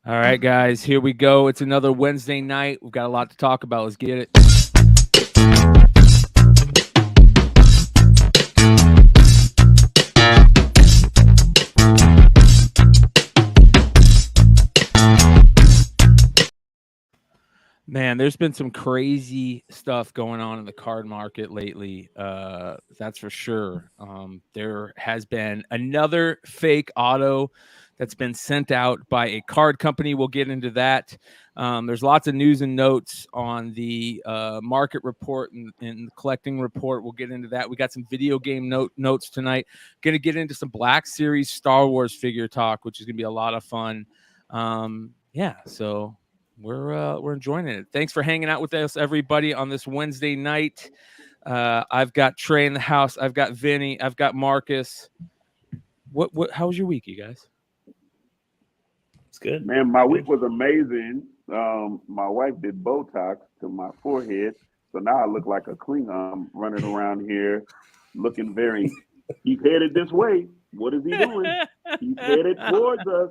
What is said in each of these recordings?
All right, guys, here we go. It's another Wednesday night. We've got a lot to talk about. Let's get it. Man, there's been some crazy stuff going on in the card market lately. That's for sure. There has been another fake auto that's been sent out by a card company. We'll get into that. There's lots of news and notes on the market report and the collecting report. We'll get into that. We got some video game notes tonight. Going to get into some Black Series Star Wars figure talk, which is going to be a lot of fun. So we're enjoying it. Thanks for hanging out with us, everybody, on this Wednesday night. I've got Trey in the house. I've got Vinny. I've got Marcus. How was your week, you guys? It's good, man. My week was amazing. My wife did Botox to my forehead, so now I look like a Klingon running around here, looking very. He's headed this way. What is he doing? He's headed towards us.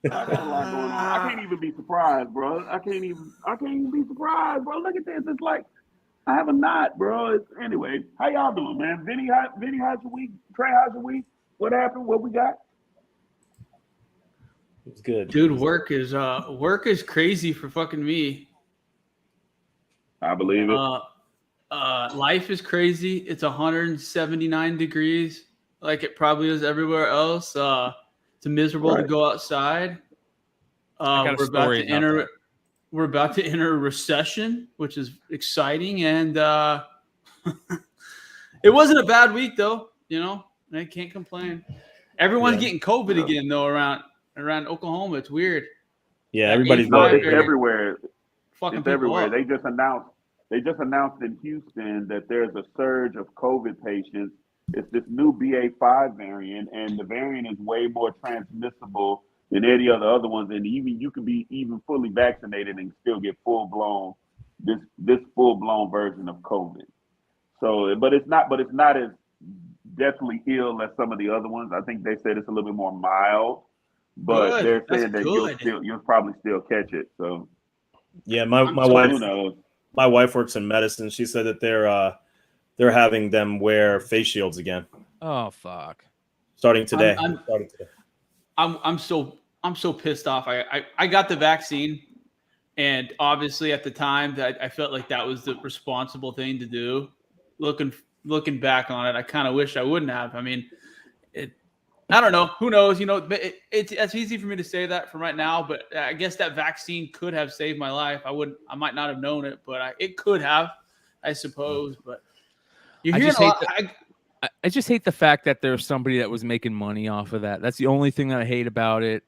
I got a lot going on. I can't even be surprised, bro. I can't even be surprised, bro. Look at this. It's like I have a knot, bro. Anyway, how y'all doing, man? Vinny, how's your week? Trey, how's your week? What happened? What we got? It's good, dude. Work is crazy for fucking me. I believe it. Life is crazy. It's 179 degrees, like it probably is everywhere else. It's miserable to go outside. We're about to enter a recession, which is exciting. And it wasn't a bad week, though. You know, I can't complain. Everyone's getting COVID again, though, around Oklahoma. It's weird. Yeah, everybody's it's everywhere. Fucking it's everywhere. Up. They just announced in Houston that there's a surge of COVID patients. It's this new BA.5 variant, and the variant is way more transmissible than any of the other ones. And even you can be even fully vaccinated and still get full blown this full blown version of COVID. So, but it's not as deathly ill as some of the other ones. I think they said it's a little bit more mild, but they're saying that you'll probably still catch it. So, yeah, my wife works in medicine. She said that they're having them wear face shields again. Oh fuck! Starting today. I'm so pissed off. I got the vaccine, and obviously at the time that I felt like that was the responsible thing to do. Looking back on it, I kind of wish I wouldn't have. I mean, I don't know. Who knows? You know, it's easy for me to say that from right now, but I guess that vaccine could have saved my life. I might not have known it, but it could have, I suppose. But I just hate the fact that there's somebody that was making money off of that. That's the only thing that I hate about it.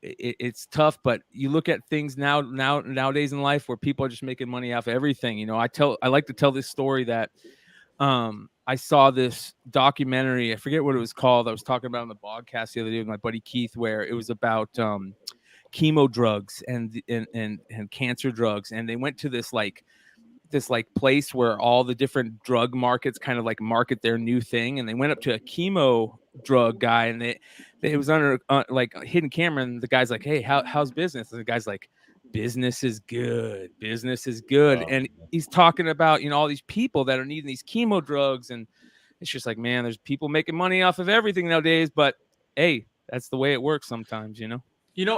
It's tough, but you look at things nowadays in life where people are just making money off of everything. You know, I like to tell this story that I saw this documentary. I forget what it was called. I was talking about on the Bogcast the other day with my buddy Keith, where it was about chemo drugs and cancer drugs, and they went to this place where all the different drug markets kind of like market their new thing, and they went up to a chemo drug guy, and it was under like a hidden camera, and the guy's like, "Hey, how's business?" And the guy's like, business is good. And he's talking about, you know, all these people that are needing these chemo drugs, and it's just like, man, there's people making money off of everything nowadays, but hey, that's the way it works sometimes, you know.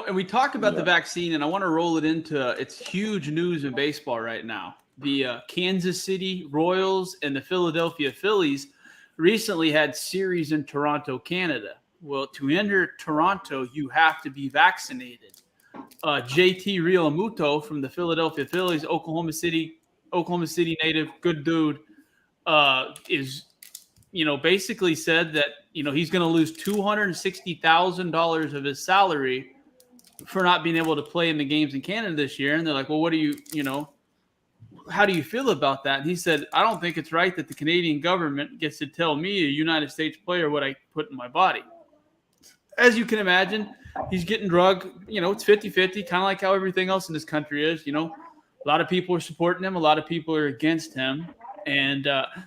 And we talk about the vaccine, and I want to roll it into it's huge news in baseball right now. The Kansas City Royals and the Philadelphia Phillies recently had series in Toronto, Canada. Well, to enter Toronto, you have to be vaccinated. JT Realmuto from the Philadelphia Phillies, Oklahoma City native, good dude, is, basically said that, he's going to lose $260,000 of his salary for not being able to play in the games in Canada this year. And they're like, well, what do you, how do you feel about that? And he said, I don't think it's right that the Canadian government gets to tell me, a United States player, what I put in my body. As you can imagine, he's getting drugged. It's 50-50, kind of like how everything else in this country is. A lot of people are supporting him. A lot of people are against him. And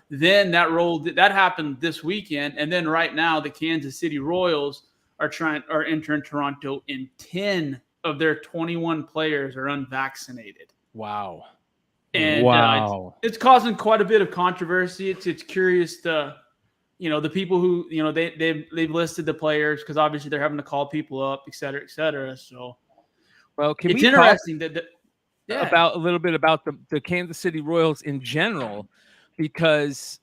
then that happened this weekend. And then right now, the Kansas City Royals are entering Toronto, and 10 of their 21 players are unvaccinated. Wow. And it's causing quite a bit of controversy. It's curious to, the people who, they've listed the players because obviously they're having to call people up, et cetera, et cetera. So, well, it's interesting about a little bit about the Kansas City Royals in general, because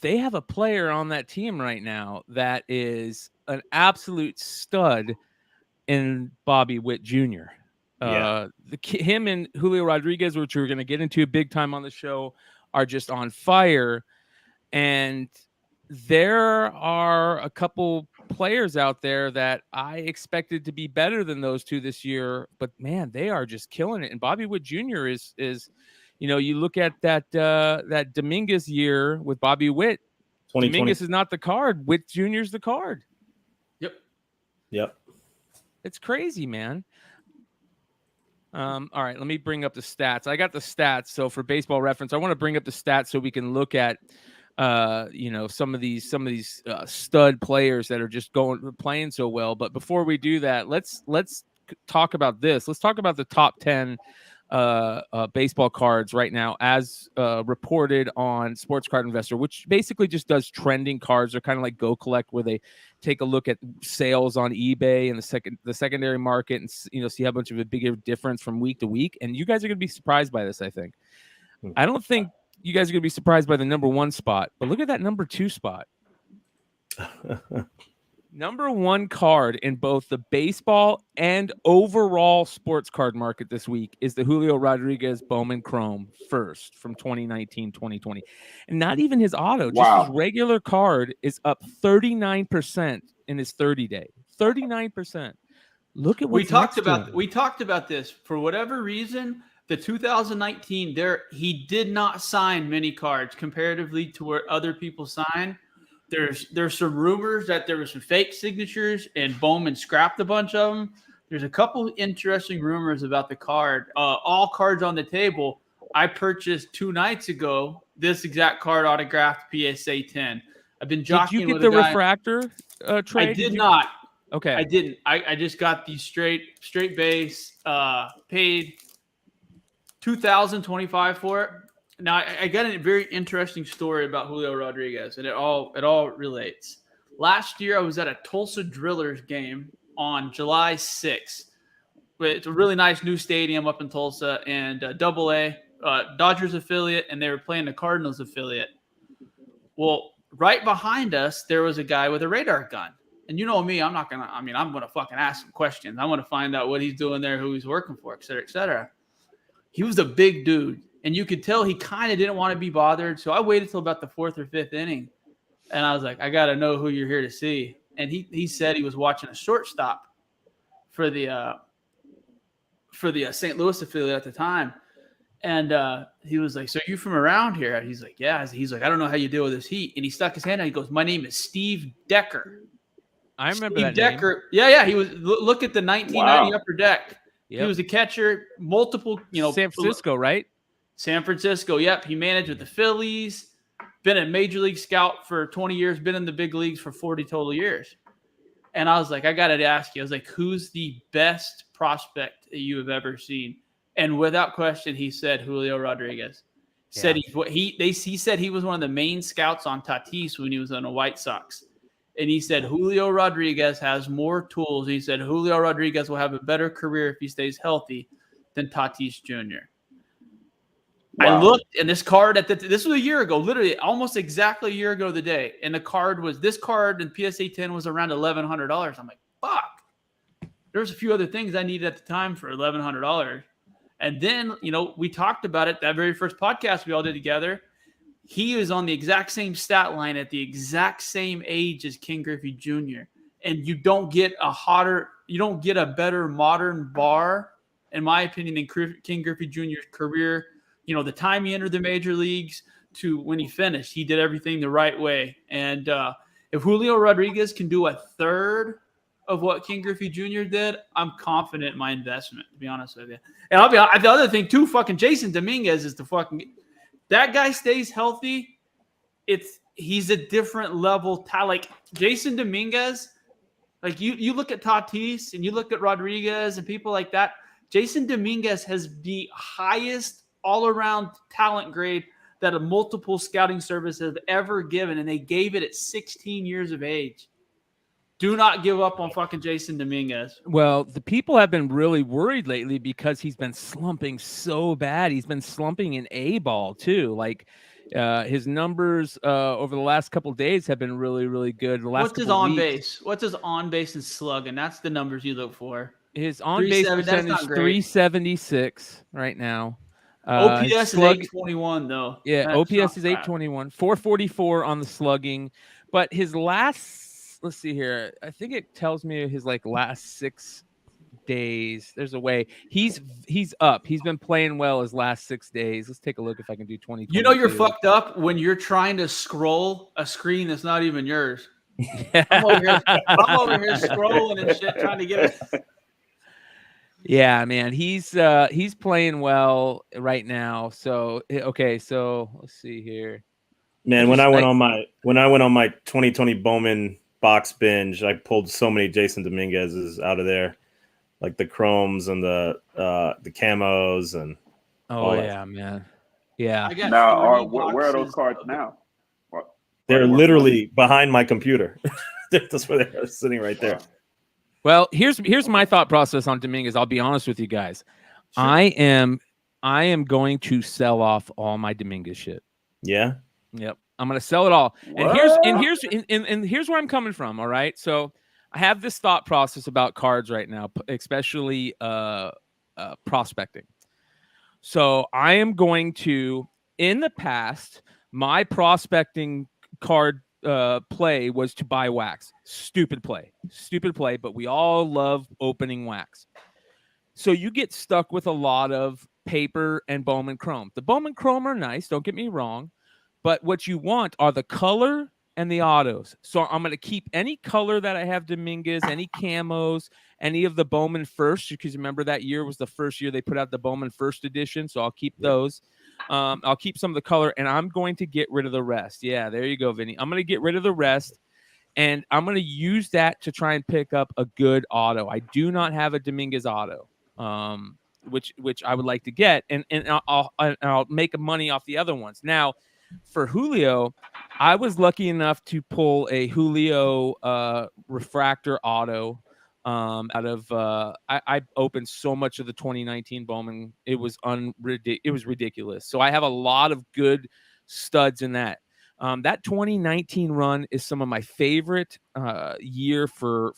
they have a player on that team right now that is an absolute stud in Bobby Witt Jr. Him and Julio Rodriguez, which we're going to get into big time on the show, are just on fire. And there are a couple players out there that I expected to be better than those two this year, but man, they are just killing it. And Bobby Witt Jr. is you look at that Dominguez year with Bobby Witt. Dominguez is not the card. Witt Jr. is the card. Yep. It's crazy, man. All right, let me bring up the stats. I got the stats. So for Baseball Reference, I want to bring up the stats so we can look at some of these stud players that are just playing so well. But before we do that, let's talk about this. Let's talk about the top 10 baseball cards right now as reported on Sports Card Investor, which basically just does trending cards. They're kind of like Go Collect, where they take a look at sales on eBay and the secondary market and see how much of a bigger difference from week to week. And you guys are going to be surprised by this. I don't think you guys are going to be surprised by the number 1 spot, but look at that number 2 spot. Number 1 card in both the baseball and overall sports card market this week is the Julio Rodriguez Bowman Chrome first from 2019-2020. And not even his auto, just his regular card is up 39% in his 30-day. 39%. Look at what we talked about this. For whatever reason, the 2019 he did not sign many cards comparatively to where other people sign. There's some rumors that there were some fake signatures and Bowman scrapped a bunch of them. There's a couple interesting rumors about the card. All cards on the table. I purchased 2 nights ago this exact card autographed PSA 10. I've been jockeying with a guy. Did you get the refractor trade? I did not. Okay. I didn't. I just got the straight base. Paid $2,025 for it. Now, I got a very interesting story about Julio Rodriguez, and it all relates. Last year, I was at a Tulsa Drillers game on July 6th. It's a really nice new stadium up in Tulsa, and AA, Dodgers affiliate, and they were playing the Cardinals affiliate. Well, right behind us, there was a guy with a radar gun. And you know me, I'm going to fucking ask some questions. I want to find out what he's doing there, who he's working for, et cetera, et cetera. He was a big dude. And you could tell he kind of didn't want to be bothered. So I waited till about the 4th or 5th inning. And I was like, I got to know who you're here to see. And he said he was watching a shortstop for the St. Louis affiliate at the time. And he was like, so you from around here? He's like, yeah. He's like, I don't know how you deal with this heat. And he stuck his hand out. He goes, my name is Steve Decker. I remember Steve that Decker. name. Yeah. He was, look at the 1990 Upper Deck. Yep. He was a catcher, multiple, San Francisco, right? San Francisco, yep. He managed with the Phillies, been a major league scout for 20 years, been in the big leagues for 40 total years. And I was like, I got to ask you. I was like, who's the best prospect that you have ever seen? And without question, he said Julio Rodriguez. Said he said he was one of the main scouts on Tatis when he was on the White Sox. And he said Julio Rodriguez has more tools. He said Julio Rodriguez will have a better career if he stays healthy than Tatis Jr. Wow. I looked, and this card this was a year ago, literally almost exactly a year ago the day. And the card was this card in PSA 10 was around $1,100. I'm like, fuck. There's a few other things I needed at the time for $1,100. And then, we talked about it that very first podcast we all did together. He is on the exact same stat line at the exact same age as King Griffey Jr. And you don't get a better modern bar, in my opinion, than King Griffey Jr.'s career. The time he entered the major leagues to when he finished, he did everything the right way. And if Julio Rodriguez can do a third of what King Griffey Jr. did, I'm confident in my investment, to be honest with you. And I'll be honest, the other thing too, fucking Jason Dominguez is that guy stays healthy. He's a different level. Like Jason Dominguez, Like you look at Tatis and you look at Rodriguez and people like that. Jason Dominguez has the highest all-around talent grade that a multiple scouting service have ever given, and they gave it at 16 years of age. Do not give up on fucking Jason Dominguez. Well, the people have been really worried lately because he's been slumping so bad. He's been slumping in A ball too. Like his numbers over the last couple of days have been really, really good. What's his on base? What's his on base and slug? And that's the numbers you look for. His on base percentage is 376 right now. OPS is 821 though. Yeah, that's OPS is 821. 444 on the slugging. But his last, let's see here. I think it tells me his like last 6 days. There's a way he's up. He's been playing well his last 6 days. Let's take a look if I can do 20. You know you're fucked up when you're trying to scroll a screen that's not even yours. Yeah. I'm over here scrolling and shit trying to get it. Yeah, man, he's playing well right now. So okay, so let's see here. Man, when I went on my 2020 Bowman box binge, I pulled so many Jason Dominguez's out of there, like the chromes and the camos and. Oh yeah, man. Yeah. Now, where are those cards now? They're literally behind my computer. That's where they're sitting right there. Well, here's my thought process on Dominguez. I'll be honest with you guys. Sure. I am going to sell off all my Dominguez shit. Yeah. Yep. I'm going to sell it all. What? And here's where I'm coming from. All right. So I have this thought process about cards right now, especially prospecting. So I am going to, in the past, my prospecting card play was to buy wax. Stupid play, but we all love opening wax. So you get stuck with a lot of paper and Bowman Chrome. The Bowman Chrome are nice, don't get me wrong, but what you want are the color and the autos. So I'm going to keep any color that I have Dominguez, any camos, any of the Bowman First, because remember that year was the first year they put out the Bowman First edition, so I'll keep those. I'll keep some of the color, and I'm going to get rid of the rest. Yeah, there you go, Vinny. I'm going to get rid of the rest, and I'm going to use that to try and pick up a good auto. I do not have a Dominguez auto, which I would like to get, and I'll make money off the other ones. Now, for Julio, I was lucky enough to pull a Julio refractor auto. Out of I opened so much of the 2019 Bowman, it was ridiculous. So I have a lot of good studs in that. That 2019 run is some of my favorite year for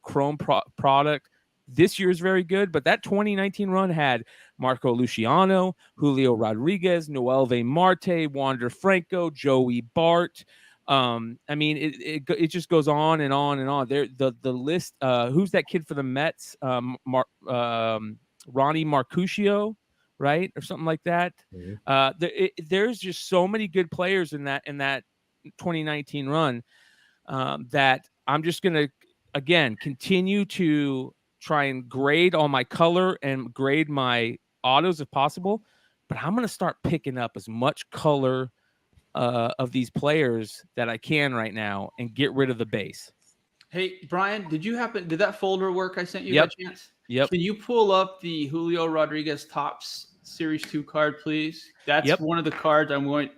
Chrome product. This year is very good, but that 2019 run had Marco Luciano, Julio Rodriguez, Noelvi Marte, Wander Franco, Joey Bart. I mean, it just goes on and on and on. There, the list. Who's that kid for the Mets? Ronnie Marcuccio, right, or something like that. Mm-hmm. There's just so many good players in that 2019 run that I'm just gonna again continue to try and grade all my color and grade my autos if possible. But I'm gonna start picking up as much color of these players that I can right now and get rid of the base. Hey, Brian, did that folder work I sent you by chance? Yep. Can you pull up the Julio Rodriguez Topps Series 2 card, please? That's one of the cards I'm going.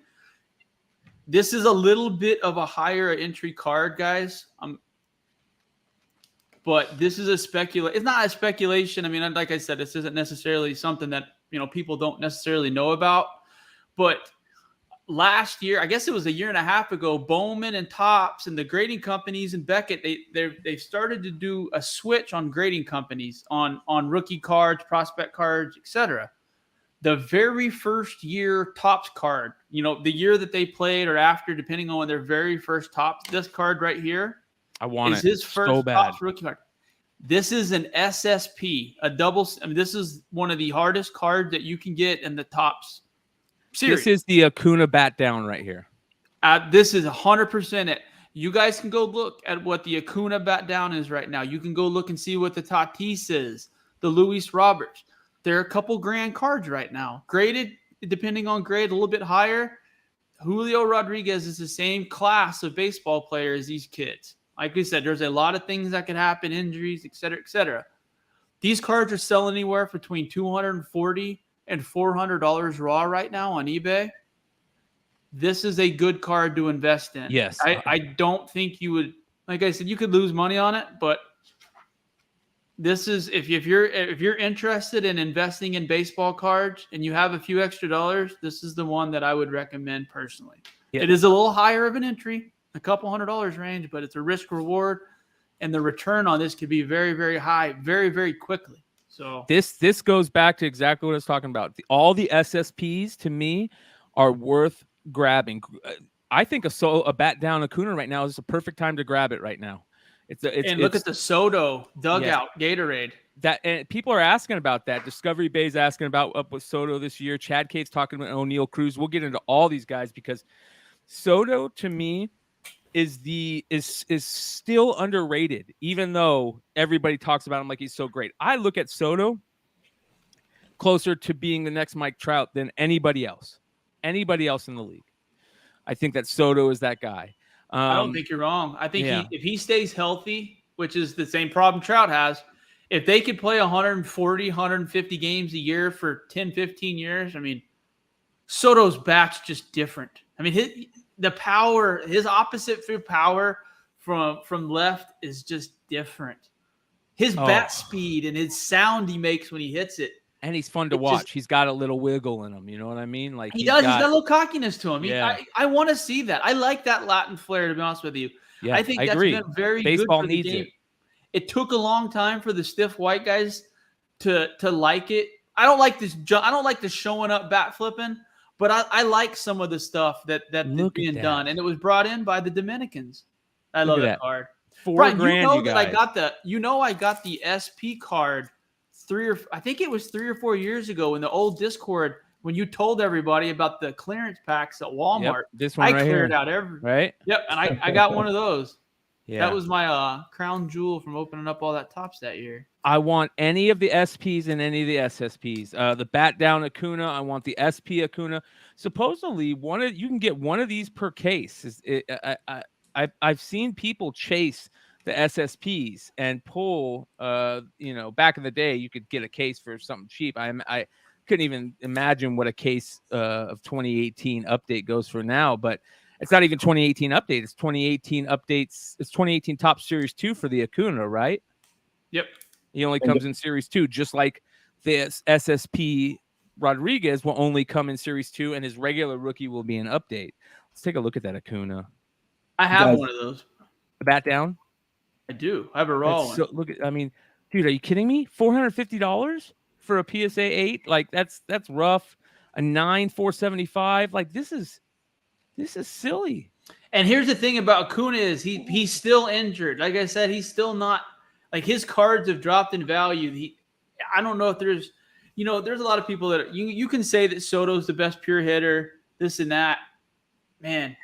This is a little bit of a higher entry card, guys. But this is it's not a speculation. I mean, like I said, this isn't necessarily something that, people don't necessarily know about. But last year, I guess it was a year and a half ago, Bowman and Topps and the grading companies and Beckett, they started to do a switch on grading companies on rookie cards, prospect cards, etc. The very first year Topps card, the year that they played or after, depending on their very first Topps, this card right here, I want is his first so bad. Topps rookie card. This is an SSP, this is one of the hardest cards that you can get in the Topps series. This is the Acuna bat down right here. This is 100% it. You guys can go look at what the Acuna bat down is right now. You can go look and see what the Tatis is, the Luis Roberts. They're a couple grand cards right now. Graded, depending on grade, a little bit higher. Julio Rodriguez is the same class of baseball player as these kids. Like we said, there's a lot of things that could happen, injuries, et cetera, et cetera. These cards are selling anywhere between $240 and $400 raw right now on eBay. This is a good card to invest in. Yes. I don't think you would, like I said, you could lose money on it, but this is if you're interested in investing in baseball cards and you have a few extra dollars, this is the one that I would recommend personally. Yeah. It is a little higher of an entry, a couple $100 range, but it's a risk reward, and the return on this could be very, very high, very, very quickly. So this goes back to exactly what I was talking about. All the SSPs to me are worth grabbing. I think a bat down Acuna right now is a perfect time to grab it right now. Look at the Soto dugout Gatorade. That and people are asking about that. Discovery Bay's asking about up with Soto this year. Chad Cate's talking about O'Neal Cruz. We'll get into all these guys because Soto to me is still underrated, even though everybody talks about him like he's so great. I look at Soto closer to being the next Mike Trout than anybody else in the league. I think that Soto is that guy. I don't think you're wrong. I think if he stays healthy, which is the same problem Trout has, if they could play 140, 150 games a year for 10, 15 years, I mean, Soto's bat's just different. I mean, the power, his opposite field power from left is just different. His bat speed and his sound he makes when he hits it. And he's fun to watch. He's got a little wiggle in him. You know what I mean? Like he does. He's got a little cockiness to him. I want to see that. I like that Latin flair, to be honest with you. Yeah, I think that's been very Baseball good for the needs game. It took a long time for the stiff white guys to like it. I don't like this. I don't like the showing up bat flipping, but I like some of the stuff that's being done. And it was brought in by the Dominicans. I love that card. $4,000, Brian, I got the SP card I think it was 3 or 4 years ago in the old Discord when you told everybody about the clearance packs at Walmart. Yep, this one I cleared out every right. Yep, and I got one of those. Yeah, that was my crown jewel from opening up all that tops that year. I want any of the SPs and any of the SSPs. The bat down Acuna. I want the SP Acuna. Supposedly, you can get one of these per case. I've seen people chase the SSPs and pull, back in the day, you could get a case for something cheap. I couldn't even imagine what a case of 2018 update goes for now, but it's not even 2018 update. It's 2018 updates. It's 2018 Top Series 2 for the Acuna, right? Yep. He only comes in Series 2, just like this SSP Rodriguez will only come in Series 2, and his regular rookie will be an update. Let's take a look at that Acuna. I have one of those. The bat down? I do. I have a raw one. So dude, are you kidding me? $450 for a PSA 8? Like that's rough. A 9, $475. Like this is silly. And here's the thing about Acuna is he's still injured. Like I said, he's still not, like, his cards have dropped in value. I don't know if there's a lot of people that you can say that Soto's the best pure hitter, this and that. Man,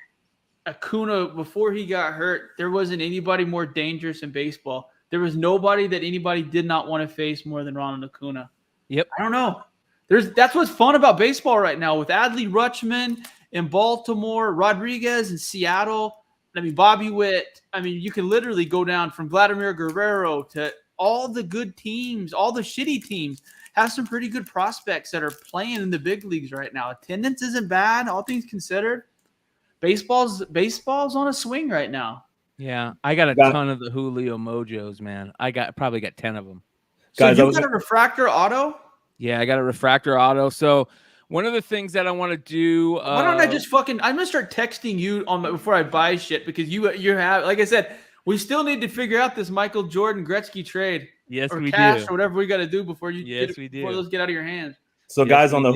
Acuna, before he got hurt, there wasn't anybody more dangerous in baseball. There was nobody that anybody did not want to face more than Ronald Acuna. Yep. I don't know. That's what's fun about baseball right now with Adley Rutschman in Baltimore, Rodriguez in Seattle. I mean, Bobby Witt. I mean, you can literally go down from Vladimir Guerrero to all the good teams, all the shitty teams. Have some pretty good prospects that are playing in the big leagues right now. Attendance isn't bad, all things considered. Baseball's on a swing right now. Yeah, I got a ton of the Julio Mojos, man. I probably got 10 of them. So you got a refractor auto? Yeah, I got a refractor auto. So one of the things that I want to do. Why don't I just I'm gonna start texting you before I buy shit, because you have, like I said, we still need to figure out this Michael Jordan Gretzky trade. Yes, or we cash do. Or whatever we got to do before before those get out of your hands. So yes, guys, on the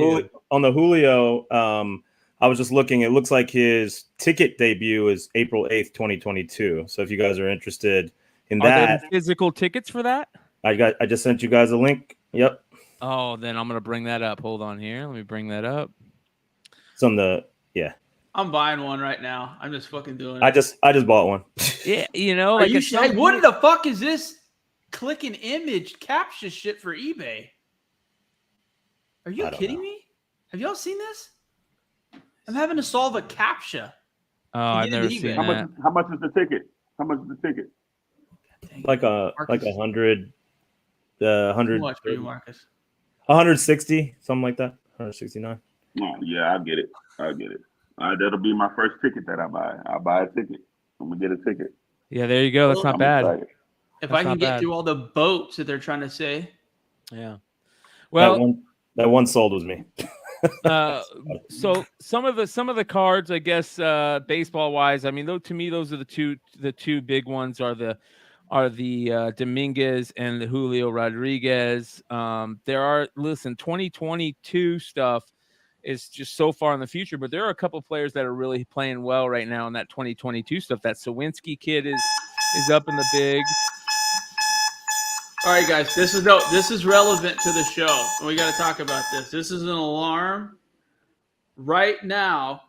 Julio, I was just looking. It looks like his ticket debut is April 8th, 2022. So if you guys are interested in that, are there physical tickets for that? I just sent you guys a link. Yep. Oh, then I'm gonna bring that up. Hold on here. Let me bring that up. It's on the I'm buying one right now. I'm just fucking doing it. I just bought one. Yeah, what the fuck is this? Click an image captcha shit for eBay. Are you kidding me? Have y'all seen this? I'm having to solve a captcha. Oh, I've never seen that. How much is the ticket? How much is the ticket? Like 100. Too 100. much for you, Marcus. 160, something like that. 169. Oh yeah, I get it. That'll be my first ticket that I buy. I'll buy a ticket. I'm gonna get a ticket. Yeah, there you go. That's not bad. Excited. If That's I can not get bad. through all the boats that they're trying to say. Yeah. Well, that one sold was me. so some of the cards, I guess, baseball wise, I mean, to me, those are the two big ones are the Dominguez and the Julio Rodriguez. There are 2022 stuff is just so far in the future, but there are a couple players that are really playing well right now in that 2022 stuff. That Sawinski kid is up in the bigs. All right, guys, this is relevant to the show. We got to talk about this. This is an alarm. Right now,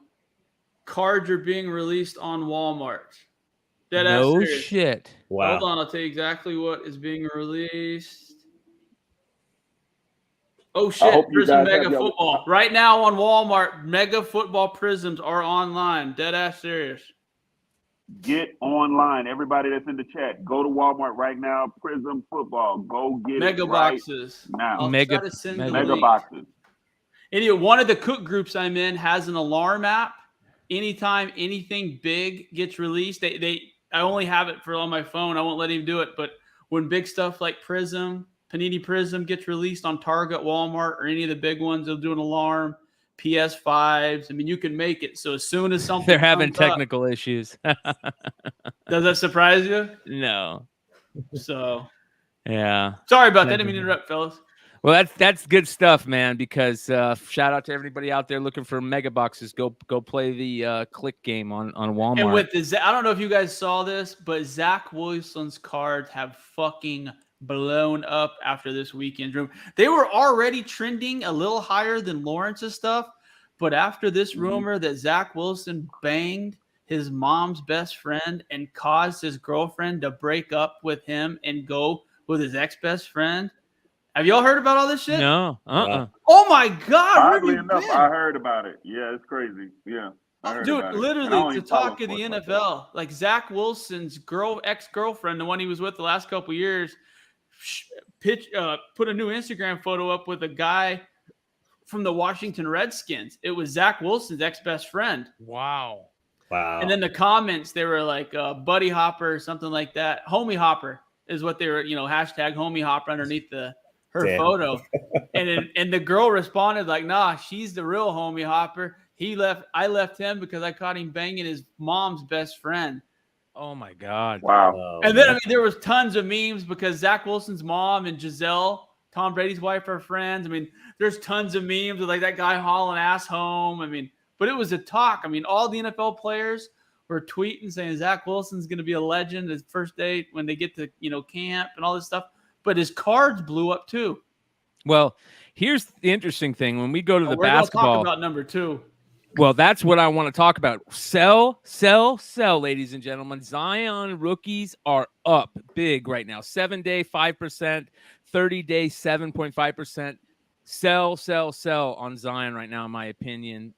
cards are being released on Walmart. No shit. Wow. Hold on, I'll tell you exactly what is being released. Oh shit, Prism Mega Football. Right now on Walmart, Mega Football Prisms are online. Dead ass serious. Get online. Everybody that's in the chat, go to Walmart right now. Prism Football. Go get Mega it right boxes. now. I'll try to send the Mega link. boxes. Anyway, one of the cook groups I'm in has an alarm app. Anytime anything big gets released, I only have it on my phone. I won't let him do it. But when big stuff like Panini Prism gets released on Target, Walmart, or any of the big ones, they'll do an alarm. PS5s. I mean, you can make it. So as soon as something they're having technical issues. Does that surprise you? No. So yeah. Sorry about that. I didn't mean to interrupt, fellas. Well, that's good stuff, man. Because shout out to everybody out there looking for mega boxes. Go play the click game on Walmart. And with I don't know if you guys saw this, but Zach Wilson's cards have fucking blown up after this weekend. They were already trending a little higher than Lawrence's stuff, but after this rumor that Zach Wilson banged his mom's best friend and caused his girlfriend to break up with him and go with his ex-best friend. Have y'all heard about all this shit? No. Oh my God. Oddly enough, I heard about it. Yeah, it's crazy. Yeah. Dude, literally, the talk of the NFL. Like Zach Wilson's ex-girlfriend, the one he was with the last couple years, put a new Instagram photo up with a guy from the Washington Redskins. It was Zach Wilson's ex-best friend. Wow. And then the comments, they were like Buddy Hopper or something like that. Homie Hopper is what they were, hashtag Homie Hopper underneath her photo. And the girl responded like, nah, she's the real Homie Hopper. I left him because I caught him banging his mom's best friend. Oh my God. Wow. And then there was tons of memes because Zach Wilson's mom and Giselle, Tom Brady's wife, are friends. I mean, there's tons of memes of like that guy hauling ass home. I mean, but it was a talk. I mean, all the NFL players were tweeting saying Zach Wilson's going to be a legend his first day when they get to, camp and all this stuff. But his cards blew up too. Well, here's the interesting thing. When we go to the we're basketball, talk about number 2. Well, that's what I want to talk about. Sell, ladies and gentlemen. Zion rookies are up big right now. 7-day, 5%, 30-day, 7.5%. Sell on Zion right now, in my opinion.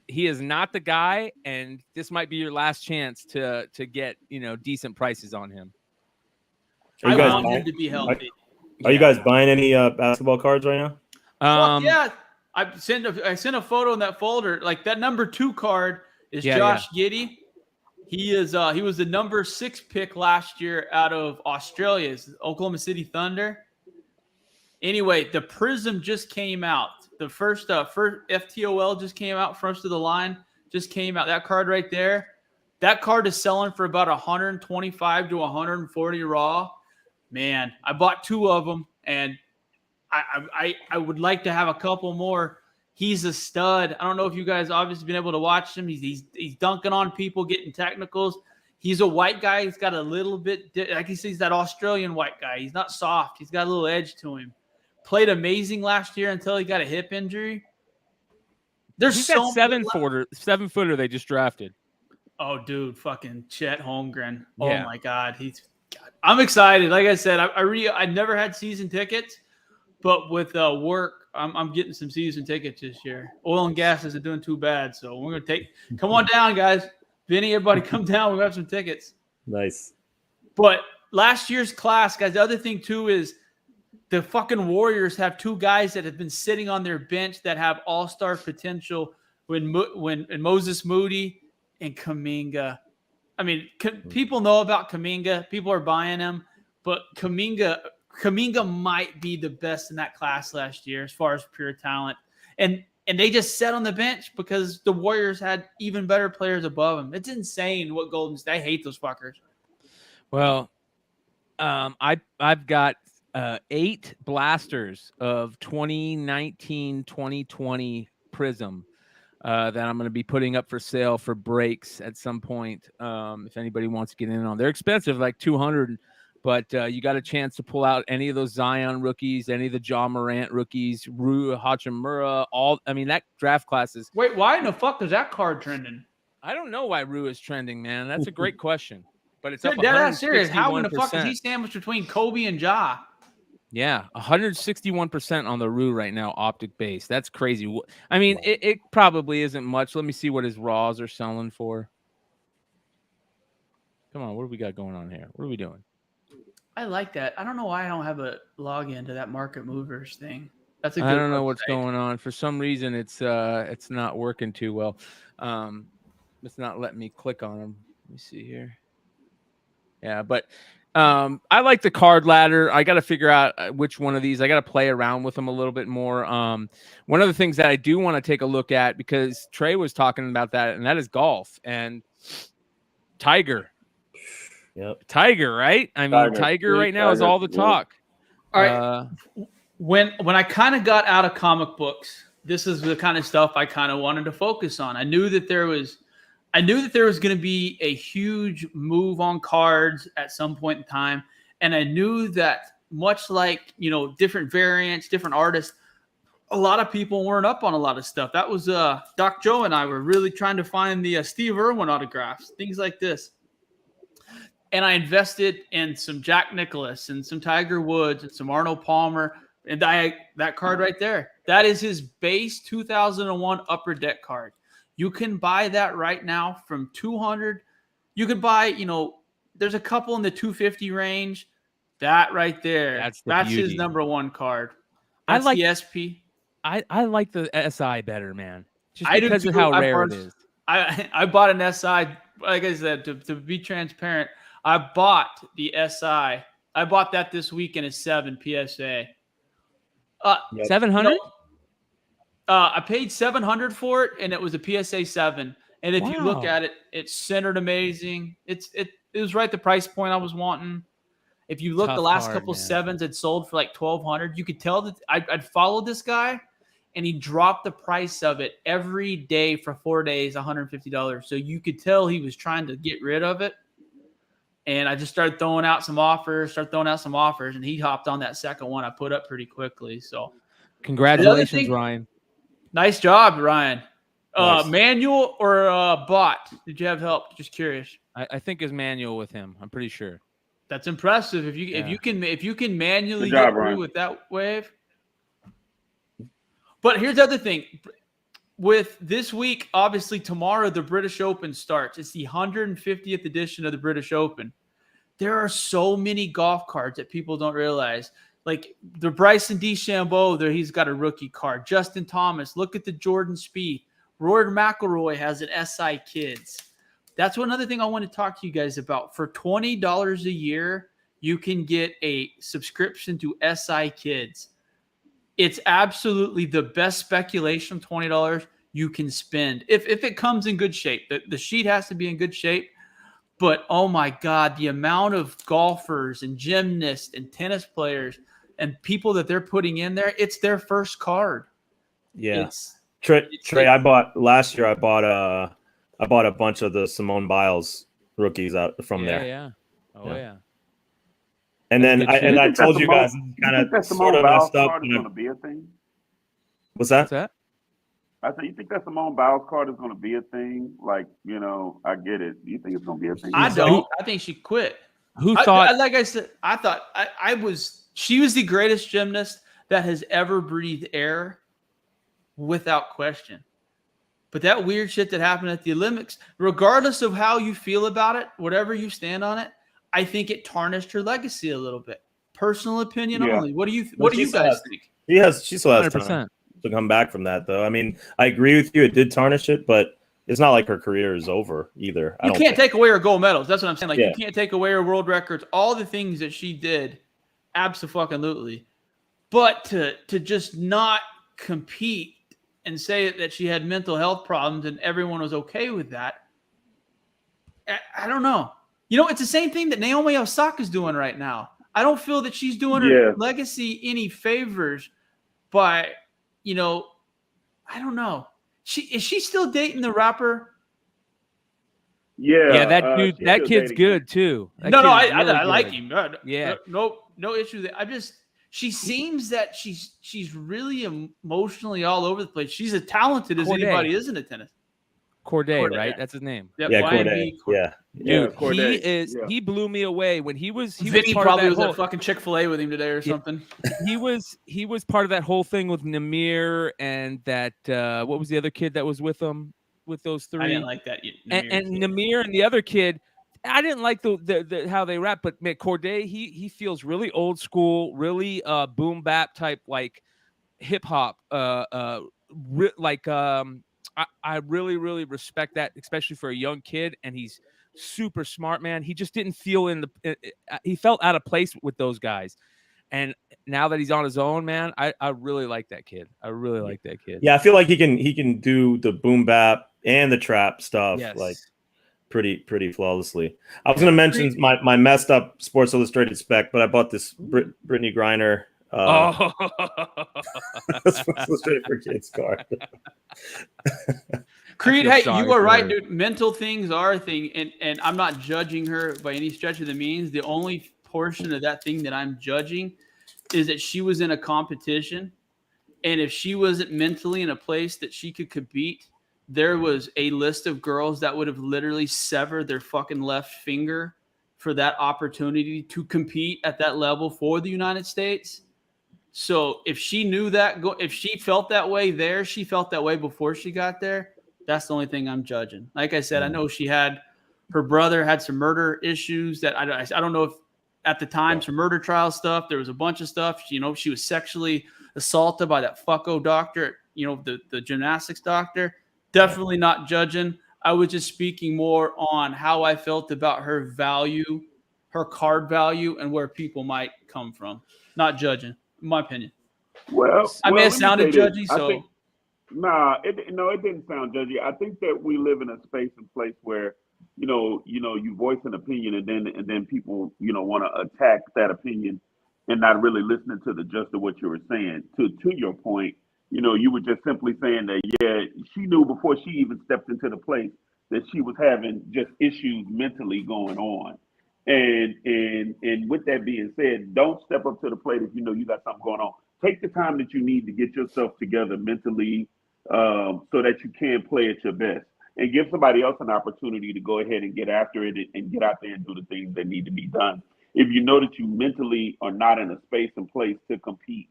He is not the guy, and this might be your last chance to get, decent prices on him. I want him to be healthy. Are you guys buying any basketball cards right now? Yeah. I sent a photo in that folder. Like that number 2 card is Josh Giddey. He was the number 6 pick last year out of Australia, Oklahoma City Thunder. Anyway, the Prism just came out. The first FTOL just came out. First of the line just came out. That card right there. That card is selling for about 125 to 140 raw. Man, I bought 2 of them, and I would like to have a couple more. He's a stud. I don't know if you guys obviously been able to watch him. He's dunking on people, getting technicals. He's a white guy. He's got a little bit, like he's that Australian white guy. He's not soft. He's got a little edge to him. Played amazing last year until he got a hip injury. He's that 7-footer they just drafted. Oh, dude, fucking Chet Holmgren. Yeah. Oh my God, I'm excited. Like I said, I never had season tickets, but with work, I'm getting some season tickets this year. Oil and gas isn't doing too bad, so we're gonna come on down, guys. Vinny, everybody, come down. We got some tickets. Nice. But last year's class, guys, the other thing too is the fucking Warriors have two guys that have been sitting on their bench that have all-star potential when Moses Moody and Kuminga. I mean, people know about Kuminga. People are buying him. But Kuminga might be the best in that class last year as far as pure talent. And they just sat on the bench because the Warriors had even better players above them. It's insane what Golden State. I hate those fuckers. Well, I've got 8 blasters of 2019-2020 Prism that I'm going to be putting up for sale for breaks at some point. If anybody wants to get in on, they're expensive, like $200, but you got a chance to pull out any of those Zion rookies, any of the Ja Morant rookies, Rui Hachimura. That draft class is. Wait, why in the fuck is that card trending? I don't know why Rui is trending, man. That's a great question. But it's up 161%. That's serious. How in the fuck is he sandwiched between Kobe and Ja? Yeah, 161% on the Rue right now, optic base. That's crazy. I mean, it probably isn't much. Let me see what his raws are selling for. Come on, what do we got going on here? What are we doing? I like that. I don't know why I don't have a login to that Market Movers thing. That's a good I don't know website. What's going on. For some reason, it's not working too well. It's not letting me click on them. Let me see here. Yeah, but I like the card ladder. I got to figure out which one of these. I got to play around with them a little bit more. One of the things that I do want to take a look at, because Trey was talking about that, and that is golf and Tiger. Yep. Tiger, right? I mean, Tiger right now is all the talk. All right. When I kind of got out of comic books, this is the kind of stuff I kind of wanted to focus on. I knew that there was going to be a huge move on cards at some point in time. And I knew that much like, different variants, different artists, a lot of people weren't up on a lot of stuff. That was Doc Joe and I were really trying to find the Steve Irwin autographs, things like this. And I invested in some Jack Nicklaus and some Tiger Woods and some Arnold Palmer. And that card right there, that is his base 2001 Upper Deck card. You can buy that right now from $200. You could buy, there's a couple in the $250 range. That right there, that's his number one card. That's the SP. I like the SI better, man. Just because of how rare it is. I bought an SI. Like I said, to be transparent, I bought the SI. I bought that this week in a 7 PSA. 700? I paid $700 for it, and it was a PSA 7. And if you look at it, it's centered amazing. It was right the price point I was wanting. If you look, the last couple 7s had sold for like $1,200. You could tell that I'd followed this guy, and he dropped the price of it every day for 4 days, $150. So you could tell he was trying to get rid of it. And I just started throwing out some offers, and he hopped on that second one I put up pretty quickly. So congratulations, Ryan. Nice job, Ryan. Nice. Manual or bot? Did you have help? Just curious. I think it's manual with him. I'm pretty sure. That's impressive. If you can manually get through with that wave. But here's the other thing. With this week, obviously tomorrow the British Open starts. It's the 150th edition of the British Open. There are so many golf cards that people don't realize. Like the Bryson DeChambeau, there he's got a rookie card. Justin Thomas, look at the Jordan Spieth. Rory McIlroy has an SI Kids. That's one other thing I want to talk to you guys about. For $20 a year, you can get a subscription to SI Kids. It's absolutely the best speculation, $20 you can spend. If it comes in good shape. The sheet has to be in good shape. But, oh, my God, the amount of golfers and gymnasts and tennis players and people that they're putting in there, it's their first card. Yeah. Trey, I bought a bunch of the Simone Biles rookies out from there. Yeah. Oh, yeah. And then I told you guys kind of sort of messed up. Card is going to be a thing? What's that? I said, you think that Simone Biles card is going to be a thing? Like, I get it. Do you think it's going to be a thing? I don't. I think she quit. Like I said, I thought she was the greatest gymnast that has ever breathed air without question. But that weird shit that happened at the Olympics, regardless of how you feel about it, whatever you stand on it, I think it tarnished her legacy a little bit. Personal opinion only. What do you guys think? She still has 100%. time to come back from that, though. I mean, I agree with you. It did tarnish it, but it's not like her career is over either. You can't take away her gold medals. That's what I'm saying. Like, you can't take away her world records, all the things that she did. Absolutely. But to just not compete and say that she had mental health problems and everyone was okay with that, I don't know. It's the same thing that Naomi Osaka's doing right now. I don't feel that she's doing her legacy any favors by, I don't know. Is she still dating the rapper? Yeah, that dude, that kid's good too. I like him. Yeah, no issue there. She seems that she's really emotionally all over the place. She's as talented as anybody is in the tennis. Corday, right? That's his name. Yep, yeah, Corday. Dude, Corday. He blew me away when he was. Vinny probably was at fucking Chick-fil-A with him today or something. He was part of that whole thing with Namir and that what was the other kid that was with him with those three? I didn't like that. Namir and the other kid. I didn't like the how they rap, but man, Corday, he feels really old school, really boom bap type, like hip hop. I really, really respect that, especially for a young kid, and he's super smart, man. He just didn't feel he felt out of place with those guys. And now that he's on his own, man, I really like that kid. Yeah, I feel like he can do the boom bap and the trap stuff like pretty flawlessly. I was going to mention my messed up Sports Illustrated spec, but I bought this Brittany Griner Sports Illustrated for Kids card. Creed, hey, you are right, dude. Mental things are a thing, and I'm not judging her by any stretch of the means. The only portion of that thing that I'm judging is that she was in a competition, and if she wasn't mentally in a place that she could compete, there was a list of girls that would have literally severed their fucking left finger for that opportunity to compete at that level for the United States. So if she knew that, if she felt that way there, she felt that way before she got there. That's the only thing I'm judging. Like I said, I know her brother had some murder issues that I don't know if at the time, some murder trial stuff. There was a bunch of stuff. She was sexually assaulted by that fucko doctor, the gymnastics doctor. Definitely not judging. I was just speaking more on how I felt about her value, her card value, and where people might come from. Not judging, in my opinion. Well, I may have sounded judgy, so. It didn't sound judgy. I think that we live in a space and place where, you voice an opinion and then people, want to attack that opinion and not really listening to the gist of what you were saying. To your point, you were just simply saying that, she knew before she even stepped into the place that she was having just issues mentally going on. And with that being said, don't step up to the plate if you know you got something going on. Take the time that you need to get yourself together mentally so that you can play at your best. And give somebody else an opportunity to go ahead and get after it and get out there and do the things that need to be done. If you know that you mentally are not in a space and place to compete,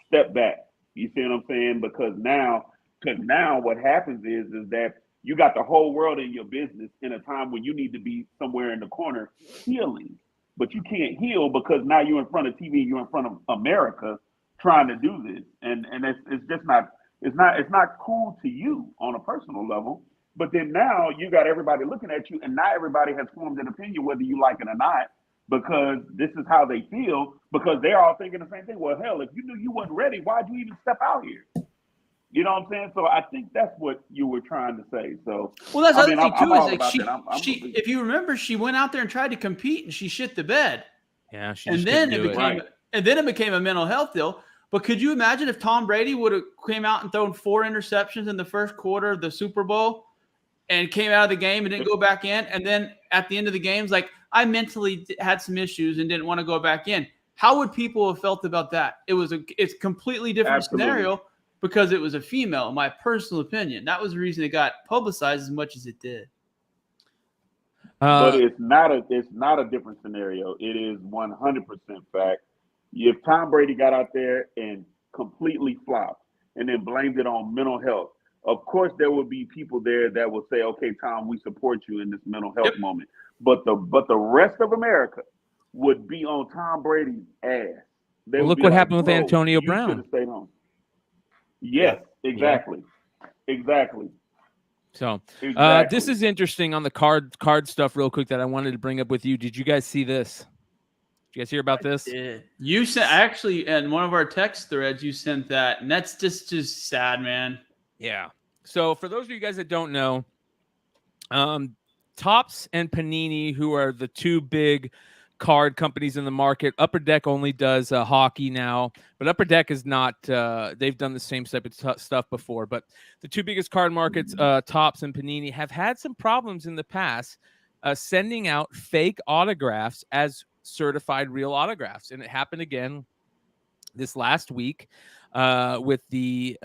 step back. You see what I'm saying? Because now what happens is that you got the whole world in your business in a time when you need to be somewhere in the corner healing. But you can't heal because now you're in front of TV, you're in front of America trying to do this. And it's just not cool to you on a personal level. But then now you got everybody looking at you, and now everybody has formed an opinion whether you like it or not, because this is how they feel, because they're all thinking the same thing. Well, hell, if you knew you wasn't ready, why'd you even step out here? You know what I'm saying? So I think that's what you were trying to say. So that's the other thing too, is like she if you remember, she went out there and tried to compete and she shit the bed. Yeah, then it became a mental health deal. But could you imagine if Tom Brady would have came out and thrown 4 interceptions in the first quarter of the Super Bowl and came out of the game and didn't go back in, and then at the end of the game's like, I mentally had some issues and didn't want to go back in? How would people have felt about that? It's a completely different scenario because it was a female, in my personal opinion. That was the reason it got publicized as much as it did. But it's not a different scenario. It is 100% fact. If Tom Brady got out there and completely flopped and then blamed it on mental health, Of course, there will be people there that will say, "Okay, Tom, we support you in this mental health moment." But the rest of America would be on Tom Brady's ass. They Well, would look be what like, happened with "Bro, Antonio you should Brown. have stayed home." Yes, exactly. So Exactly. this is interesting on the card stuff real quick that I wanted to bring up with you. Did you guys see this? Did you guys hear about this? You sent actually in one of our text threads, you sent that, and that's just sad, man. Yeah. So for those of you guys that don't know, Topps and Panini, who are the two big card companies in the market. Upper Deck only does hockey now, but Upper Deck is not. They've done the same type of stuff before. But the two biggest card markets, Topps and Panini, have had some problems in the past sending out fake autographs as certified real autographs, and it happened again this last week with the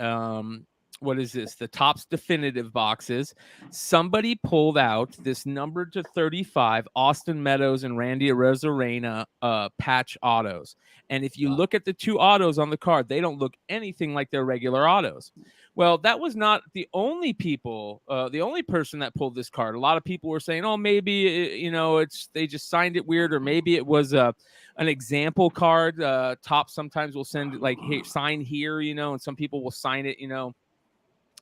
what is this? The Topps definitive boxes. Somebody pulled out this number to 35 Austin Meadows and Randy Arozarena patch autos. And if you look at the two autos on the card, they don't look anything like their regular autos. Well, that was not the only the only person that pulled this card. A lot of people were saying, "Oh, maybe they just signed it weird, or maybe it was an example card." Topps sometimes will send like, "Hey, sign here," and some people will sign it,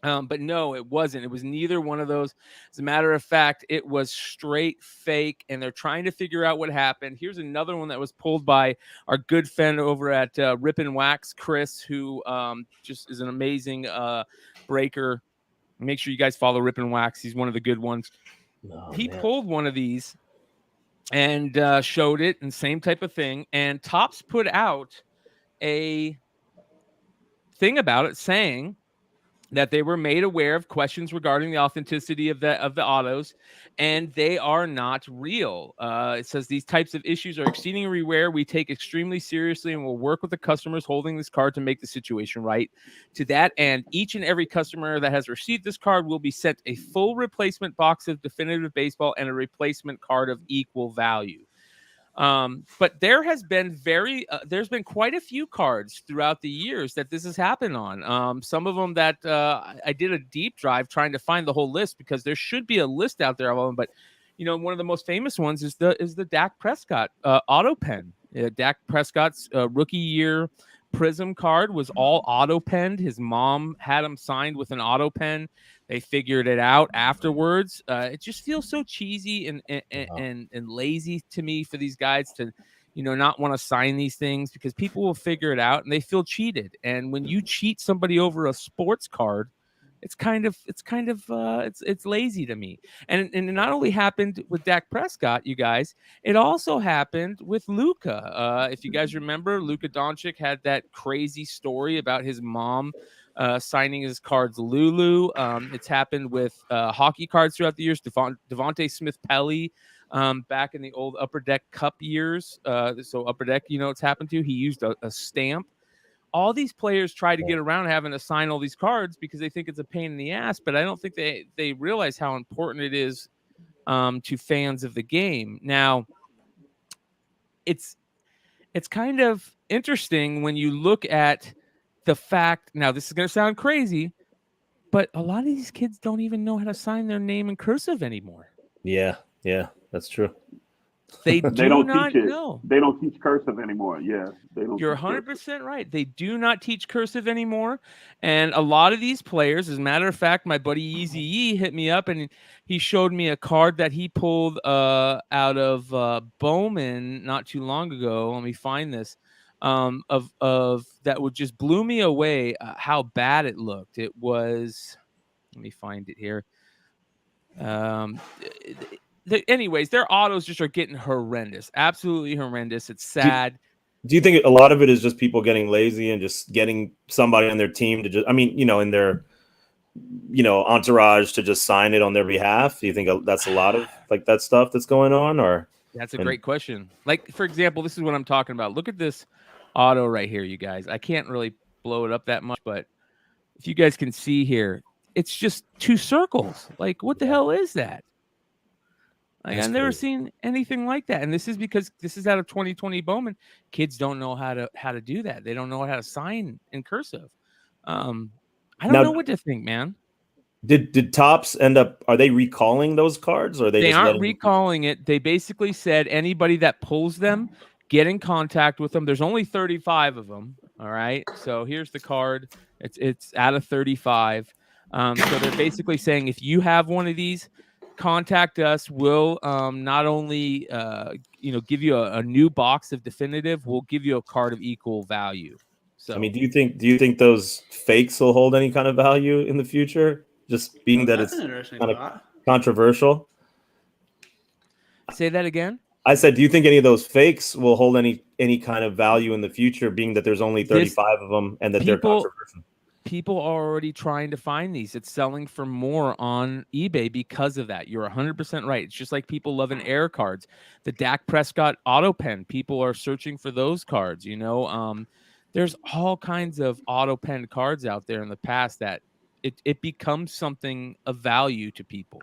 but no, it wasn't. It was neither one of those. As a matter of fact, it was straight fake, and they're trying to figure out what happened. Here's another one that was pulled by our good friend over at Rip and Wax, Chris, who just is an amazing breaker. Make sure you guys follow Rip and Wax. He's one of the good ones. He pulled one of these and showed it, and same type of thing. And Topps put out a thing about it saying that they were made aware of questions regarding the authenticity of the autos, and they are not real. It says these types of issues are exceedingly rare. We take extremely seriously and will work with the customers holding this card to make the situation right. To that end, each and every customer that has received this card will be sent a full replacement box of definitive baseball and a replacement card of equal value. But there has been there's been quite a few cards throughout the years that this has happened on. Some of them that I did a deep dive trying to find the whole list, because there should be a list out there of them. But one of the most famous ones is the Dak Prescott auto pen. Dak Prescott's rookie year Prism card was all auto penned. His mom had him signed with an auto pen. They figured it out afterwards. It just feels so cheesy and lazy to me for these guys to, not want to sign these things, because people will figure it out and they feel cheated. And when you cheat somebody over a sports card, it's lazy to me. And it not only happened with Dak Prescott, you guys, it also happened with Luka. If you guys remember, Luka Doncic had that crazy story about his mom signing his cards Lulu. It's happened with hockey cards throughout the years. Devontae Smith-Pelly back in the old Upper Deck Cup years. So Upper Deck, it's happened to. He used a stamp. All these players try to get around having to sign all these cards because they think it's a pain in the ass, but I don't think they realize how important it is to fans of the game. Now, it's kind of interesting when you look at the fact. Now, this is going to sound crazy, but a lot of these kids don't even know how to sign their name in cursive anymore. Yeah, that's true. They don't teach it. Know. They don't teach cursive anymore. Yeah, they don't. You're 100% right. They do not teach cursive anymore, and a lot of these players. As a matter of fact, my buddy Eazy-E hit me up and he showed me a card that he pulled out of Bowman not too long ago. Let me find this. Of that would just blew me away. How bad it looked. It was. Let me find it here. Anyways, their autos just are getting horrendous, absolutely horrendous. It's sad. Do you think a lot of it is just people getting lazy and just getting somebody on their team to just, in their, entourage to just sign it on their behalf? Do you think that's a lot of like that stuff that's going on, or? That's a great question. Like, for example, this is what I'm talking about. Look at this auto right here, you guys. I can't really blow it up that much, but if you guys can see here, it's just two circles. Like, what the hell is that? Like, I've never seen anything like that. And this is because this is out of 2020 Bowman. Kids don't know how to do that. They don't know how to sign in cursive. I don't know what to think, man. Did Topps end up? Are they recalling those cards, or are they just aren't letting recalling it? They basically said anybody that pulls them, get in contact with them. There's only 35 of them. All right. So here's the card. It's out of 35. So they're basically saying if you have one of these, contact us. We'll not only give you a new box of definitive, we'll give you a card of equal value. So I mean, do you think those fakes will hold any kind of value in the future? Just being that That's it's an interesting kind of thought. controversial. say that again. I said, do you think any of those fakes will hold any kind of value in the future, being that there's only 35 of them and that they're controversial? People are already trying to find these. It's selling for more on eBay because of that. You're 100% right. It's just like people loving air cards. The Dak Prescott auto pen. People are searching for those cards. There's all kinds of auto pen cards out there in the past that it becomes something of value to people.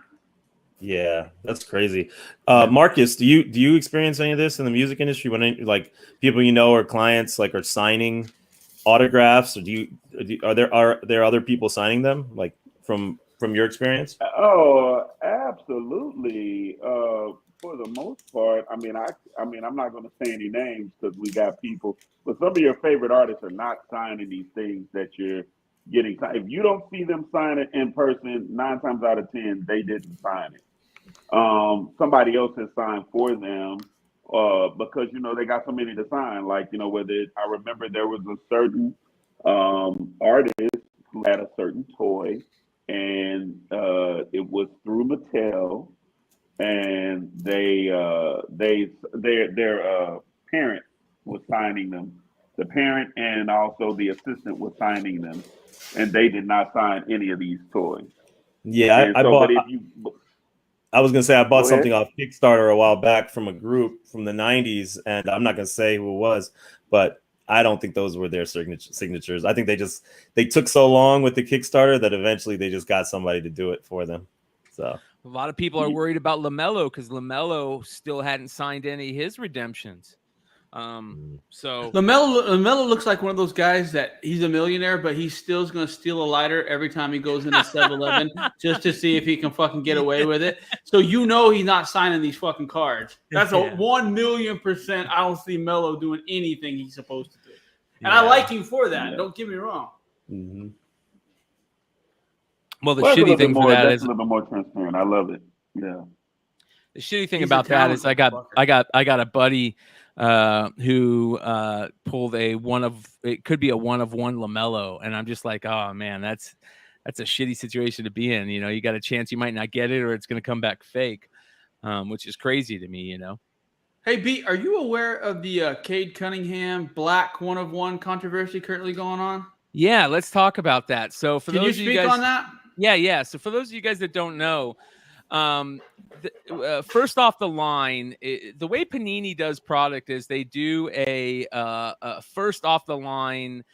Yeah, that's crazy. Marcus, do you experience any of this in the music industry when like people or clients are signing autographs, or are there other people signing them from your experience? Oh, absolutely. For the most part, I mean, I'm not going to say any names because we got people, but some of your favorite artists are not signing these things that you're getting. If you don't see them sign it in person, 9 times out of 10, they didn't sign it. Somebody else has signed for them because they got so many to sign. I remember there was a certain artist who had a certain toy, and it was through Mattel, and their parent was signing them. The parent and also the assistant was signing them, and they did not sign any of these toys. Yeah, I was going to say I bought something off Kickstarter a while back from a group from the 90s, and I'm not going to say who it was, but I don't think those were their signatures. I think they took so long with the Kickstarter that eventually they just got somebody to do it for them. So a lot of people are worried about LaMelo because LaMelo still hadn't signed any of his redemptions. So LaMelo looks like one of those guys that he's a millionaire, but he's still going to steal a lighter every time he goes into 7-Eleven just to see if he can fucking get away with it. So he's not signing these fucking cards. That's a 1,000,000%. I don't see Melo doing anything he's supposed to do, and I like him for that. Don't get me wrong. Mm-hmm. Well, the shitty thing for that is a little bit more transparent. I love it. Yeah. The shitty thing about that is I got a buddy who pulled it could be a one of one LaMelo, and I'm just like, oh man, that's a shitty situation to be in. You got a chance you might not get it, or it's going to come back fake, which is crazy to me. Hey B, are you aware of the Cade Cunningham black 1 of 1 controversy currently going on? Yeah, let's talk about that. So for those of you guys, on that? Yeah. So for those of you guys that don't know, first off the line, the way Panini does product is they do a first off the line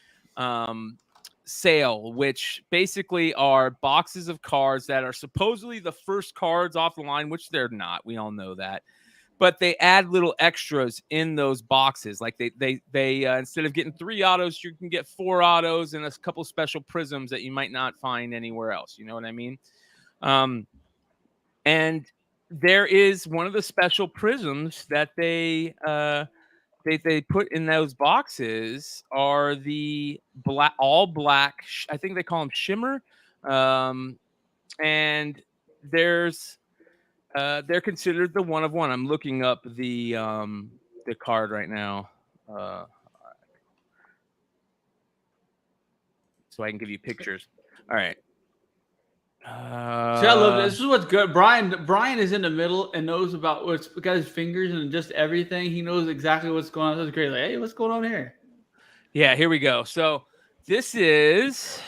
sale, which basically are boxes of cards that are supposedly the first cards off the line, which they're not. We all know that. But they add little extras in those boxes. Like they instead of getting 3 autos, you can get 4 autos and a couple special prisms that you might not find anywhere else. You know what I mean? And there is one of the special prisms that they put in those boxes are the all black. I think they call them shimmer. And they're considered the 1 of 1. I'm looking up the card right now, so I can give you pictures. All right. See, I love this. This is what's good. Bryan is in the middle and knows about what's got his fingers and just everything. He knows exactly what's going on. That's great. Like, hey, what's going on here? Yeah, here we go. So this is.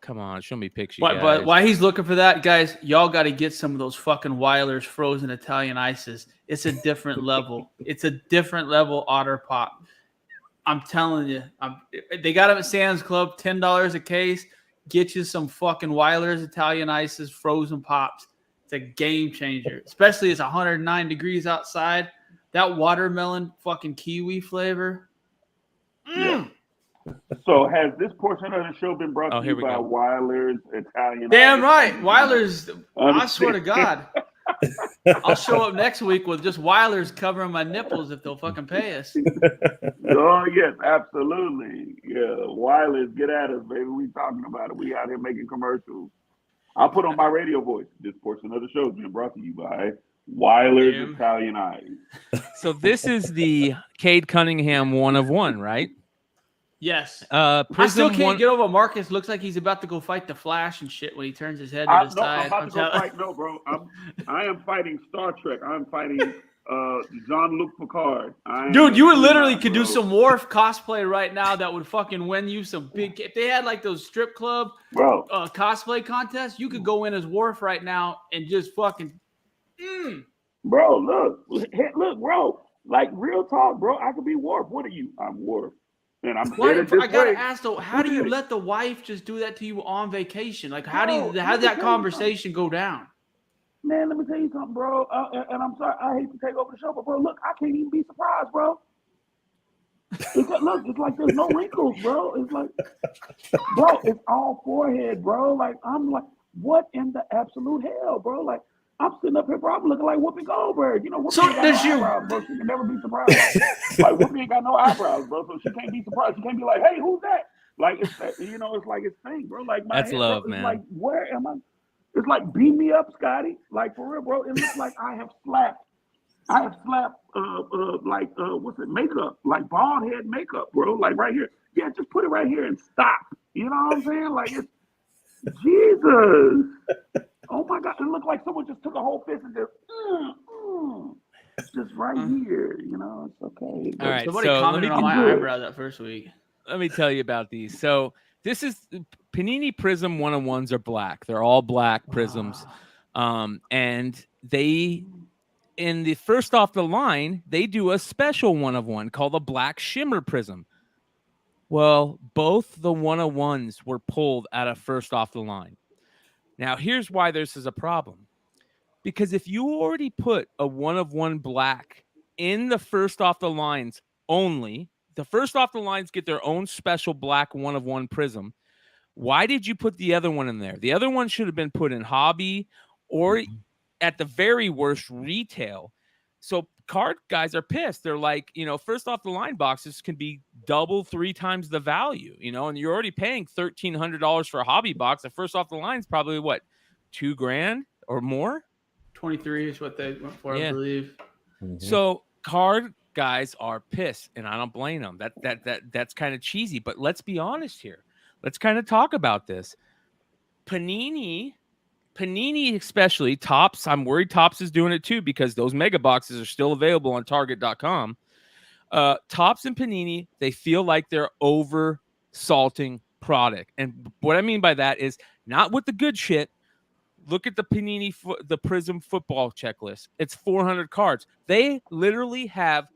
Come on, show me pictures. But while he's looking for that, guys, y'all got to get some of those fucking Weiler's frozen Italian ices. It's a different level. It's a different level otter pop. I'm telling you. They got them at Sam's Club, $10 a case. Get you some fucking Weiler's Italian ices, frozen pops. It's a game changer, especially it's 109 degrees outside. That watermelon fucking kiwi flavor. Yeah. So has this portion of the show been brought to here you we by go. Weiler's Italian? Damn Irish? right. Weiler's, I swear to God. I'll show up next week with just Weiler's covering my nipples if they'll fucking pay us. Oh, yes, absolutely. Yeah, Weiler's, get at us, baby. We talking about it. We out here making commercials. I'll put on my radio voice. This portion of the show has been brought to you by Weiler's Italian Ice. So this is the Cade Cunningham 1 of 1, right? Yes. Prism I still can't one... get over Marcus. Looks like he's about to go fight the Flash and shit when he turns his head to the side. I'm about to go fight. No, bro. I am fighting Star Trek. I'm fighting Jean-Luc Picard. Dude, you would literally could do some Worf cosplay right now that would fucking win you some big. If they had like those strip club cosplay contests, you could go in as Worf right now and just fucking. Bro, look, bro. Like real talk, bro. I could be Worf. What are you? I'm Worf. And I'm headed this I gotta way. ask though, how do you let the wife just do that to you on vacation? Like, how did that conversation go down? Man, let me tell you something, bro. And I'm sorry, I hate to take over the show, but bro, look, I can't even be surprised, bro. It's like there's no wrinkles, bro. It's like, bro, it's all forehead, bro. Like I'm like, what in the absolute hell, bro? Like I'm sitting up here, bro. I'm looking like Whoopi Goldberg. You know, Whoopi ain't got no eyebrows, bro. She can never be surprised. Like Whoopi ain't got no eyebrows, bro. So she can't be surprised. She can't be like, hey, who's that? Like it's that, you know, it's like it's thing, bro. Like my that's head, love, bro, man. like where am I? It's like beat me up, Scotty. Like for real, bro. It looks like I have slapped what's it, makeup, like bald head makeup, bro. Like right here. Yeah, just put it right here and stop. You know what I'm saying? Like it's Jesus. Oh my God! It looked like someone just took a whole fist and just right here. You know, it's okay. All right. Somebody commented on my eyebrow that first week. Let me tell you about these. So this is Panini Prism 1-on-1s are black. They're all black prisms. And they, in the first off the line, they do a special 1-of-1 called a black shimmer prism. Well, both the 1-of-1s were pulled out of first off the line. Now, here's why this is a problem. Because if you already put a 1-of-1 black in the first off the lines only, the first off the lines get their own special black 1-of-1 prism. Why did you put the other one in there? The other one should have been put in hobby or at the very worst retail. So card guys are pissed. They're like, you know, first off the line boxes can be double, 3 times the value, you know, and you're already paying $1,300 for a hobby box. The first off the line is probably what, $2,000 or more? 23 is what they went for, I believe. So card guys are pissed, and I don't blame them. That's kind of cheesy, but let's be honest here. Let's kind of talk about this. Panini especially, Topps, I'm worried Topps is doing it too because those mega boxes are still available on Target.com. Topps and Panini, they feel like they're over salting product. And what I mean by that is not with the good shit. Look at the Panini, the Prism football checklist. It's 400 cards. They literally have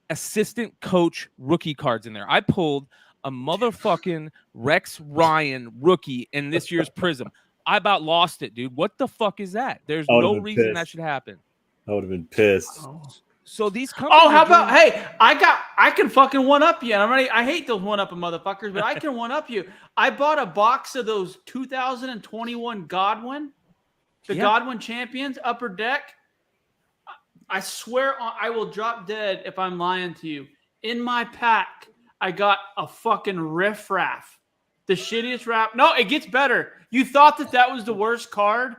assistant coach rookie cards in there. I pulled a motherfucking Rex Ryan rookie in this year's Prism. I about lost it, dude. What the fuck is that? There's no reason that should happen. I would have been pissed. So these companies. Oh, how about I can fucking one up you. And I hate those one up motherfuckers, but I can one up you. I bought a box of those 2021 Godwin, Godwin champions upper deck. I swear I will drop dead if I'm lying to you. In my pack, I got a fucking riffraff. The shittiest wrap. No, it gets better. You thought that was the worst card?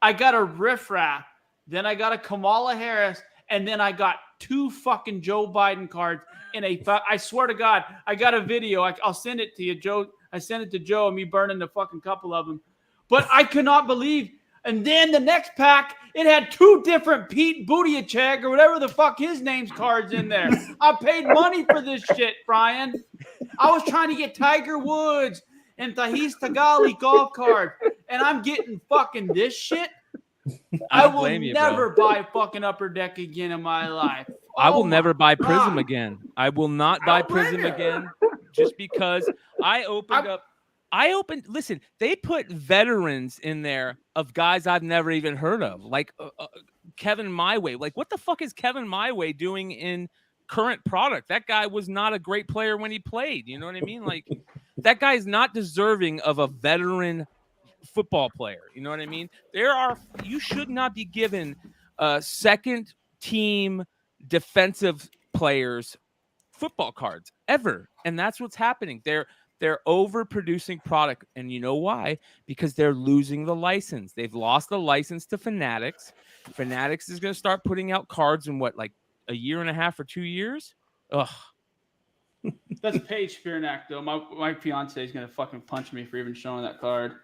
I got a riffraff. Then I got a Kamala Harris. And then I got 2 fucking Joe Biden cards in I swear to God, I got a video. I'll send it to you, Joe. I sent it to Joe and me burning the fucking couple of them. But I could not believe. And then the next pack, it had 2 different Pete Buttigieg or whatever the fuck his name's cards in there. I paid money for this shit, Brian. I was trying to get Tiger Woods and Tahis Tagali golf cards, and I'm getting fucking this shit. I will never buy fucking Upper Deck again in my life. I will never buy Prism again. I will not buy Prism again just because listen, they put veterans in there of guys I've never even heard of, like Kevin Myway. Like, what the fuck is Kevin Myway doing in current product. That guy was not a great player when he played. You know what I mean? Like, that guy's not deserving of a veteran football player. You know what I mean? You should not be given second team defensive players football cards ever. And that's what's happening. They're overproducing product. And you know why? Because they're losing the license. They've lost the license to Fanatics. Fanatics is going to start putting out cards in what, like a year and a half or 2 years? Ugh. That's Paige Spearnack, though. My fiance is going to fucking punch me for even showing that card.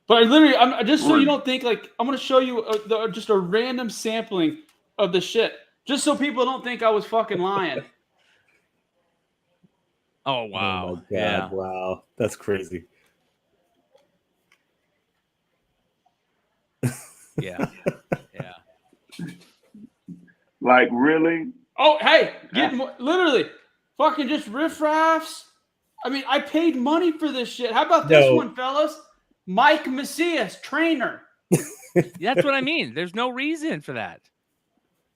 But I'm just so you don't think, like, I'm going to show you just a random sampling of the shit. Just so people don't think I was fucking lying. Oh, wow. Oh, my God. Yeah. Wow. That's crazy. Yeah. Yeah. Like, really? Oh, hey, literally, fucking just riffraffs. I mean, I paid money for this shit. How about this one, fellas? Mike Macias, trainer. That's what I mean. There's no reason for that.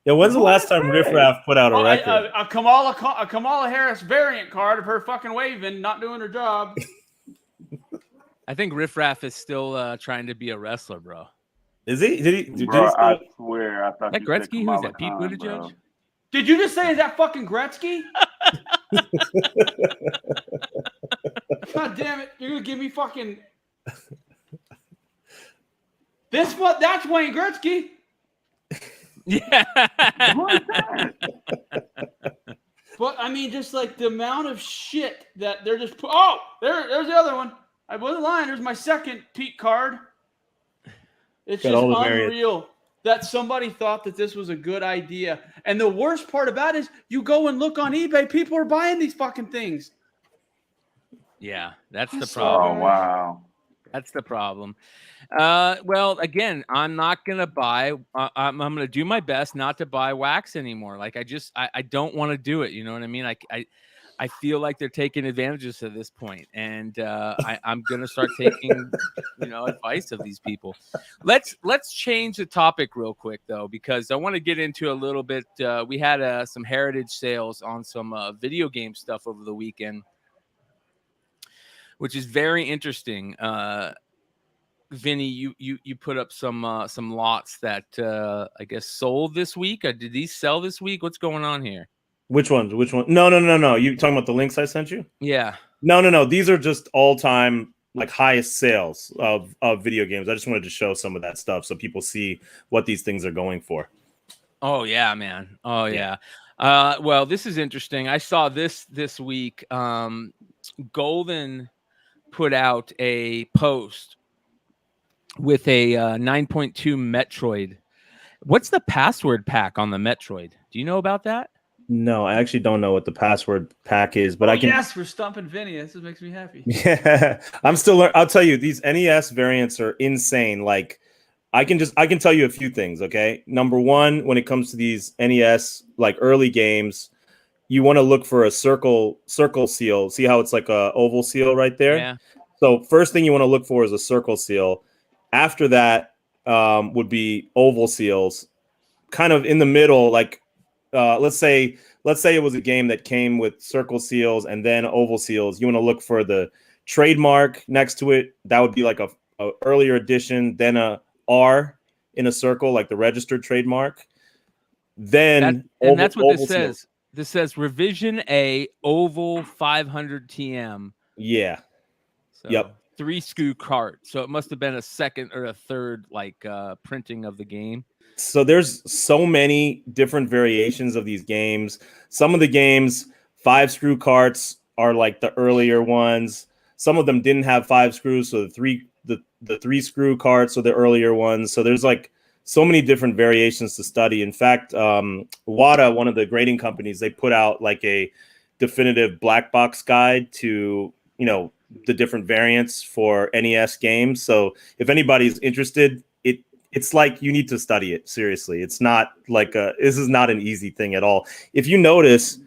Yeah, when's the last time Riff Raff put out a record? A Kamala Harris variant card of her fucking waving, not doing her job. I think Riff Raff is still trying to be a wrestler, bro. Is he? Did he? I swear, I thought that Gretzky? Who's that? Pete Buttigieg? Did you just say is that fucking Gretzky? God damn it! You're gonna give me fucking this one. That's Wayne Gretzky. Yeah. But I mean, just like the amount of shit that they're just there's the other one. I wasn't lying. There's my second Pete card. It's just unreal that somebody thought that this was a good idea. And the worst part about it is you go and look on eBay, people are buying these fucking things. Yeah, that's the problem. Oh, wow. That's the problem. Well, again, I'm not going to buy. I'm going to do my best not to buy wax anymore. Like, I don't want to do it. You know what I mean? I feel like they're taking advantages at this point, and I'm going to start taking, advice of these people. Let's change the topic real quick, though, because I want to get into a little bit. We had some heritage sales on some video game stuff over the weekend, which is very interesting. Vinny, you put up some lots that I guess sold this week. Did these sell this week? What's going on here? Which ones? No. You talking about the links I sent you? Yeah. No. These are just all-time like highest sales of video games. I just wanted to show some of that stuff so people see what these things are going for. Oh yeah, man. Oh yeah. Well, this is interesting. I saw this week. Golden put out a post with a 9.2 Metroid. What's the password pack on the Metroid? Do you know about that? No, I actually don't know what the password pack is, but I can. Yes, we're stumping Vinny. This makes me happy. Yeah, I'm still. I'll tell you, these NES variants are insane. Like, I can tell you a few things. Okay, number one, when it comes to these NES like early games, you want to look for a circle seal. See how it's like a oval seal right there? Yeah. So first thing you want to look for is a circle seal. After that would be oval seals. Kind of in the middle, like let's say it was a game that came with circle seals and then oval seals. You want to look for the trademark next to it. That would be like a earlier edition, then a R in a circle, like the registered trademark. Then that's what this says. Seals. This says revision A oval 500 TM. Yeah. So, yep. 3 screw cart. So it must have been a second or a third like printing of the game. So there's so many different variations of these games. Some of the games, 5 screw carts are like the earlier ones. Some of them didn't have 5 screws, so the 3 screw carts are the earlier ones. So there's like so many different variations to study. In fact, WADA, one of the grading companies, they put out like a definitive black box guide to, the different variants for NES games. So if anybody's interested, it's like you need to study it seriously. It's not like this is not an easy thing at all. If you notice,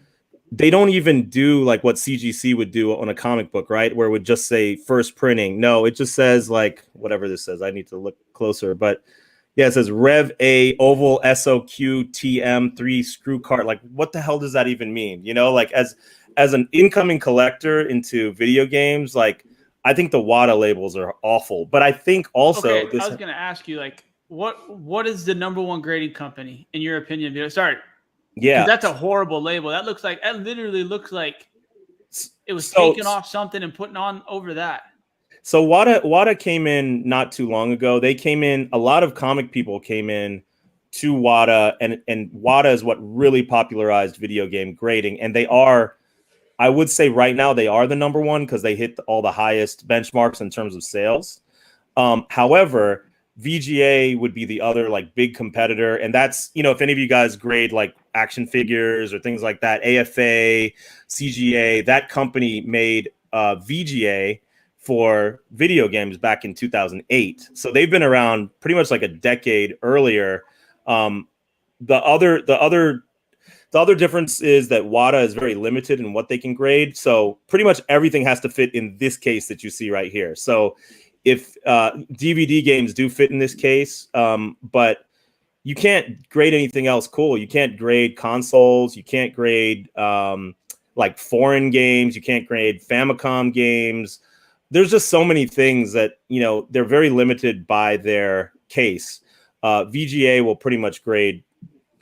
they don't even do like what CGC would do on a comic book, right? Where it would just say first printing. No, it just says like whatever this says. I need to look closer, but Yeah, it says Rev A Oval SOQ TM3 screw cart. Like, what the hell does that even mean? You know, like as an incoming collector into video games, like I think the WATA labels are awful. But I think also I was gonna ask you, like, what is the number one grading company in your opinion? Sorry. Yeah. Because that's a horrible label. That literally looks like it was taken off something and putting on over that. So WATA came in not too long ago. They came in, a lot of comic people came in to WATA, and WATA is what really popularized video game grading. And they are, I would say right now, they are the number one because they hit all the highest benchmarks in terms of sales. However, VGA would be the other like big competitor. And that's, you know, if any of you guys grade like action figures or things like that, AFA, CGA, that company made VGA for video games back in 2008. So they've been around pretty much like a decade earlier. The other difference is that WATA is very limited in what they can grade. So pretty much everything has to fit in this case that you see right here. So if DVD games do fit in this case, but you can't grade anything else cool. You can't grade consoles. You can't grade like foreign games. You can't grade Famicom games. There's just so many things that, you know, they're very limited by their case. VGA will pretty much grade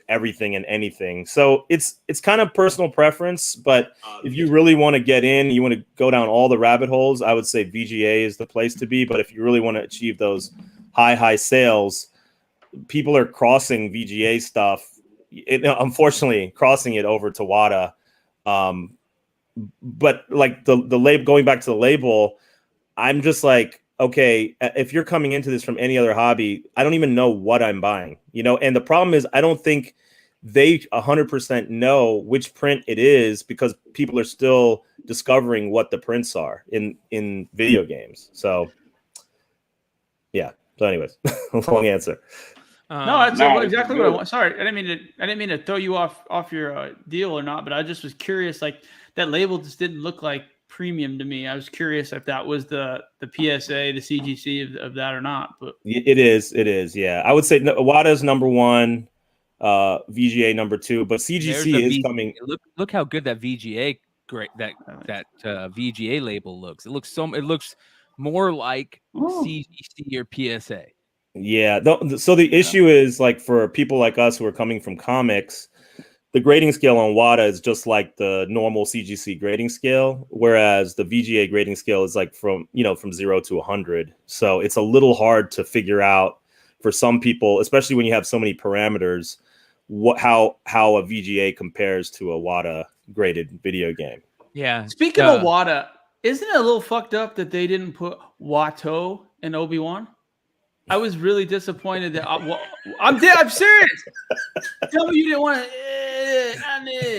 everything and anything. So it's kind of personal preference, but if you really want to get in, you want to go down all the rabbit holes, I would say VGA is the place to be. But if you really want to achieve those high sales, people are crossing VGA stuff, unfortunately crossing it over to WATA. But like the label, going back to the label, I'm just like, okay, if you're coming into this from any other hobby, I don't even know what I'm buying, you know? And the problem is I don't think they 100% know which print it is because people are still discovering what the prints are in video games. So yeah. So anyways, long answer. No, that's exactly what I want. Sorry, I didn't mean to throw you off your deal or not, but I just was curious. Like that label just didn't look like premium to me. I was curious if that was the PSA, the CGC of that or not. But it is. Yeah, I would say WATA is number one, VGA number two, but CGC is coming. Look how good that VGA that VGA label looks. It looks more like CGC or PSA. Yeah. So the issue is like for people like us who are coming from comics, the grading scale on WATA is just like the normal CGC grading scale, whereas the VGA grading scale is like from 0 to 100. So it's a little hard to figure out for some people, especially when you have so many parameters, how a VGA compares to a WATA graded video game. Yeah. Speaking of WATA, isn't it a little fucked up that they didn't put Watto in Obi-Wan? I was really disappointed that I'm serious. Tell me you didn't want to.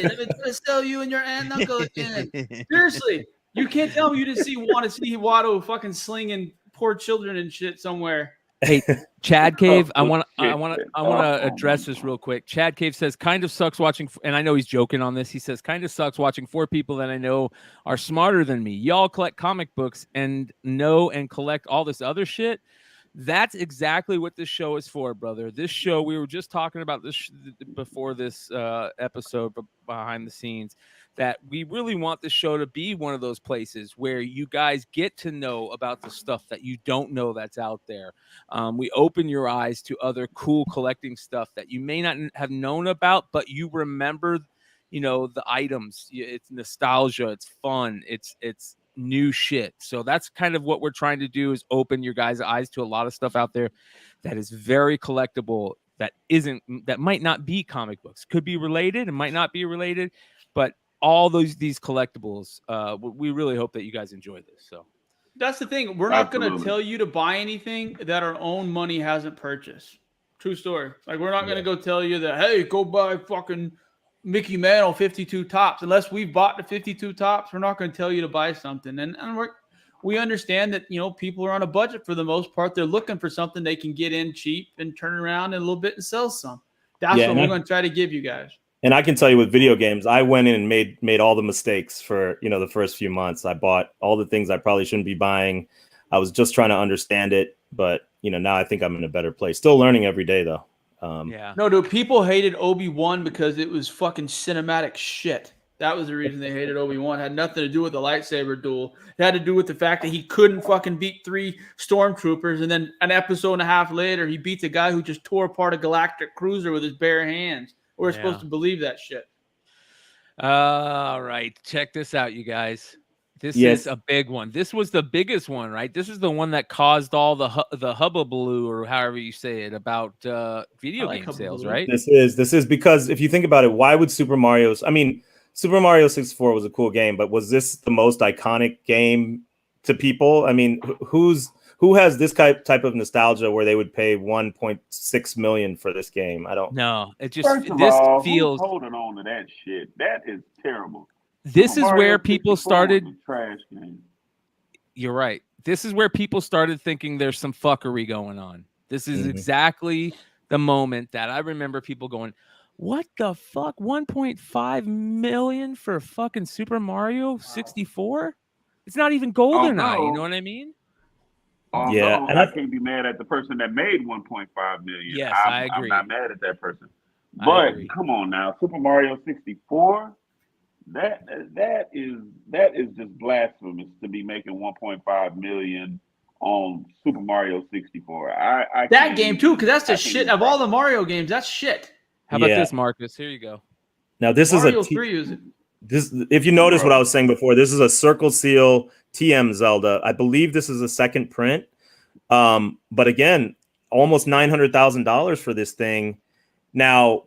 Let me sell you and your aunt and uncle again. Seriously, you can't tell me you didn't want to see Watto fucking slinging poor children and shit somewhere. Hey, Chad Cave, I want to address this real quick. Chad Cave says, kind of sucks watching, and I know he's joking on this. He says, kind of sucks watching 4 people that I know are smarter than me. Y'all collect comic books and know and collect all this other shit. That's exactly what this show is for, brother. This show, we were just talking about this before this episode behind the scenes, that we really want the show to be one of those places where you guys get to know about the stuff that you don't know that's out there. We open your eyes to other cool collecting stuff that you may not have known about, but you remember, the items. It's nostalgia. It's fun. It's new shit. So that's kind of what we're trying to do, is open your guys' eyes to a lot of stuff out there that is very collectible, that might not be comic books, could be related and might not be related, but all these collectibles, we really hope that you guys enjoy this. So that's the thing. We're not going to tell you to buy anything that our own money hasn't purchased. True story. Like, we're not going to go tell you that, hey, go buy fucking Mickey Mantle 52 tops. Unless we've bought the 52 tops, we're not going to tell you to buy something. And we understand that, people are on a budget for the most part. They're looking for something they can get in cheap and turn around in a little bit and sell some. That's what we're going to try to give you guys. And I can tell you with video games, I went in and made all the mistakes for, the first few months. I bought all the things I probably shouldn't be buying. I was just trying to understand it. But, now I think I'm in a better place. Still learning every day though. No, dude, people hated Obi-Wan because it was fucking cinematic shit. That was the reason they hated Obi-Wan. It had nothing to do with the lightsaber duel. It had to do with the fact that he couldn't fucking beat 3 stormtroopers, and then an episode and a half later, he beats a guy who just tore apart a galactic cruiser with his bare hands. We're supposed to believe that shit. All right, check this out, you guys. This is a big one. This was the biggest one, right? This is the one that caused all the hubbubaloo, or however you say it, about video game sales, right? This is because if you think about it, why would Super Mario 64 was a cool game, but was this the most iconic game to people? I mean, who has this type of nostalgia where they would pay 1.6 million for this game? I don't know. It just feels holding on to that shit. That is terrible. This is where people started. Trash game. You're right. This is where people started thinking there's some fuckery going on. This is exactly the moment that I remember people going, "What the fuck? 1.5 million for fucking Super Mario 64? It's not even GoldenEye." You know what I mean? Although, and I can't be mad at the person that made 1.5 million. Yes, I agree. I'm not mad at that person. But come on now, Super Mario 64. That is just blasphemous to be making 1.5 million on Super Mario 64. That game too, because that's the shit of all the Mario games. That's shit. How about this, Marcus? Here you go. Now this Mario is 3 is this. If you notice what I was saying before, this is a Circle Seal TM Zelda. I believe this is a second print. But again, almost $900,000 for this thing. Now,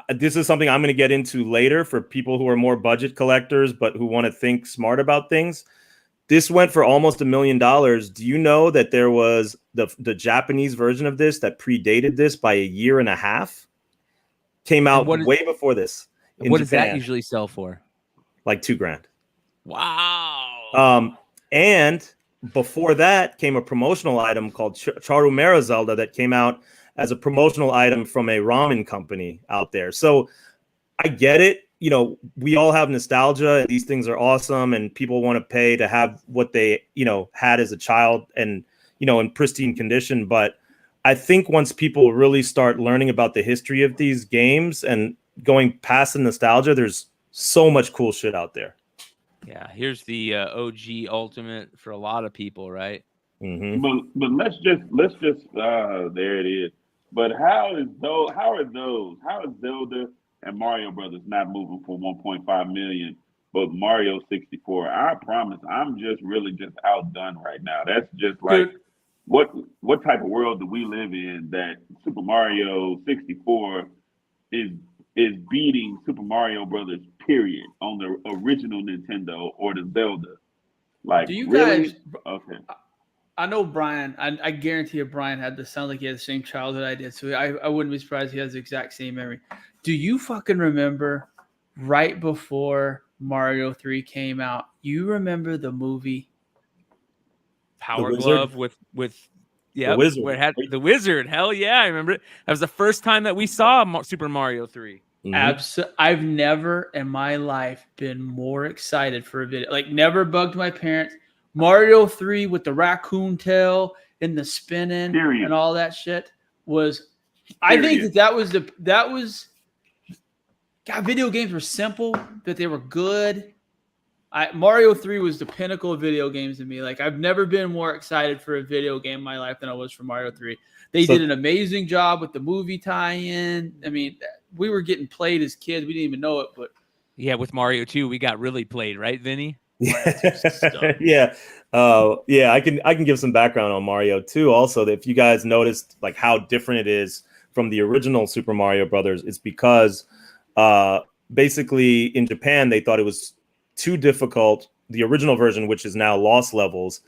this is something I'm going to get into later for people who are more budget collectors, but who want to think smart about things. This went for almost $1 million. Do you know that there was the Japanese version of this that predated this by a year and a half? Came out way before this. What does that usually sell for? Like $2,000. Wow. And before that came a promotional item called Charumera Zelda that came out as a promotional item from a ramen company out there. So I get it. We all have nostalgia, and these things are awesome, and people want to pay to have what they, had as a child and, in pristine condition. But I think once people really start learning about the history of these games and going past the nostalgia, there's so much cool shit out there. Yeah, here's the OG Ultimate for a lot of people, right? Mm-hmm. But let's just there it is. But how is Zelda and Mario Brothers not moving for 1.5 million, but Mario 64? I promise, I'm just really outdone right now. That's just like, what type of world do we live in that Super Mario 64 is beating Super Mario Brothers, period, on the original Nintendo or the Zelda? Like, do you really? guys? Okay. I know Bryan. I guarantee you, Bryan had this. Sounds like he had the same childhood I did. So I wouldn't be surprised he has the exact same memory. Do you fucking remember right before Mario 3 came out? You remember the movie Power Glove with the Wizard? Where it had the Wizard. Hell yeah, I remember it. That was the first time that we saw Super Mario 3. Mm-hmm. I've never in my life been more excited for a video. Like, never bugged my parents. Mario 3 with the raccoon tail and the spinning and all that shit was. I think that was God, video games were simple, that they were good. Mario 3 was the pinnacle of video games to me. Like, I've never been more excited for a video game in my life than I was for Mario 3. They did an amazing job with the movie tie-in. I mean, we were getting played as kids. We didn't even know it, but yeah, with Mario 2, we got really played, right, Vinny? Yeah. I can give some background on Mario 2 also. That if you guys noticed like how different it is from the original Super Mario Brothers, it's because basically in Japan they thought it was too difficult. The original version, which is now Lost Levels,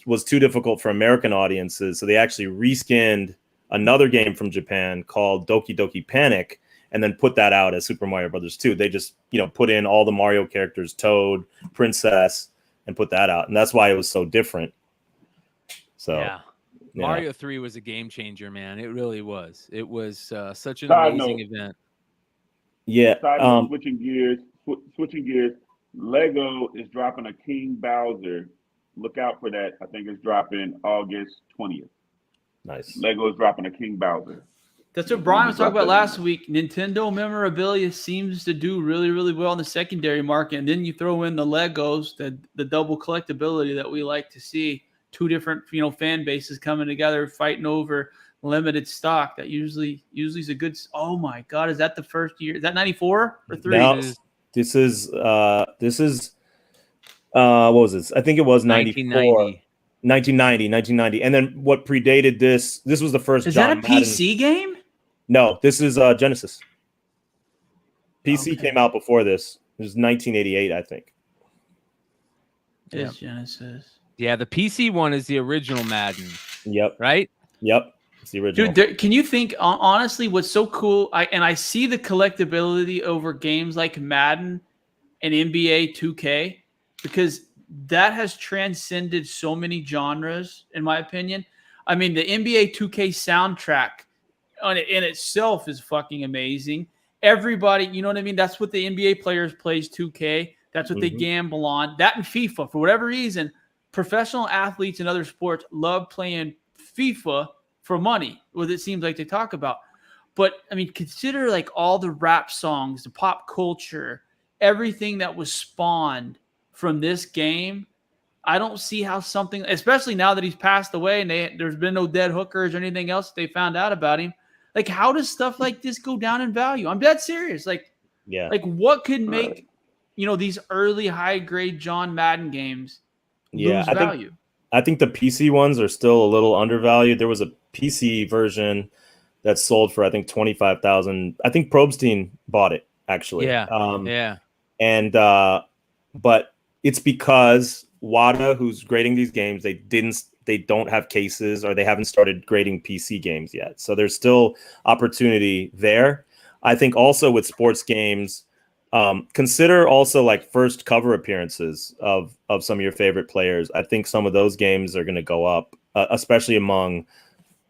was too difficult for American audiences, so they actually reskinned another game from Japan called Doki Doki Panic, and then put that out as Super Mario Brothers 2. They just, put in all the Mario characters, Toad, Princess, and put that out. And that's why it was so different. So yeah. Mario 3 was a game changer, man. It really was. It was such an amazing event. Yeah. Switching gears. Lego is dropping a King Bowser. Look out for that. I think it's dropping August 20th. Nice. Lego is dropping a King Bowser. That's what Bryan was talking about last week. Nintendo memorabilia seems to do really, really well in the secondary market. And then you throw in the Legos, the double collectability that we like to see. Two different, fan bases coming together, fighting over limited stock. That usually is a good. Oh my God, is that the first year? Is that 94 or 3? No, this is what was this? I think it was 94. 1990. And then what predated this was the first Is John that a Madden. PC game? No, this is Genesis. PC came out before this. It was 1988, I think. It is Genesis. Yeah, the PC one is the original Madden. Yep. Right? Yep. It's the original. Dude, can you think, honestly, what's so cool, I see the collectability over games like Madden and NBA 2K, because that has transcended so many genres, in my opinion. I mean, the NBA 2K soundtrack in itself is fucking amazing. Everybody, you know what I mean? That's what the NBA players plays 2K. That's what they gamble on. That and FIFA, for whatever reason, professional athletes in other sports love playing FIFA for money, what it seems like they talk about. But, I mean, consider like all the rap songs, the pop culture, everything that was spawned from this game. I don't see how something, especially now that he's passed away and there's been no dead hookers or anything else they found out about him. Like, how does stuff like this go down in value? I'm dead serious. Like what could make, these early high-grade John Madden games lose value? I think the PC ones are still a little undervalued. There was a PC version that sold for, I think, $25,000. I think Probstein bought it, actually. Yeah. And but it's because WADA, who's grading these games, they don't have cases, or they haven't started grading PC games yet. So there's still opportunity there. I think also with sports games, consider also like first cover appearances of some of your favorite players. I think some of those games are going to go up, especially among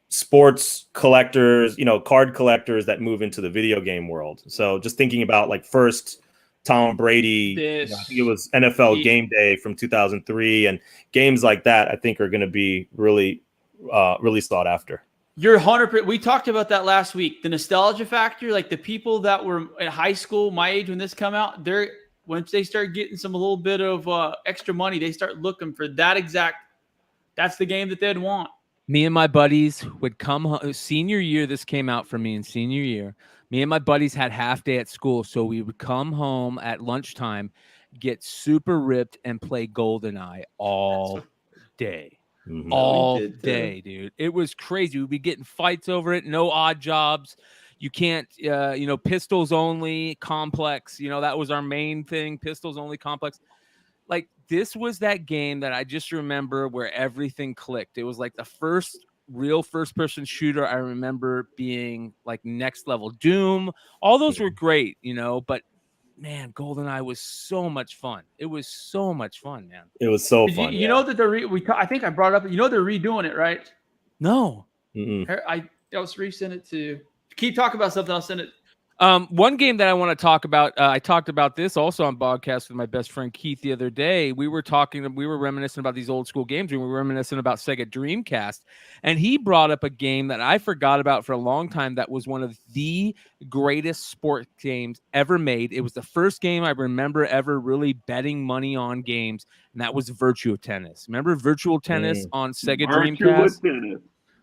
sports collectors, card collectors that move into the video game world. So just thinking about like first Tom Brady, I think it was NFL Game Day from 2003, and games like that, I think, are going to be really, really sought after. You're 100%. We talked about that last week. The nostalgia factor, like the people that were in high school, my age when this come out, once they start getting a little bit of extra money, they start looking for that's the game that they'd want. Me and my buddies would come home. Senior year, this came out for me in senior year. Me and my buddies had half day at school, so we would come home at lunchtime, get super ripped, and play GoldenEye all day. All day, dude. It was crazy. We'd be getting fights over it. No odd jobs. You can't, pistols only, complex. That was our main thing. Pistols only, complex. Like, this was that game that I just remember where everything clicked. It was like the first real first-person shooter I remember being like next level. Doom, all those were great, but man, GoldenEye was so much fun. It was so much fun, man. It was so fun. You know that I think I brought up. They're redoing it, right? No, I'll resend it to. Keep talking about something. I'll send it. One game that I want to talk about, I talked about this also on Bogcast with my best friend Keith the other day. We were reminiscing about these old school games. We were reminiscing about Sega Dreamcast, and he brought up a game that I forgot about for a long time that was one of the greatest sport games ever made. It was the first game I remember ever really betting money on games, and that was Virtua Tennis. Remember Virtual Tennis on Sega Dreamcast? Tennis.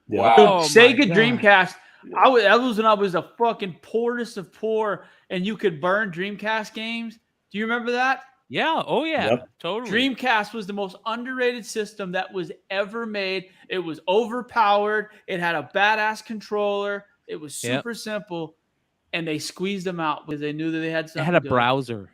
Wow. Oh, Sega Dreamcast. That was when I was a fucking poorest of poor, and you could burn Dreamcast games. Do you remember that? Yeah. Oh, yeah. Yep. Totally. Dreamcast was the most underrated system that was ever made. It was overpowered. It had a badass controller. It was super simple, and they squeezed them out because they knew that they had something. It had a browser.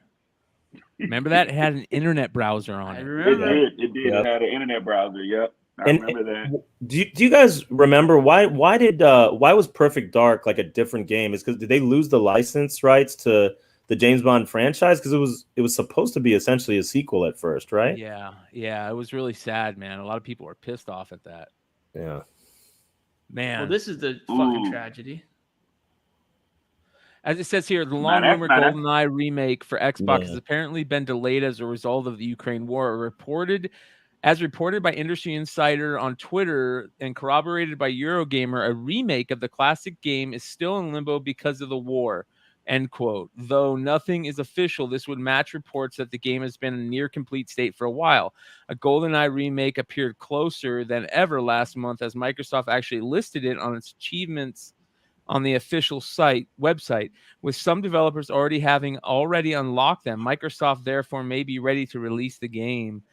Remember that? It had an internet browser on it. I remember. It did. It had an internet browser. Yep. I remember that. Do you guys remember why was Perfect Dark like a different game? Is because did they lose the license rights to the James Bond franchise? Because it was supposed to be essentially a sequel at first, right? Yeah. It was really sad, man. A lot of people were pissed off at that. Yeah, man. Well, this is the fucking tragedy. As it says here, the long-rumored GoldenEye remake for Xbox has apparently been delayed as a result of the Ukraine war. Reported As reported by Industry Insider on Twitter and corroborated by Eurogamer, a remake of the classic game is still in limbo because of the war. End quote. Though nothing is official, this would match reports that the game has been in a near complete state for a while. A GoldenEye remake appeared closer than ever last month, as Microsoft actually listed it on its achievements on the official website, with some developers already unlocked them. Microsoft therefore may be ready to release the game.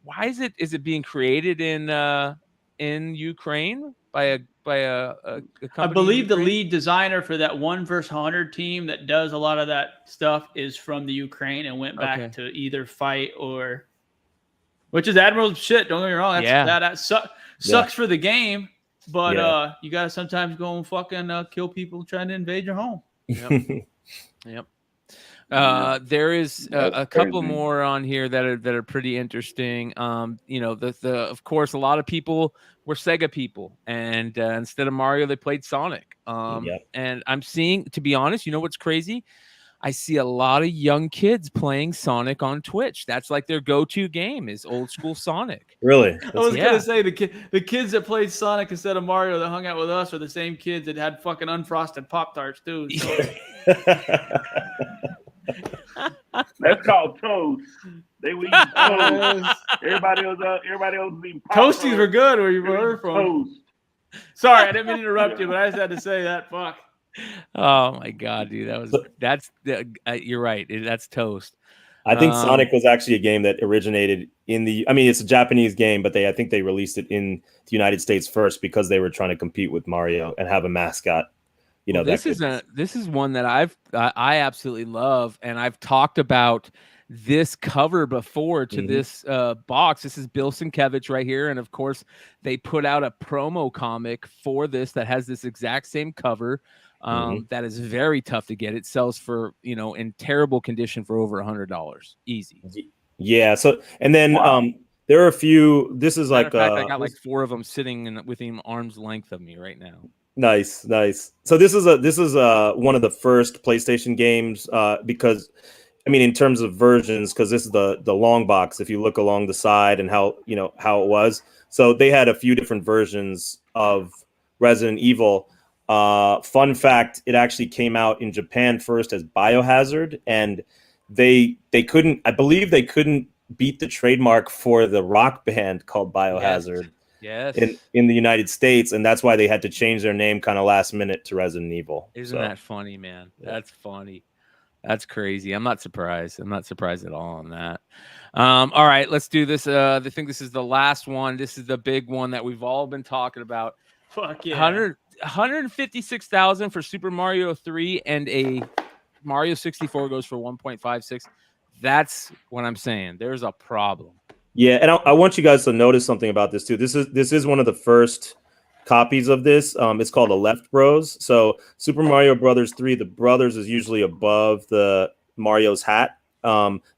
Why is it being created in Ukraine by a company? I believe the lead designer for that 1 vs. 100 team that does a lot of that stuff is from the Ukraine and went back to either fight or, which is Admiral's shit. Don't get me wrong. That sucks for the game, but you gotta sometimes go and fucking kill people trying to invade your home. Yep. There is a couple more on here that are pretty interesting. Of course, a lot of people were Sega people, and instead of Mario, they played Sonic. And I'm seeing, to be honest, you know what's crazy? I see a lot of young kids playing Sonic on Twitch. That's like their go-to game is old school Sonic. Really? I was gonna say the kids that played Sonic instead of Mario that hung out with us are the same kids that had fucking unfrosted Pop-Tarts too. So. That's called toast. They were eating toast. Everybody else was eating Pop-Tarts. Toasties were good where you were from. Toast. Sorry, I didn't mean to interrupt you, but I just had to say that. Fuck. Oh my god, dude, you're right. That's toast. I think Sonic was actually a game that originated it's a Japanese game, but I think they released it in the United States first because they were trying to compete with Mario and have a mascot. This is one that I absolutely love, and I've talked about this cover before to this box. This is Bill Sienkiewicz right here, and of course they put out a promo comic for this that has this exact same cover. That is very tough to get. It sells for in terrible condition for over $100, easy. Yeah. So and then there are a few. This is like I got like 4 of them sitting within arm's length of me right now. Nice. So this is one of the first PlayStation games because in terms of versions, because this is the long box. If you look along the side and how it was, so they had a few different versions of Resident Evil. Fun fact: it actually came out in Japan first as Biohazard, and they couldn't. I believe they couldn't beat the trademark for the rock band called Biohazard. Yes. In the United States, and that's why they had to change their name kind of last minute to Resident Evil. Isn't that funny, man? That's funny. That's crazy. I'm not surprised. I'm not surprised at all on that. All right, let's do this. I think this is the last one. This is the big one that we've all been talking about. Fuck yeah. 156,000 for Super Mario 3 and a Mario 64 goes for 1.56. That's what I'm saying. There's a problem. Yeah, and I want you guys to notice something about this too. This is one of the first copies of this. It's called a Left Bros. So Super Mario Brothers 3, the brothers is usually above the Mario's hat.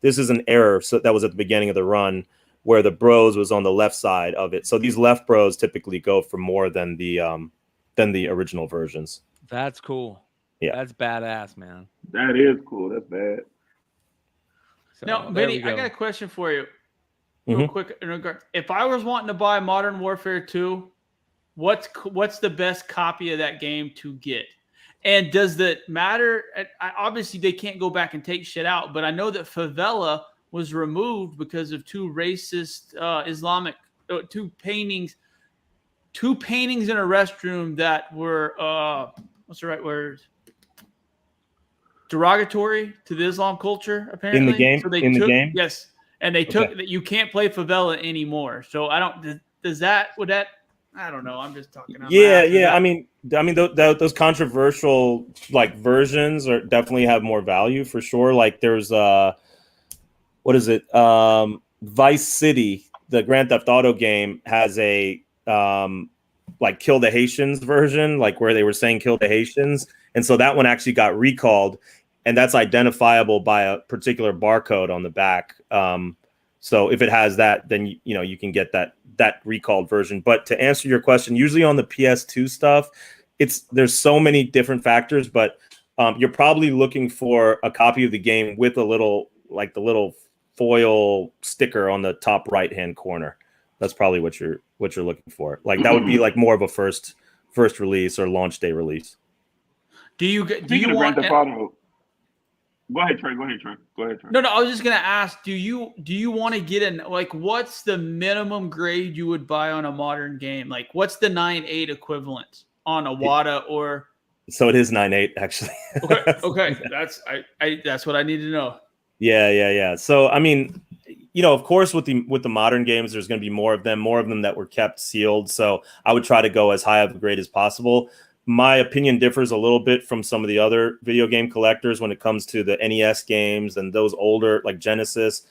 This is an error. So that was at the beginning of the run where the bros was on the left side of it. So these Left Bros typically go for more than the original versions. That's cool. Yeah, that's badass, man. That is cool. That's bad. So, now, Benny, I got a question for you. Real quick, in regard, if I was wanting to buy Modern Warfare 2, what's the best copy of that game to get? And does that matter? Obviously, they can't go back and take shit out, but I know that Favela was removed because of 2 racist Islamic 2 paintings in a restroom that were what's the right word? Derogatory to the Islam culture, apparently. In the game? So the game? Yes. And they took that you can't play Favela anymore. So I don't. I don't know. I'm just talking. Yeah. I mean, those controversial versions definitely have more value for sure. Like there's what is it? Vice City, the Grand Theft Auto game has a Kill the Haitians version, where they were saying kill the Haitians, and so that one actually got recalled. And that's identifiable by a particular barcode on the back. So if it has that, then you can get that recalled version. But to answer your question, usually on the PS2 stuff, there's so many different factors. But you're probably looking for a copy of the game with a little the little foil sticker on the top right hand corner. That's probably what you're looking for. Like that would be like more of a first release or launch day release. Do you want? Go ahead, Trey. Go ahead, Trey. No, I was just gonna ask. Do you want to get in? Like, what's the minimum grade you would buy on a modern game? Like, what's the 9.8 equivalent on a WADA or? So it is 9.8 actually. Okay. That's what I need to know. Yeah. So I mean, of course, with the modern games, there's going to be more of them that were kept sealed. So I would try to go as high of a grade as possible. My opinion differs a little bit from some of the other video game collectors when it comes to the NES games and those older like Genesis.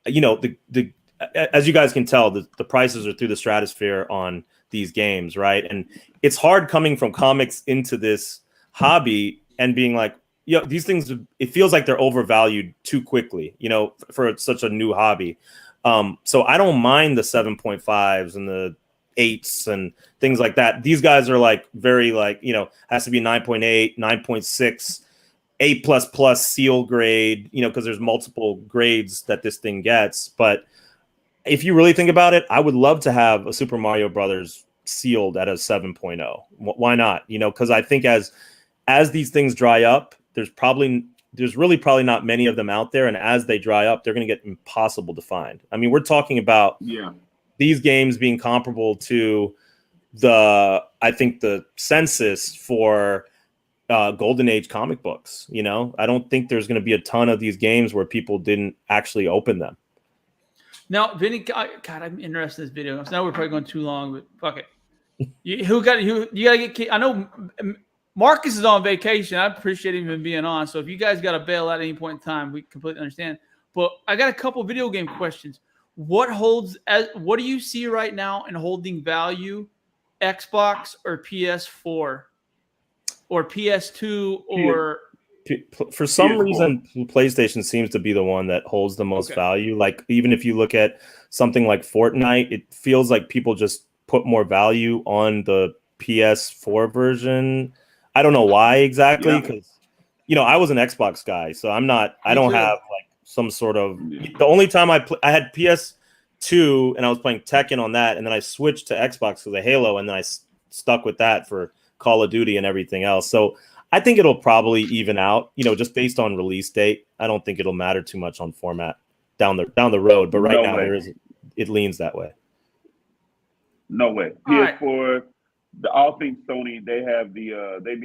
As you guys can tell, the prices are through the stratosphere on these games, right? And it's hard coming from comics into this hobby and being like, these things, it feels like they're overvalued too quickly, for such a new hobby. So I don't mind the 7.5s and the 8s and things like that. These guys are like very like, has to be 9.8, 9.6, 8++ seal grade, because there's multiple grades that this thing gets. But if you really think about it, I would love to have a Super Mario Brothers sealed at a 7.0. Why not? Because I think as these things dry up, there's really probably not many of them out there. And as they dry up, they're going to get impossible to find. I mean, we're talking about these games being comparable to I think the census for Golden Age comic books. I don't think there's going to be a ton of these games where people didn't actually open them. Now, Vinny, God, I'm interested in this video. Now we're probably going too long, but fuck it. You got to get. I know Marcus is on vacation. I appreciate him being on. So if you guys got to bail at any point in time, we completely understand. But I got a couple video game questions. What do you see right now in holding value, Xbox or PS4 or PS2 or? For some reason, PlayStation seems to be the one that holds the most value. Like even if you look at something like Fortnite, it feels like people just put more value on the PS4 version. I don't know why exactly, because I was an Xbox guy, so I don't have like some sort of. The only time I had PS2 and I was playing Tekken on that, and then I switched to Xbox because of Halo, and then I stuck with that for Call of Duty and everything else. So I think it'll probably even out, just based on release date. I don't think it'll matter too much on format down the road, but right now it leans that way. No way. PS4. All things Sony, they be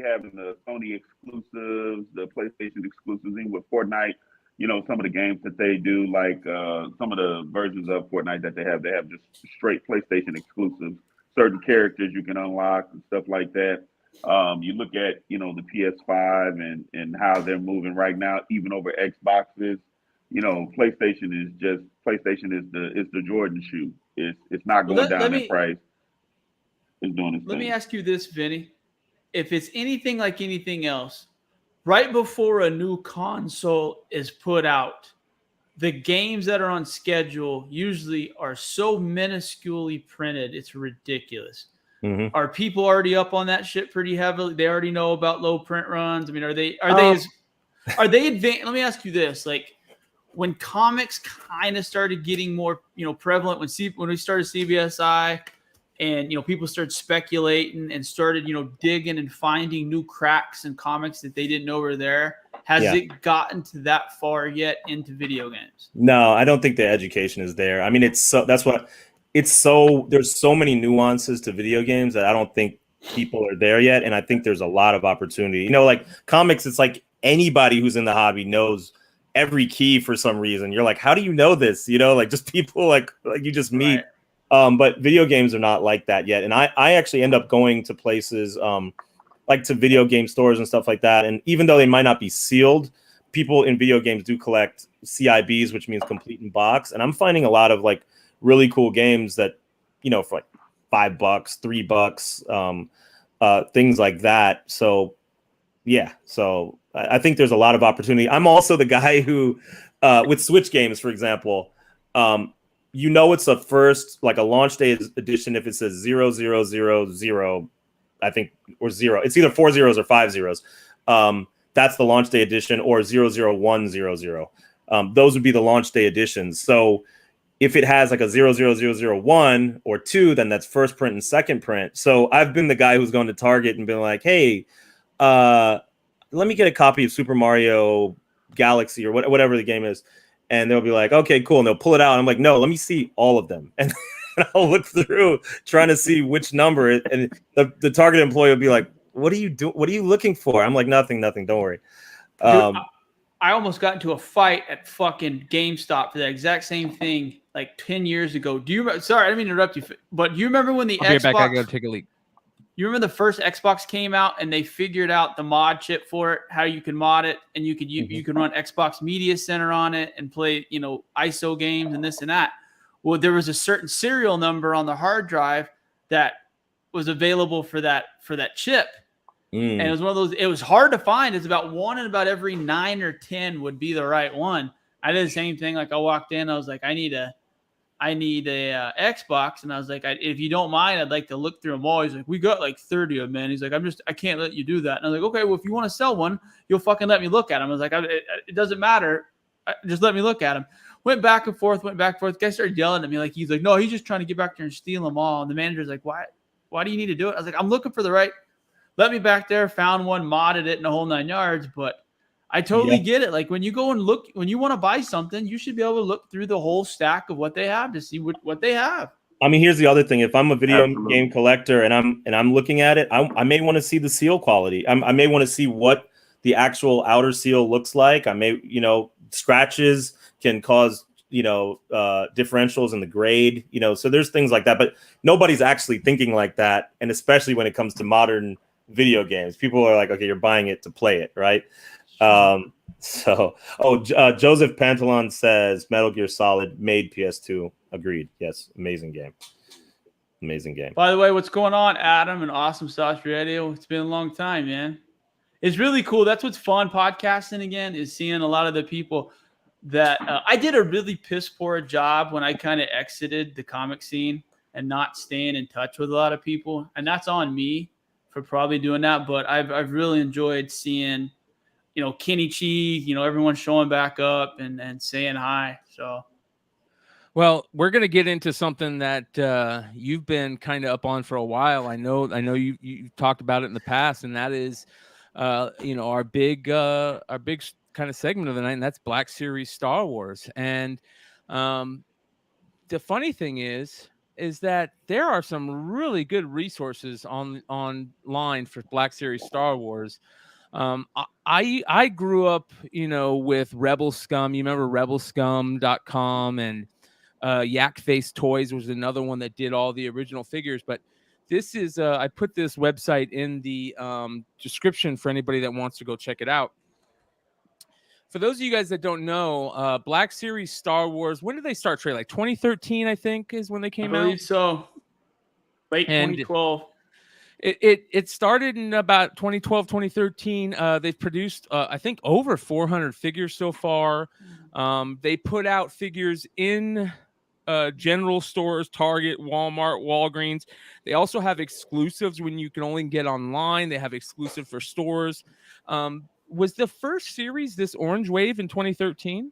having the Sony exclusives, the PlayStation exclusives, even with Fortnite. Some of the games that they do, like some of the versions of Fortnite that they have just straight PlayStation exclusives. Certain characters you can unlock and stuff like that. You look at the PS5 and how they're moving right now, even over Xboxes. PlayStation is the Jordan shoe. It's not going down in price. Let me ask you this, Vinny. If it's anything like anything else, right before a new console is put out, the games that are on schedule usually are so minusculely printed, it's ridiculous. Mm-hmm. Are people already up on that shit pretty heavily? They already know about low print runs. I mean, are they advanced? Let me ask you this: like, when comics kind of started getting more, prevalent, when we started CBSI. And, people started speculating and started, digging and finding new cracks in comics that they didn't know were there. Has it gotten to that far yet into video games? No, I don't think the education is there. I mean, there's so many nuances to video games that I don't think people are there yet. And I think there's a lot of opportunity. Like comics, it's like anybody who's in the hobby knows every key for some reason. You're like, how do you know this? Like just people like you just meet. Right. But video games are not like that yet. And I actually end up going to places like to video game stores and stuff like that. And even though they might not be sealed, people in video games do collect CIBs, which means complete in box. And I'm finding a lot of like really cool games that, for like $5, $3, things like that. So, yeah. So I think there's a lot of opportunity. I'm also the guy who, with Switch games, for example, it's a first, like a launch day edition if it says 0000, I think, or 0. It's either 4 zeros or 5 zeros. That's the launch day edition, or 00100. those would be the launch day editions. So if it has like a 00001 or 2, then that's first print and second print. So I've been the guy who's gone to Target and been like, hey, let me get a copy of Super Mario Galaxy or whatever the game is. And they'll be like, okay, cool. And they'll pull it out. I'm like, no, let me see all of them. And I'll look through trying to see which number. And the Target employee will be like, what are you doing? What are you looking for? I'm like, nothing. Don't worry. Dude, I almost got into a fight at fucking GameStop for that exact same thing like 10 years ago. Do you remember? Sorry, I didn't mean to interrupt you, but do you remember when the Xbox? Back, I gotta take a leak. You remember the first Xbox came out and they figured out the mod chip for it, how you can mod it, and you can run Xbox Media Center on it and play, ISO games and this and that. Well, there was a certain serial number on the hard drive that was available for that chip. And it was one of those, it was hard to find. It's about one in about every 9 or 10 would be the right one. I did the same thing. Like I walked in, I was like, I need a Xbox. And I was like, if you don't mind, I'd like to look through them all. He's like, we got like 30 of them, man. He's like, I can't let you do that. And I was like, okay, well, if you want to sell one, you'll fucking let me look at them. I was like, it doesn't matter. Just let me look at them. Went back and forth. Guy started yelling at me. Like, he's like, no, he's just trying to get back there and steal them all. And the manager's like, why do you need to do it? I was like, I'm looking for the right. Let me back there, found one, modded it in the whole 9 yards. But I totally get it. Like when you go and look, when you want to buy something, you should be able to look through the whole stack of what they have to see what they have. I mean, here's the other thing. If I'm a video game collector and I'm looking at it, I may want to see the seal quality. I may want to see what the actual outer seal looks like. I may, scratches can cause, differentials in the grade, so there's things like that. But nobody's actually thinking like that. And especially when it comes to modern video games, people are like, okay, you're buying it to play it, right? Joseph Pantalon says Metal Gear Solid made PS2. Agreed. Yes, amazing game. By the way, what's going on, Adam and Awesome Sauce Radio? It's been a long time, man. It's really cool. That's what's fun podcasting again, is seeing a lot of the people that I did a really piss poor job when I kind of exited the comic scene and not staying in touch with a lot of people, and that's on me for probably doing that. But I've really enjoyed seeing, Kenny Chi, everyone showing back up and saying hi. So, well, we're gonna get into something that you've been kind of up on for a while. I know you talked about it in the past, and that is, our big kind of segment of the night, and that's Black Series Star Wars. And the funny thing is that there are some really good resources online for Black Series Star Wars. I grew up, with Rebel Scum. You remember rebelscum.com, and Yak Face Toys was another one that did all the original figures. But this is I put this website in the description for anybody that wants to go check it out. For those of you guys that don't know, Black Series Star Wars, when did they start trading? Like 2013, I think, is when they came out. I believe so. Late 2012. It started in about 2012, 2013. They've produced, I think, over 400 figures so far. They put out figures in general stores, Target, Walmart, Walgreens. They also have exclusives when you can only get online. They have exclusive for stores. Was the first series this orange wave in 2013?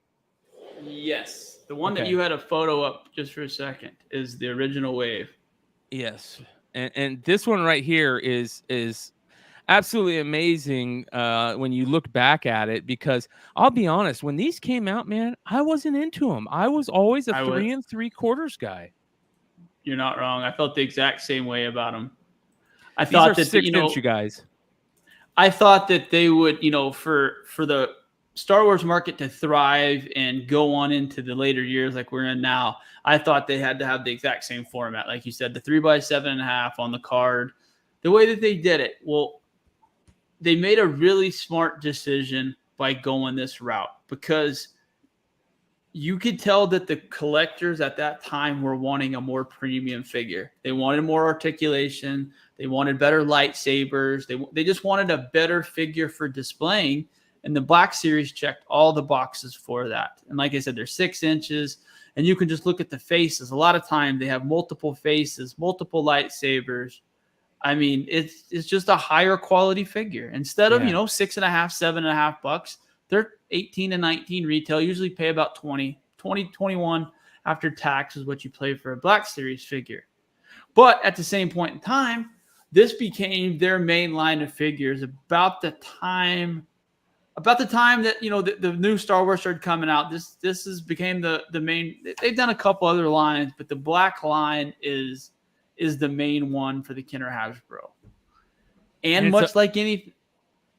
Yes. The one that you had a photo up just for a second is the original wave. Yes. And this one right here is absolutely amazing when you look back at it, because I'll be honest, when these came out, man, I wasn't into them. I was always a 3 3/4 guy. You're not wrong. I felt the exact same way about them. These thought that 6-inch, you guys. I thought that they would, for the Star Wars market to thrive and go on into the later years like we're in now, I thought they had to have the exact same format. Like you said, the 3x7.5 on the card, the way that they did it. Well, they made a really smart decision by going this route, because you could tell that the collectors at that time were wanting a more premium figure. They wanted more articulation. They wanted better lightsabers. They just wanted a better figure for displaying. And the Black Series checked all the boxes for that. And like I said, they're 6 inches, and you can just look at the faces. A lot of time they have multiple faces, multiple lightsabers. I mean, it's just a higher quality figure. Instead of, $6.5, $7.5, They're 18 to 19 retail, usually pay about 20, 21 after tax is what you pay for a Black Series figure. But at the same point in time, this became their main line of figures about the time that, you know, the new Star Wars started coming out. This became the main. They've done a couple other lines, but the Black line is the main one for the Kenner Hasbro. And much like any,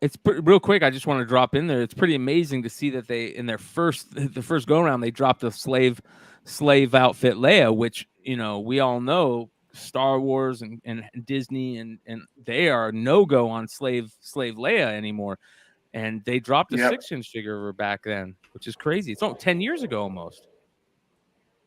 it's real quick. I just want to drop in there. It's pretty amazing to see that they, in the first go around, they dropped a slave outfit Leia, which, you know, we all know Star Wars and Disney and they are no-go on slave Leia anymore. And they dropped a 6-inch figure of her back then, which is crazy. It's only 10 years ago almost.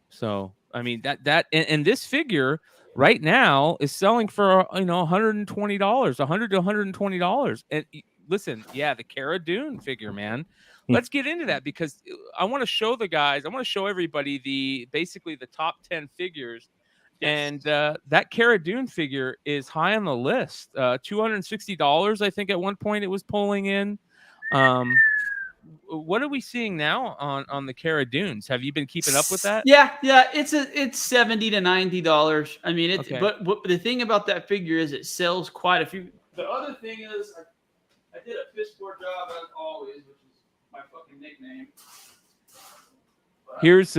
So, I mean, that and this figure right now is selling for, you know, $120, $100 to $120. And listen, yeah, the Cara Dune figure, man. Let's get into that because I want to show the guys, I want to show everybody basically the top 10 figures. Yes. And that Cara Dune figure is high on the list. $260, I think at one point it was pulling in. What are we seeing now on the Cara Dunes? Have you been keeping up with that? Yeah, it's $70 to $90. I mean, it's okay. But the thing about that figure is it sells quite a few. The other thing is I did a piss poor job as always, which is my fucking nickname. Here's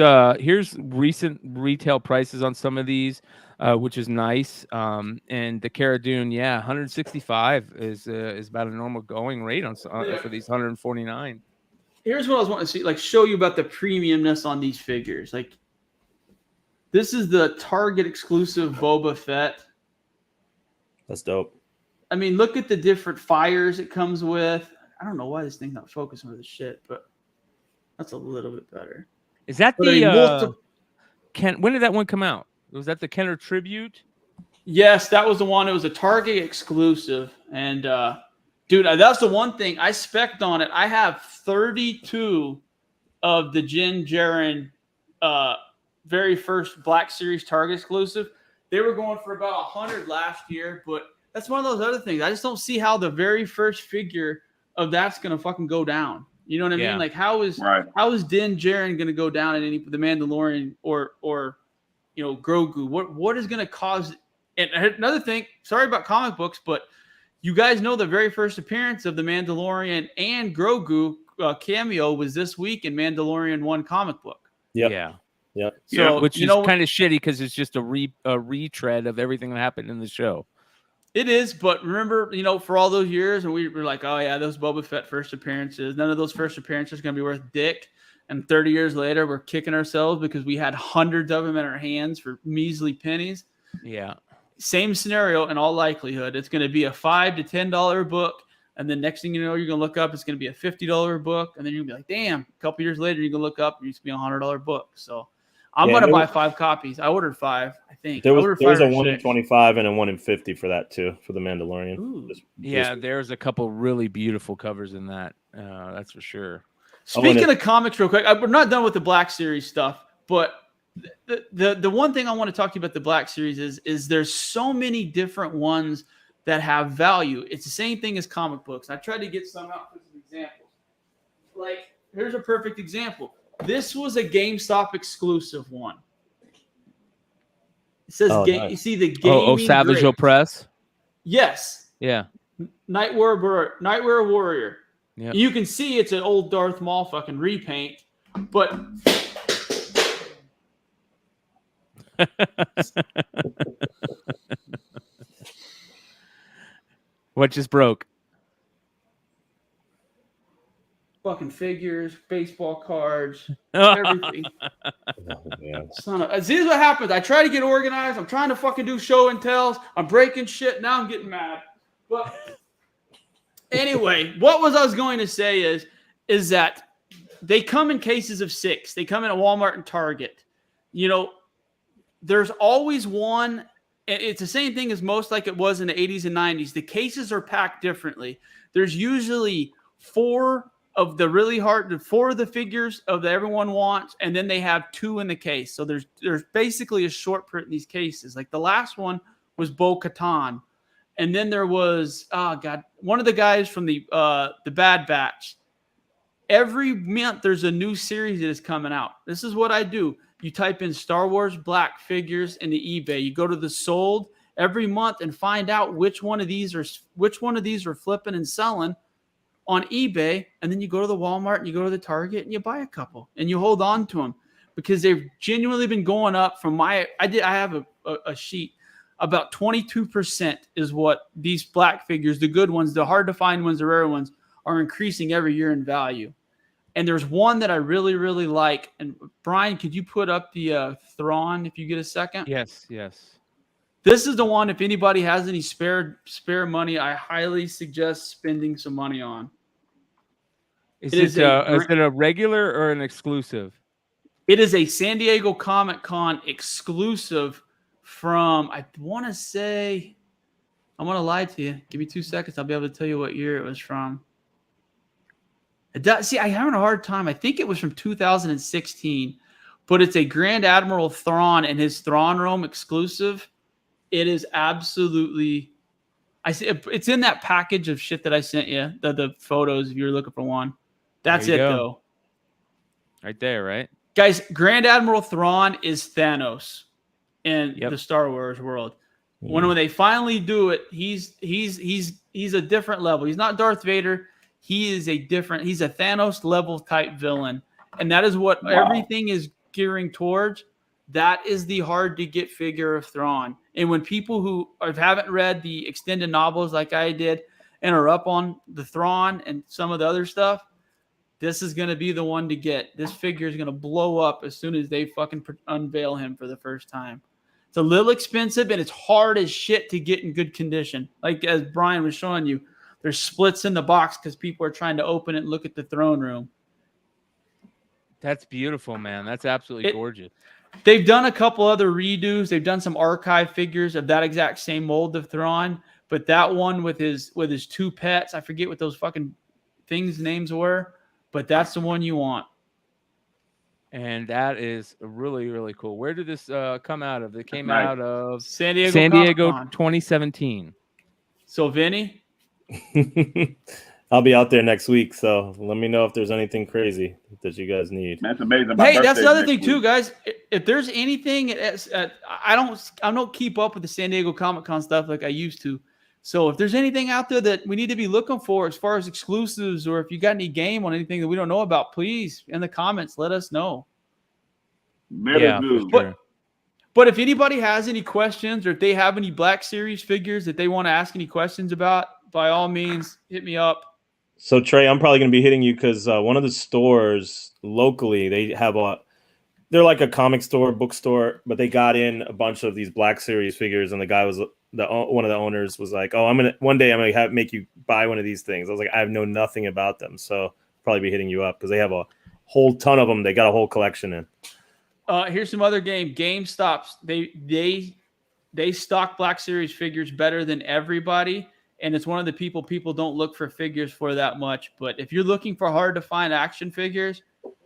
recent retail prices on some of these, which is nice. And the Cara Dune, yeah, 165 is about a normal going rate for these 149. Here's what I was wanting to see, like show you about the premiumness on these figures. Like this is the Target exclusive Boba Fett. That's dope. I mean, look at the different fires it comes with. I don't know why this thing's not focusing on this shit, but that's a little bit better. Is that when did that one come out? Was that the Kenner Tribute? Yes, that was the one. It was a Target exclusive. And dude, that's the one thing I spec'd on it. I have 32 of the Jin Jaren very first Black Series Target exclusive. They were going for about 100 last year, but that's one of those other things. I just don't see how the very first figure of that's gonna fucking go down. You know what I mean? Like how is Din Djarin gonna go down in the Mandalorian or you know Grogu? What is gonna cause? And another thing, sorry about comic books, but you guys know the very first appearance of the Mandalorian and Grogu cameo was this week in Mandalorian 1 comic book. Yep. Yeah. Yep. So which is kind of shitty because it's just a retread of everything that happened in the show. It is, but remember, you know, for all those years, and we were like, oh, yeah, those Boba Fett first appearances, none of those first appearances are going to be worth dick. And 30 years later, we're kicking ourselves because we had hundreds of them in our hands for measly pennies. Yeah. Same scenario in all likelihood. It's going to be a $5 to $10 book. And then next thing you know, you're going to look up, it's going to be a $50 book. And then you're going to be like, damn, a couple years later, you're going to look up, and it's going to be a $100 book. So I'm going to buy 5 copies. I ordered 5, I think. There was a 1 in 25 and a 1 in 50 for that too, for the Mandalorian. There's a couple really beautiful covers in that. That's for sure. Speaking of comics real quick, we're not done with the Black Series stuff, but the one thing I want to talk to you about the Black Series is there's so many different ones that have value. It's the same thing as comic books. I tried to get some out for some examples. Like, here's a perfect example. This was a GameStop exclusive one. It says nice. You see the gaming Savage Press? Yes. Yeah. Nightwear Warrior. Yep. You can see it's an old Darth Maul fucking repaint, but what just broke? Fucking figures, baseball cards, everything. See what happens. I try to get organized. I'm trying to fucking do show and tells. I'm breaking shit. Now I'm getting mad. But anyway, I was going to say is that they come in cases of 6. They come in at Walmart and Target. You know, there's always one. It's the same thing as most like it was in the 80s and 90s. The cases are packed differently. There's usually 4 of the really hard, 4 of the figures that everyone wants, and then they have 2 in the case. So there's basically a short print in these cases. Like the last one was Bo-Katan, and then there was one of the guys from the Bad Batch, every month there's a new series that is coming out. This is what I do. You type in Star Wars black figures into eBay. You go to the sold every month and find out which one of these are flipping and selling on eBay, and then you go to the Walmart and you go to the Target and you buy a couple and you hold on to them because they've genuinely been going up. From I have a sheet. About 22% is what these black figures, the good ones, the hard to find ones, the rare ones, are increasing every year in value. And there's one that I really, really like. And Brian, could you put up the Thrawn if you get a second? Yes. This is the one. If anybody has any spare money, I highly suggest spending some money on. Is it a regular or an exclusive? It is a San Diego Comic-Con exclusive from, I want to say, I'm going to lie to you. Give me 2 seconds. I'll be able to tell you what year it was from. I'm having a hard time. I think it was from 2016, but it's a Grand Admiral Thrawn and his Thrawn Rome exclusive. It is absolutely, it's in that package of shit that I sent you, the photos if you're looking for one. That's it, though. Right there, right? Guys, Grand Admiral Thrawn is Thanos in the Star Wars world. When they finally do it, he's a different level. He's not Darth Vader. He's a Thanos level type villain. And that is what everything is gearing towards. That is the hard to get figure of Thrawn. And when people who haven't read the extended novels like I did and are up on the Thrawn and some of the other stuff, this is going to be the one to get. This figure is going to blow up as soon as they fucking unveil him for the first time. It's a little expensive, and it's hard as shit to get in good condition. Like as Brian was showing you, there's splits in the box because people are trying to open it and look at the throne room. That's beautiful, man. That's absolutely gorgeous. They've done a couple other redos. They've done some archive figures of that exact same mold of Thrawn, but that one with his two pets, I forget what those fucking things' names were, but that's the one you want. And that is really, really cool. Where did this come out of? It came out of San Diego 2017. So, Vinny? I'll be out there next week, so let me know if there's anything crazy that you guys need. That's amazing. Hey, that's the other thing too, guys. If there's anything, I don't keep up with the San Diego Comic-Con stuff like I used to. So if there's anything out there that we need to be looking for as far as exclusives, or if you got any game on anything that we don't know about, please in the comments let us know. But if anybody has any questions, or if they have any Black Series figures that they want to ask any questions about, by all means, hit me up. So Trey, I'm probably going to be hitting you because one of the stores locally, they're like a comic store, bookstore, but they got in a bunch of these Black Series figures, and the guy was one of the owners was like, "Oh, one day I'm gonna make you buy one of these things." I was like, "I know nothing about them, so probably be hitting you up because they have a whole ton of them. They got a whole collection in." Here's some other GameStops. They stock Black Series figures better than everybody. And it's one of the people don't look for figures for that much. But if you're looking for hard to find action figures,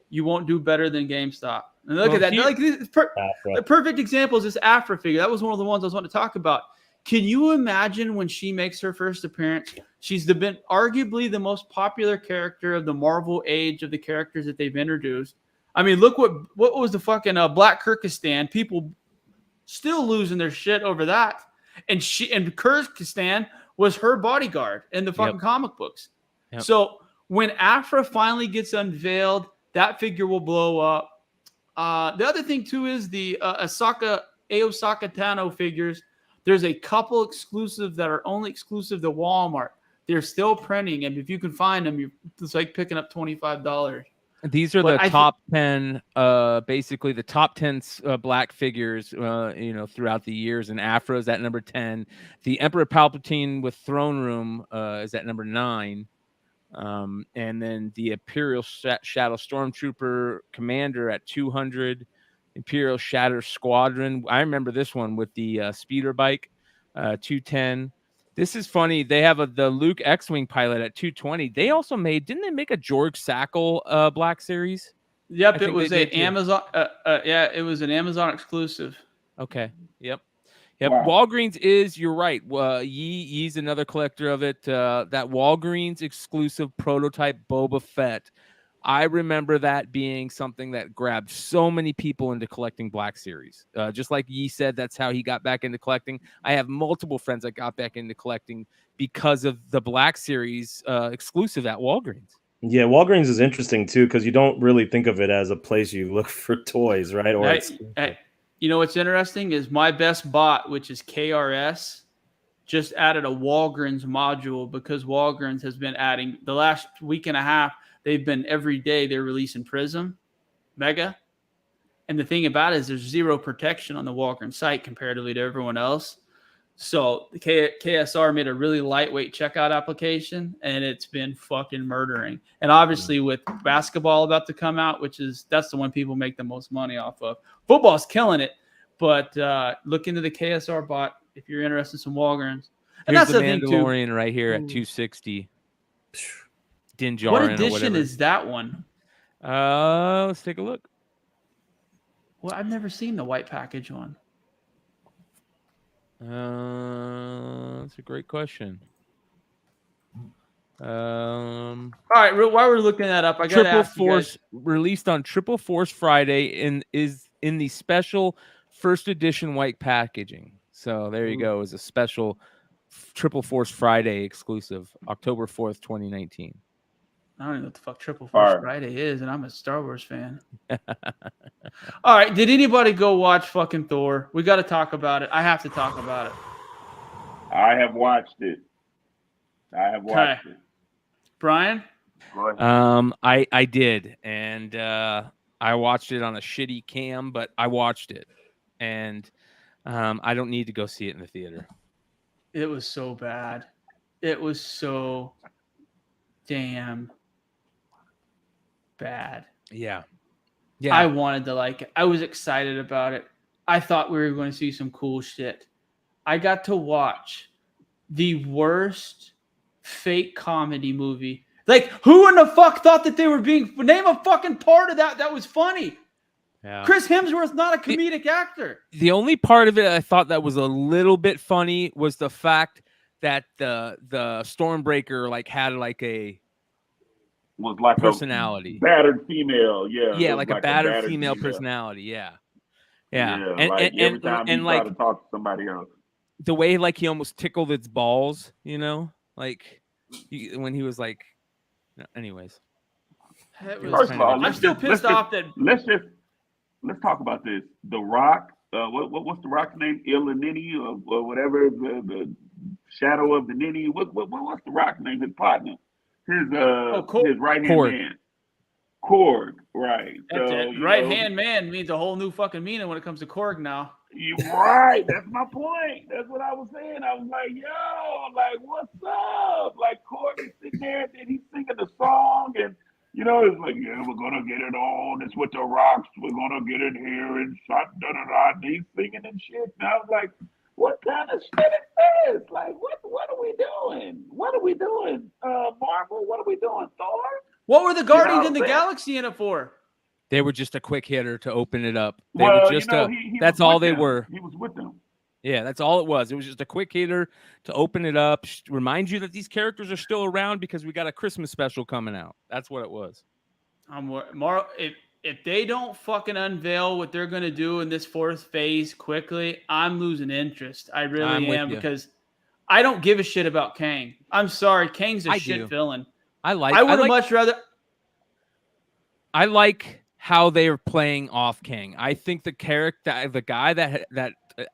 you won't do better than GameStop. And look at that. The perfect example is this Afra figure. That was one of the ones I was wanting to talk about. Can you imagine when she makes her first appearance? She's been arguably the most popular character of the Marvel age of the characters that they've introduced. I mean, look what was the fucking Black Kyrgyzstan. People still losing their shit over that. And Kyrgyzstan was her bodyguard in the fucking comic books. Yep. So when Afra finally gets unveiled, that figure will blow up. The other thing too is the Ahsoka Tano figures. There's a couple exclusive that are only exclusive to Walmart. They're still printing, and if you can find them, it's like picking up $25. These are the top 10, basically the top 10 Black figures, throughout the years. And Afra is at number 10. The Emperor Palpatine with Throne Room is at number 9. And then the Imperial Shadow Stormtrooper Commander at 200. Imperial Shadow Squadron. I remember this one with the speeder bike, 210. This is funny. They have the Luke X-Wing pilot at 220. They also didn't they make a George Sackle Black Series? Yep, it was an Amazon. It was an Amazon exclusive. Okay. Yep. Wow. Walgreens you're right. Yee's another collector of it. That Walgreens exclusive prototype Boba Fett. I remember that being something that grabbed so many people into collecting Black Series. Just like Yi said, that's how he got back into collecting. I have multiple friends that got back into collecting because of the Black Series exclusive at Walgreens. Yeah, Walgreens is interesting too because you don't really think of it as a place you look for toys, right? Or you know what's interesting is my best bot, which is KRS, just added a Walgreens module because Walgreens has been adding the last week and a half. They've been every day they're releasing Prism, Mega. And the thing about it is there's zero protection on the Walgreens site comparatively to everyone else. So the KSR made a really lightweight checkout application, and it's been fucking murdering. And obviously with basketball about to come out, that's the one people make the most money off of. Football's killing it, but look into the KSR bot if you're interested in some Walgreens. And Here's that's the the thing too. Mandalorian right here at 260. Din Djarin What or edition whatever. is that one? Let's take a look. Well, I've never seen the white package one. That's a great question. All right, while we're looking that up, I got to ask you guys. Released on Triple Force Friday and is in the special first edition white packaging. So there you go. Is a special Triple Force Friday exclusive, October 4th, 2019. I don't even know what the fuck Triple Force Friday is, and I'm a Star Wars fan. All right, did anybody go watch fucking Thor? We got to talk about it. I have to talk about it. I have watched it. Bryan? Go ahead. I did, and I watched it on a shitty cam, but I watched it, and I don't need to go see it in the theater. It was so bad. It was so damn bad. Yeah. I wanted to like it. I was excited about it. I thought we were going to see some cool shit. I got to watch the worst fake comedy movie. Like, who in the fuck thought that they were being... Name a fucking part of that was funny. Yeah. Chris Hemsworth's not a comedic actor. The only part of it I thought that was a little bit funny was the fact that the Stormbreaker had a personality, battered female, like a battered female personality, yeah. And every time he tried to talk to somebody else, the way he almost tickled its balls, when he was like, anyways. First of all, I'm still pissed off that. Let's talk about this. The Rock, what's the Rock's name? Ilanini or whatever, the Shadow of the Ninny. What's the Rock's name? His partner. His right-hand man. Korg, right. Right-hand man means a whole new fucking meaning when it comes to Korg now. You're right. That's my point. That's what I was saying. I was like, yo, what's up? Korg is sitting there and he's singing the song and it's like, yeah, we're gonna get it on. It's with the Rocks. We're gonna get it here and shot da. He's singing and shit. And I was like, what kind of shit is this? What are we doing? What are we doing? Marvel, what are we doing? Thor? What were the Guardians in the Galaxy in it for? They were just a quick hitter to open it up. That's all they were. He was with them. Yeah, that's all it was. It was just a quick hitter to open it up, remind you that these characters are still around because we got a Christmas special coming out. That's what it was. If they don't fucking unveil what they're going to do in this fourth phase quickly, I'm losing interest. I really am because I don't give a shit about Kang. I'm sorry. Kang's a shit villain. I would much rather. I like how they are playing off Kang. I think the character, the guy that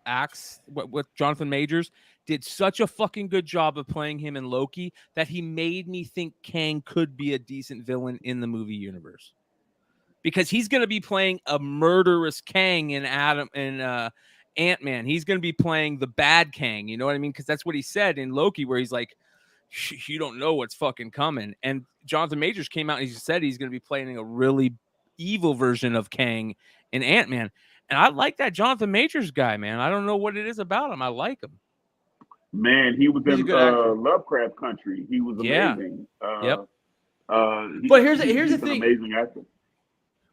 acts with Jonathan Majors did such a fucking good job of playing him in Loki that he made me think Kang could be a decent villain in the movie universe. Because he's going to be playing a murderous Kang in Ant-Man. He's going to be playing the bad Kang. You know what I mean? Because that's what he said in Loki, where he's like, you don't know what's fucking coming. And Jonathan Majors came out and he said he's going to be playing a really evil version of Kang in Ant-Man. And I like that Jonathan Majors guy, man. I don't know what it is about him. I like him. Man, he was in Lovecraft Country. He was amazing. Yep. But here's the thing. Amazing actor.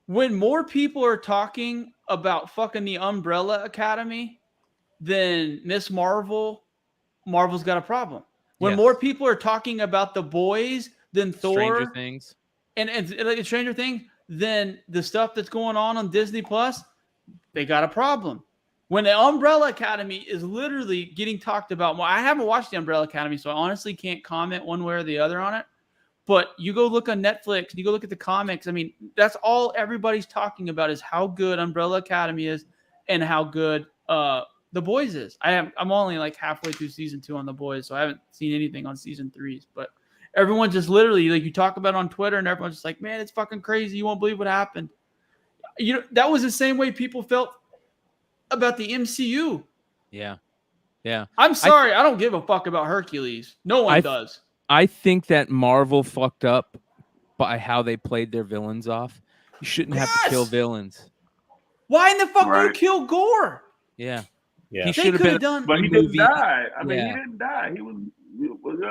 When more people are talking about fucking the Umbrella Academy than Miss Marvel, Marvel's got a problem. When more people are talking about The Boys than Thor, Stranger Things. and like a Stranger Things, then the stuff that's going on Disney Plus, they got a problem. When the Umbrella Academy is literally getting talked about, well, I haven't watched the Umbrella Academy, so I honestly can't comment one way or the other on it. But you go look on Netflix, you go look at the comics. I mean, that's all everybody's talking about is how good Umbrella Academy is and how good The Boys is. I'm only like halfway through season 2 on The Boys, so I haven't seen anything on season 3s. But everyone just literally, like, you talk about it on Twitter, and everyone's just like, man, it's fucking crazy. You won't believe what happened. You know, that was the same way people felt about the MCU. Yeah. I'm sorry, I don't give a fuck about Hercules. No one does. I think that Marvel fucked up by how they played their villains off. You shouldn't have to kill villains. Why in the fuck do you kill Gore? Yeah. Yeah. He should have been done. But he didn't die. I mean, he didn't die. He was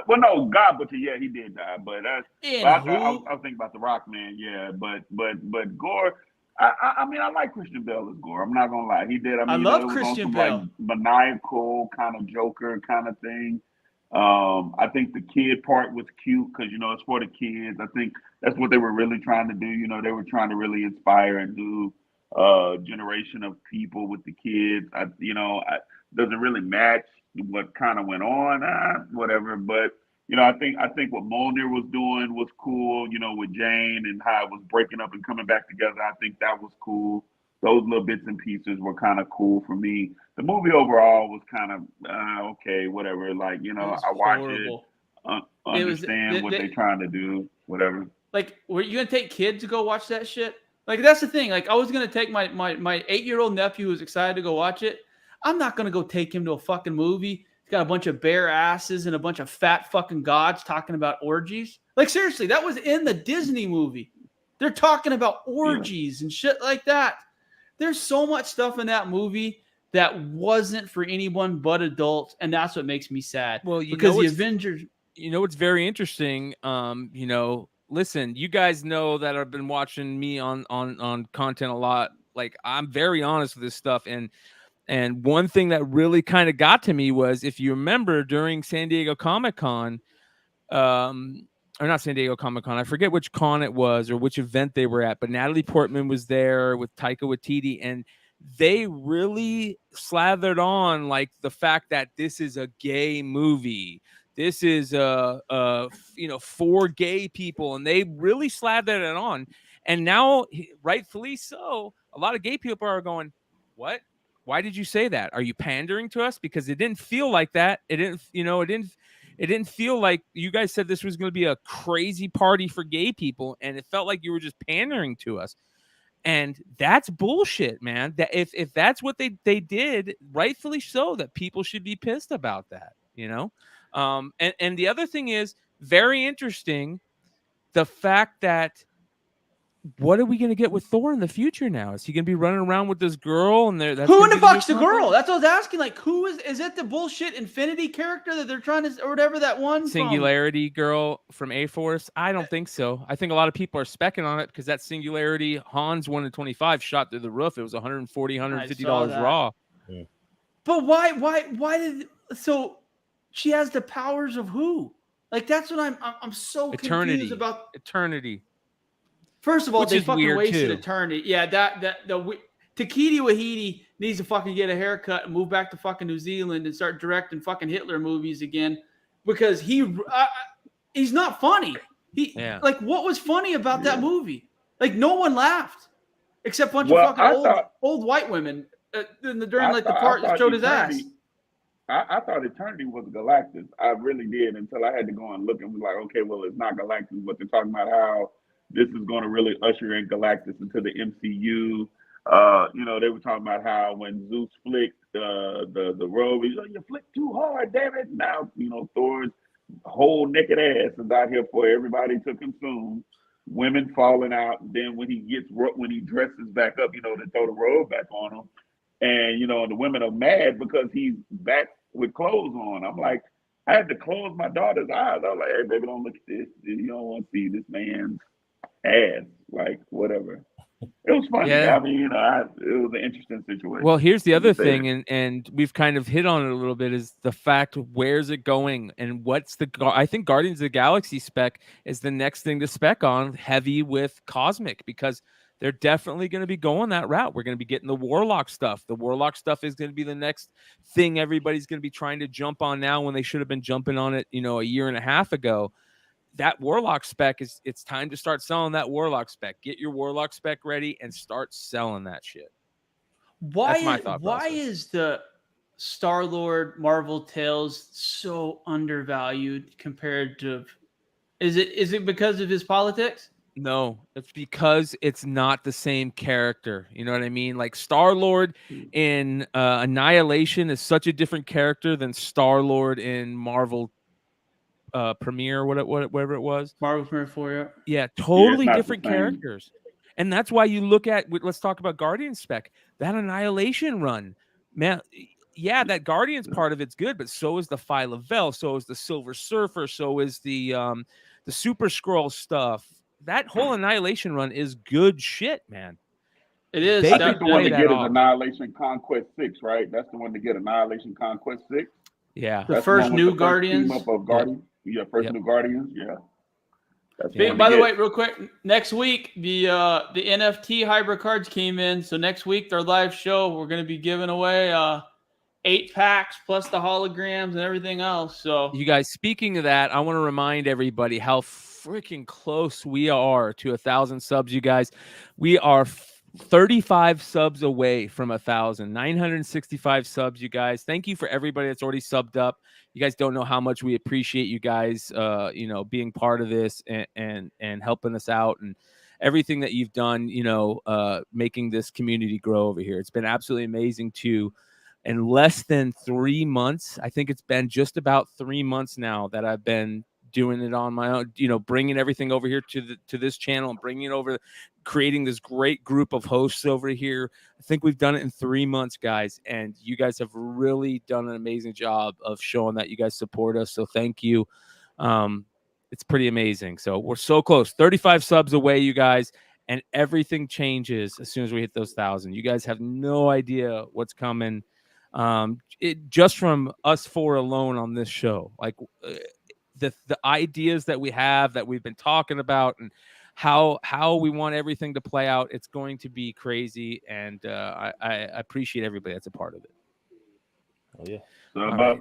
well, no, God, but yeah, he did die. But I was thinking about the Rock Man. Yeah, but Gore. I mean, I like Christian Bale as Gore. I'm not gonna lie, he did. I mean, love Christian Bale. Like maniacal kind of Joker kind of thing. I think the kid part was cute because it's for the kids. I think that's what they were really trying to do. They were trying to really inspire a new generation of people with the kids. Doesn't really match what kind of went on, whatever. But I think what Mjolnir was doing was cool. With Jane and how it was breaking up and coming back together. I think that was cool. Those little bits and pieces were kind of cool for me. The movie overall was kind of okay, whatever. Like I watched it, understand what they're trying to do, whatever. Like, were you gonna take kids to go watch that shit? Like, that's the thing. Like, I was gonna take my 8-year-old nephew who's excited to go watch it. I'm not gonna go take him to a fucking movie. It's got a bunch of bare asses and a bunch of fat fucking gods talking about orgies. Like, seriously, that was in the Disney movie. They're talking about orgies and shit like that. There's so much stuff in that movie that wasn't for anyone but adults, and that's what makes me sad. Well, because the Avengers. It's very interesting. Listen, you guys know that I've been watching me on content a lot. Like, I'm very honest with this stuff, and one thing that really kind of got to me was, if you remember, during San Diego Comic-Con, or not San Diego Comic-Con, I forget which con it was or which event they were at, but Natalie Portman was there with Taika Waititi, and they really slathered on like the fact that this is a gay movie. This is for gay people, and they really slathered it on. And now, rightfully so, a lot of gay people are going, "What? Why did you say that? Are you pandering to us?" Because it didn't feel like that. It didn't feel like you guys said this was going to be a crazy party for gay people, and it felt like you were just pandering to us. And that's bullshit, man. That if that's what they did, rightfully so, that people should be pissed about that, And the other thing is very interesting, the fact that, what are we going to get with Thor in the future now? Is he going to be running around with this girl? And who in the fuck's the girl? That's what I was asking. Like, who is it? The bullshit Infinity character that they're trying to, or whatever that one Singularity girl from A-Force? I don't think so. I think a lot of people are specking on it because that Singularity Hans 1 in 25 shot through the roof. It was $140, $150 raw. Yeah. But why did so? She has the powers of who? Like, that's what I'm so confused about. Eternity. First of all, they fucking wasted Eternity. Yeah, Taika Waititi needs to fucking get a haircut and move back to fucking New Zealand and start directing fucking Hitler movies again, because he's not funny. Like, what was funny about that movie? Like, no one laughed except a bunch of fucking old white women during the part that showed his ass. I thought Eternity was Galactus. I really did, until I had to go and look and was like, okay, well, it's not Galactus, but they're talking about how this is going to really usher in Galactus into the MCU. They were talking about how when Zeus flicked the robe, he's like, "You flicked too hard, damn it!" Now, Thor's whole naked ass is out here for everybody to consume. Women falling out. Then when he dresses back up, to throw the robe back on him, and the women are mad because he's back with clothes on. I'm like, I had to close my daughter's eyes. I was like, "Hey, baby, don't look at this. You don't want to see this man's ass." Like, whatever. It was funny. Yeah. I mean, it was an interesting situation. Well, here's the other thing, and we've kind of hit on it a little bit, is the fact where's it going and what's I think Guardians of the Galaxy spec is the next thing to spec on, heavy with Cosmic, because they're definitely going to be going that route. We're going to be getting the Warlock stuff. The Warlock stuff is going to be the next thing everybody's going to be trying to jump on now when they should have been jumping on it, a year and a half ago. That Warlock spec it's time to start selling that Warlock spec. Get your Warlock spec ready and start selling that shit. Why is the Star-Lord Marvel Tales so undervalued compared to? Is it because of his politics? No, it's because it's not the same character. You know what I mean? Like Star-Lord in Annihilation is such a different character than Star-Lord in Marvel Premiere, whatever it was. Marvel Premiere 4, yeah, totally different characters. And that's why you look at, let's talk about Guardians spec, that Annihilation run, man. Yeah, that Guardians part of it's good, but so is the Phi Lavelle, so is the Silver Surfer, so is the Super Skrull stuff. That whole Annihilation run is good shit, man. It is. I think the one to get is Annihilation Conquest 6, right? That's the one to get, Annihilation Conquest 6. Yeah. The first new Guardians. Team up of Guardians. Yeah, first new Guardians. Yeah. By the way, real quick, next week the NFT hybrid cards came in. So next week, their live show, we're going to be giving away 8 packs plus the holograms and everything else. So you guys, speaking of that, I want to remind everybody how freaking close we are to 1,000 subs. You guys, we are 35 subs away from 1,000, 965 subs. You guys, thank you for everybody that's already subbed up. You guys don't know how much we appreciate you guys, being part of this and helping us out and everything that you've done, making this community grow over here. It's been absolutely amazing too. In less than 3 months, I think it's been just about 3 months now that I've been doing it on my own, bringing everything over here to this channel and bringing it over, creating this great group of hosts over here. I think we've done it in 3 months, guys, and you guys have really done an amazing job of showing that you guys support us. So thank you. It's pretty amazing. So we're so close, 35 subs away, you guys, and everything changes as soon as we hit those 1,000. You guys have no idea what's coming. Just from us four alone on this show, like the ideas that we have, that we've been talking about, and how we want everything to play out, it's going to be crazy. And I appreciate everybody that's a part of it. Oh yeah. So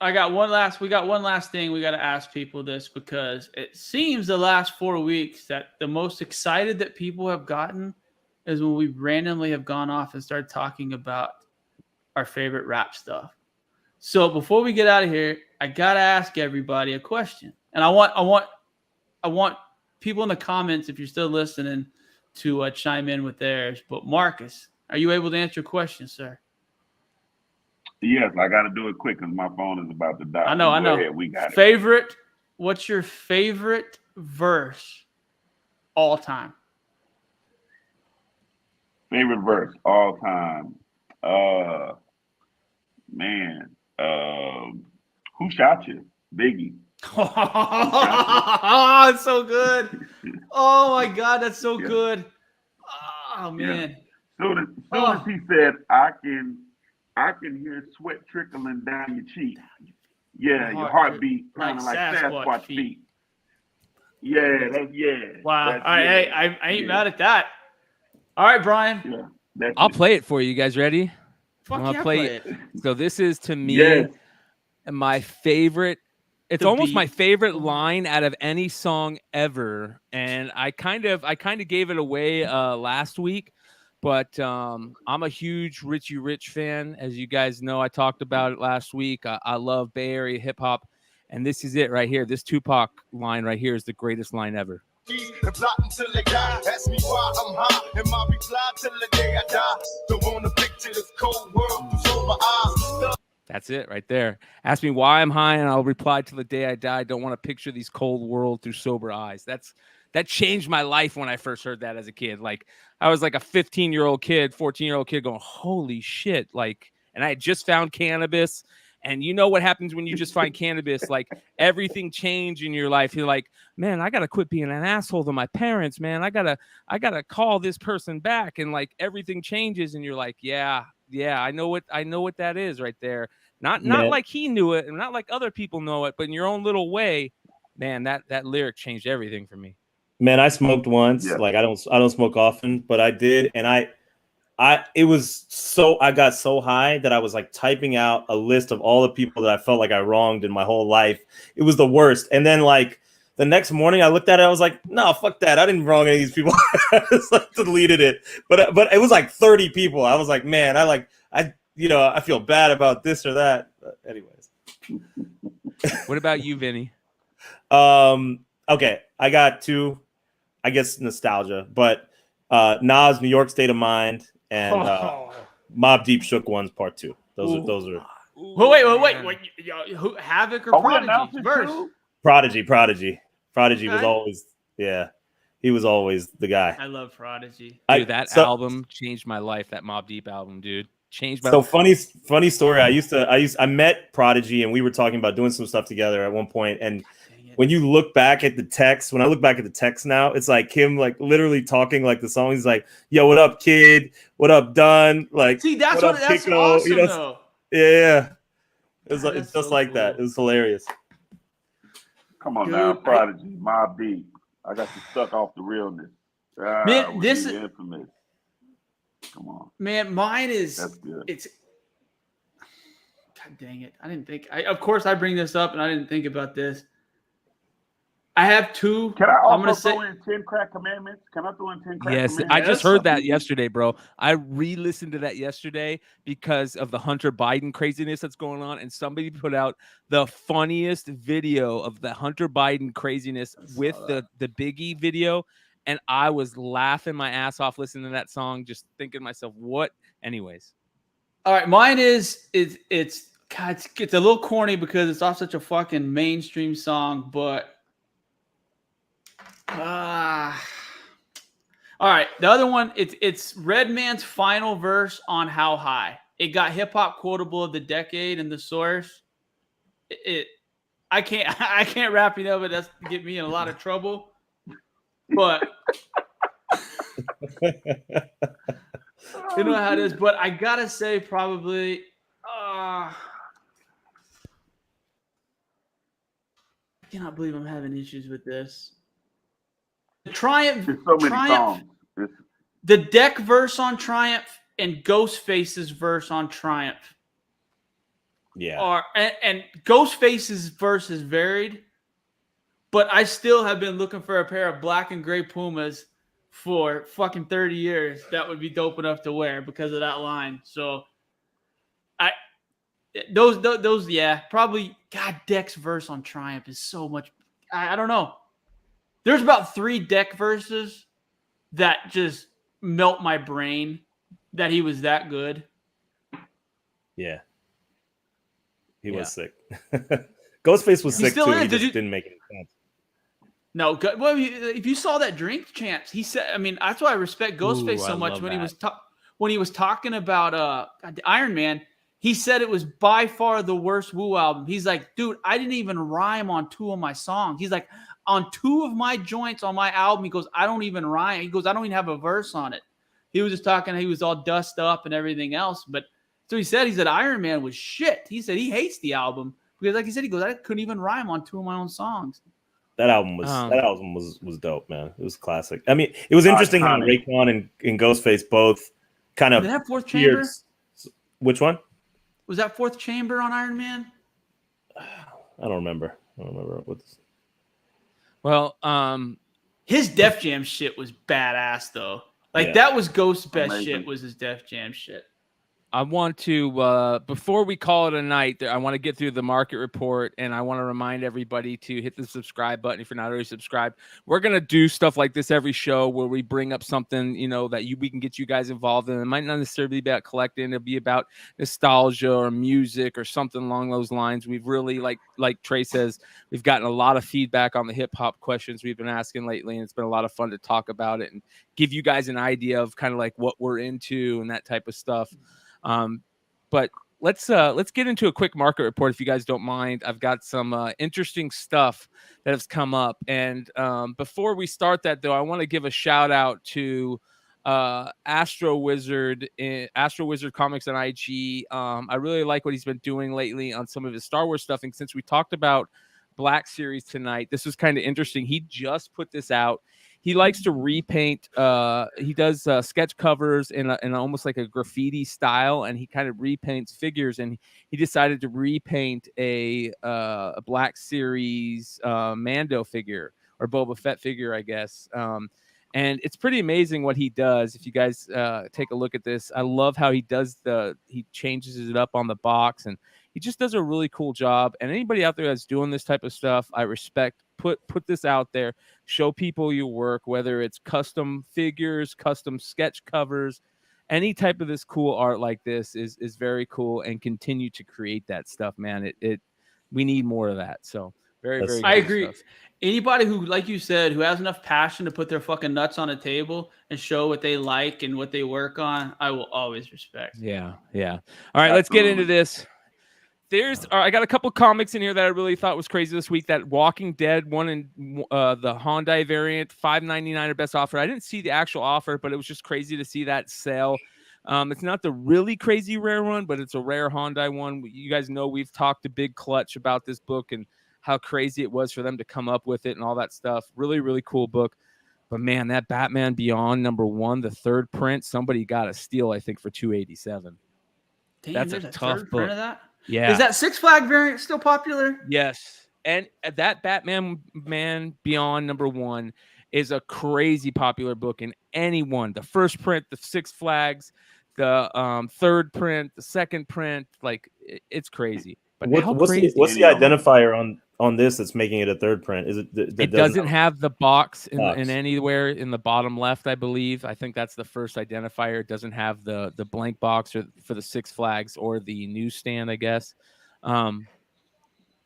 we got one last thing we got to ask people this, because it seems the last 4 weeks that the most excited that people have gotten is when we randomly have gone off and started talking about our favorite rap stuff. So before we get out of here, I gotta ask everybody a question, and I want people in the comments, if you're still listening, to chime in with theirs. But Marcus, are you able to answer a question, sir? Yes, I got to do it quick because my phone is about to die. I know. Ahead, we got it. What's your favorite verse all time? Favorite verse all time. Who shot you? Biggie. Oh, it's so good. Oh my God, that's so good. Oh man. Soon as he said, I can hear sweat trickling down your cheek. Yeah, your heartbeat kind of like Sasquatch feet. Yeah, Wow. I ain't mad at that. All right, Brian. Yeah, I'll play it for you. You guys ready? Fuck yeah, play it. So this is, to me, my favorite. It's almost my favorite line out of any song ever, and I kind of gave it away last week, but I'm a huge Richie Rich fan, as you guys know. I talked about it last week. I love Bay Area hip hop, and this is it right here. This Tupac line right here is the greatest line ever. And plotting till they die. Ask me why I'm high. And my reply till the day I die. Don't want to picture this cold world through sober eyes. That's it right there. Ask me why I'm high, and I'll reply till the day I die. Don't want to picture these cold world through sober eyes. That changed my life when I first heard that as a kid. Like, I was like a 14-year-old kid going, holy shit. Like, and I had just found cannabis, And you know what happens when you just find cannabis? Like everything changed in your life. You're like, man, I gotta quit being an asshole to my parents, man. I gotta call this person back, and like everything changes, and you're like, yeah, I know what that is right there. Not like he knew it, and not like other people know it, but in your own little way, man. That lyric changed everything for me. Man, I smoked once. Yeah. Like I don't smoke often, but I did, and I got so high that I was like typing out a list of all the people that I felt like I wronged in my whole life. It was the worst. And then like the next morning I looked at it, I was like, no, fuck that. I didn't wrong any of these people. I just like deleted it. But it was like 30 people. I was like, man, I feel bad about this or that. But anyways. What about you, Vinny? Okay. I got two, I guess, nostalgia, but Nas, New York State of Mind, and Mobb Deep Shook Ones Part 2. Those are. Wait. Who, Havoc or Prodigy? Verse. Prodigy was always, he was always the guy. I love Prodigy. Dude, that album changed my life. That Mobb Deep album, dude, changed my life. So funny story. I met Prodigy, and we were talking about doing some stuff together at one point, and when you look back at the text, when I look back at the text now, it's like him like literally talking like the song. He's like, yo, what up, kid? What up, Dunn? Like, see, that's what up, that's Pico? awesome, though. Yeah. It's just so like cool. that. It was hilarious. Come on now, Prodigy, Mobb Deep. I got you stuck off the realness. Man, this is infamous. Come on. Man, mine is That's good. It's God dang it. I didn't think of course I bring this up and I didn't think about this. I have two. Can I I'm gonna also say throw in 10 Crack Commandments? Can I throw in 10 Crack Yes, Commandments? I just heard that yesterday, bro. I re-listened to that yesterday because of the Hunter Biden craziness that's going on, and somebody put out the funniest video of the Hunter Biden craziness with the Biggie video, and I was laughing my ass off listening to that song, just thinking to myself, what? Anyways. All right, mine is it's a little corny because it's off such a fucking mainstream song, but all right, the other one, it's Redman's final verse on How High. It got hip hop quotable of the decade in the source. I can't rap enough, but that's get me in a lot of trouble. But you know how it is. But I gotta say, probably I cannot believe I'm having issues with this. Triumph. There's so many Triumph. songs. The Deck verse on Triumph and Ghostface's verse on Triumph. Yeah. And Ghostface's verse is varied, but I still have been looking for a pair of black and gray Pumas for fucking 30 years that would be dope enough to wear because of that line. So those probably. God, Deck's verse on Triumph is so much. I don't know. There's about 3 Deck verses that just melt my brain that he was that good. Yeah. He was sick. Ghostface was sick too. He just didn't make any sense. No, well, if you saw that Drink Champs, he said. I mean, that's why I respect Ghostface so much when he was talking about Iron Man. He said it was by far the worst Wu album. He's like, dude, I didn't even rhyme on 2 of my songs. He's like, on 2 of my joints on my album, he goes, I don't even rhyme. He goes, I don't even have a verse on it. He was just talking. He was all dust up and everything else. But so he said Iron Man was shit. He said he hates the album because, like he said, he goes, I couldn't even rhyme on 2 of my own songs. That album was dope, man. It was classic. I mean, it was interesting how Raekwon and Ghostface both kind of. Did that 4th Chamber? Which one? Was that 4th Chamber on Iron Man? I don't remember. What's. Well, his Def Jam shit was badass though. Like that was Ghost's best shit. Was his Def Jam shit. I want to, before we call it a night, I want to get through the market report, and I want to remind everybody to hit the subscribe button if you're not already subscribed. We're going to do stuff like this every show where we bring up something, that we can get you guys involved in. It might not necessarily be about collecting. It'll be about nostalgia or music or something along those lines. We've really, like Trey says, we've gotten a lot of feedback on the hip-hop questions we've been asking lately, and it's been a lot of fun to talk about it and give you guys an idea of kind of like what we're into and that type of stuff. But let's get into a quick market report if you guys don't mind. I've got some interesting stuff that has come up, and before we start that though, I want to give a shout out to Astro Wizard Comics on IG. I really like what he's been doing lately on some of his Star Wars stuff, and since we talked about Black Series tonight, this was kind of interesting. He just put this out. He likes to repaint. He does sketch covers in almost like a graffiti style, and he kind of repaints figures. And he decided to repaint a Black Series Mando figure or Boba Fett figure, I guess. And it's pretty amazing what he does. If you guys take a look at this, I love how he changes it up on the box, and he just does a really cool job. And anybody out there that's doing this type of stuff, I respect. Put this out there. Show people your work, whether it's custom figures, custom sketch covers, any type of this cool art like this is very cool, and continue to create that stuff, man. We need more of that. So very cool I agree. stuff. Anybody who, like you said, who has enough passion to put their fucking nuts on a table and show what they like and what they work on, I will always respect. Yeah. All right, let's get into this. I got a couple comics in here that I really thought was crazy this week. That Walking Dead one in the Hyundai variant, $5.99 or best offer. I didn't see the actual offer, but it was just crazy to see that sale. It's not the really crazy rare one, but it's a rare Hyundai one. You guys know we've talked to Big Clutch about this book and how crazy it was for them to come up with it and all that stuff. Really, really cool book. But man, that Batman Beyond #1, the third print, somebody got a steal, I think, for $287. Damn, that's a tough book. Print of that? Yeah. Is that Six Flag variant still popular? Yes. And that Batman Beyond #1 is a crazy popular book in anyone. The first print, the Six Flags, the third print, the second print, like it's crazy. But what's the identifier on this that's making it a third print? Is it doesn't have the box in anywhere in the bottom left, I believe. I think that's the first identifier. It doesn't have the blank box or for the Six Flags or the newsstand, I guess.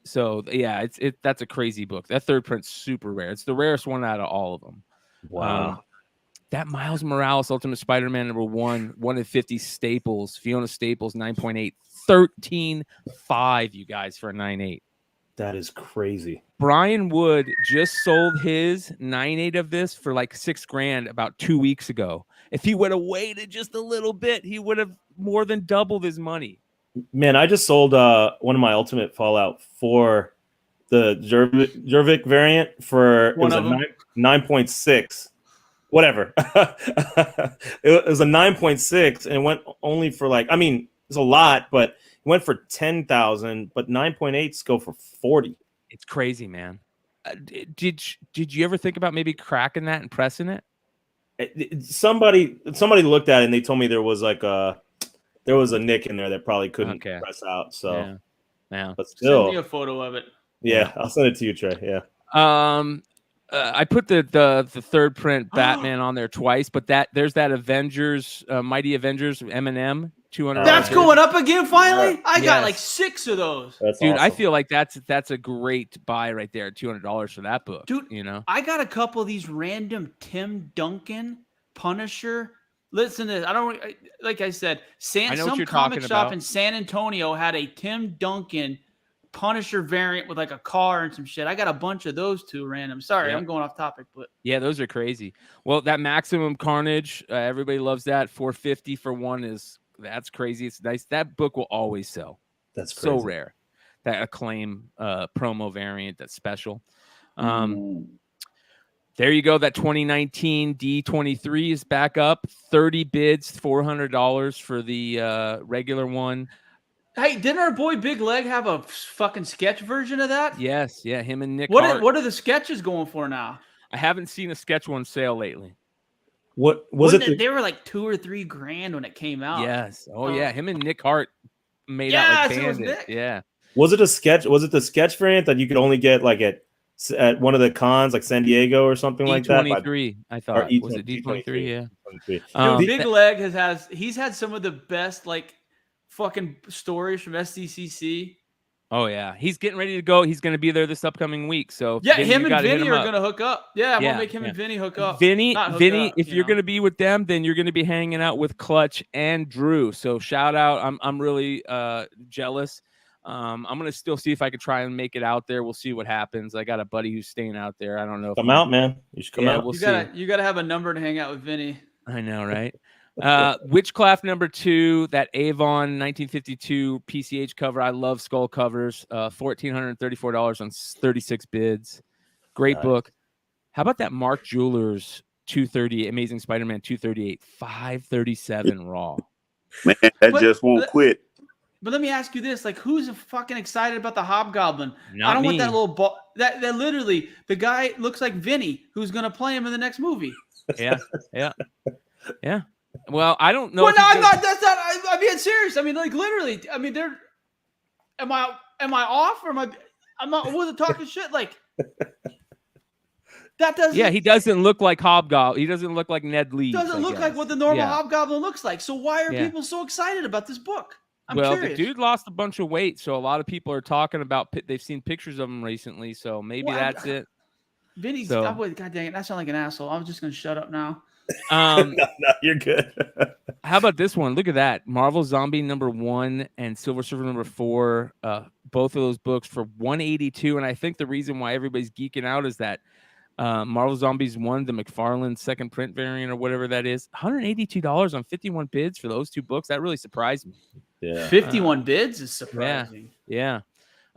So yeah, that's a crazy book. That third print's super rare. It's the rarest one out of all of them. Wow. That Miles Morales Ultimate Spider-Man #1, 1 in 50 Staples, Fiona Staples, 9.8, 13.5, you guys, for a 9.8. That is crazy. Bryan Wood just sold his 9.8 of this for like $6,000 about 2 weeks ago. If he would have waited just a little bit, he would have more than doubled his money. Man, I just sold one of my Ultimate Fallout for the Jervik variant for it was a 9.6. Whatever. It was a 9.6 and it went only for like, I mean, it's a lot, but it went for 10,000, but 9.8s go for 40. It's crazy, man. Did you ever think about maybe cracking that and pressing it? Somebody looked at it and they told me there was a nick in there that probably couldn't press out. So yeah. But still, send me a photo of it. Yeah, I'll send it to you, Trey. Yeah. I put the third print Batman on there twice, but there's that Avengers, Mighty Avengers M&M 200. That's going up again finally. I got like 6 of those. That's dude. awesome. I feel like that's a great buy right there. $200 for that book, dude. You know, I got a couple of these random Tim Duncan Punisher. Listen to this. I don't like I said. Some comic shop in San Antonio had a Tim Duncan Punisher variant with like a car and some shit. I got a bunch of those too random. Sorry, I'm going off topic, but yeah, those are crazy. Well, that Maximum Carnage, everybody loves that. $450 for one that's crazy. It's nice. That book will always sell. That's crazy. So rare. That Acclaim promo variant, that's special. There you go. That 2019 D23 is back up. 30 bids, $400 for the regular one. Hey, didn't our boy Big Leg have a fucking sketch version of that? Yes, yeah, him and Nick. What are the sketches going for now? I haven't seen a sketch one sale lately. What was it? They were like $2,000 or $3,000 when it came out. Yes. Oh yeah, him and Nick Hart made out like bandits. Yeah. Was it a sketch? Was it the sketch variant that you could only get like at one of the cons, like San Diego or something like that? D23, I thought. Was it D23? Yeah. Dude, Big Leg he's had some of the best like fucking stories from SDCC. Oh yeah, he's getting ready to go. He's going to be there this upcoming week. So Yeah, Vinny, him you and gotta hit Vinny him are up. going to hook up. Yeah, I'm Yeah, going to make him and Vinny hook up. Vinny, Not hook Vinny, up, if you you're know. going to be with them, then you're going to be hanging out with Clutch and Drew. So shout out. I'm really jealous. I'm going to still see if I could try and make it out there. We'll see what happens. I got a buddy who's staying out there. I don't know. Come out, man. You should come out. We'll see. You got to have a number to hang out with Vinny. I know, right? Witchcraft #2, that Avon 1952 PCH cover. I love skull covers. $1,434 on 36 bids. Great book. How about that Mark Jewelers 230 Amazing Spider-Man 238 537 raw? Man, that just won't quit. But let me ask you this: like, who's fucking excited about the Hobgoblin? Not I don't me. want that little ball. That literally, the guy looks like Vinny, who's gonna play him in the next movie. Yeah. Well, I don't know. Well, no, I'm not. That's not. I'm being serious. I mean, like, literally. I mean, they're. Am I off or am I? I'm not with the talking shit. Like, that doesn't. Yeah, he doesn't look like Hobgoblin. He doesn't look like Ned Leeds. Doesn't look like what the normal Hobgoblin looks like. So why are people so excited about this book? I'm curious. The dude lost a bunch of weight, so a lot of people are talking about. They've seen pictures of him recently, so maybe that's it. Vinny's. God dang it! I sound like an asshole. I'm just gonna shut up now. No, you're good. How about this one? Look at that. Marvel Zombie #1 and Silver Surfer #4. Both of those books for $182. And I think the reason why everybody's geeking out is that Marvel Zombies 1, the McFarlane second print variant or whatever that is, $182 on 51 bids for those two books. That really surprised me. Yeah. 51 bids is surprising. Yeah.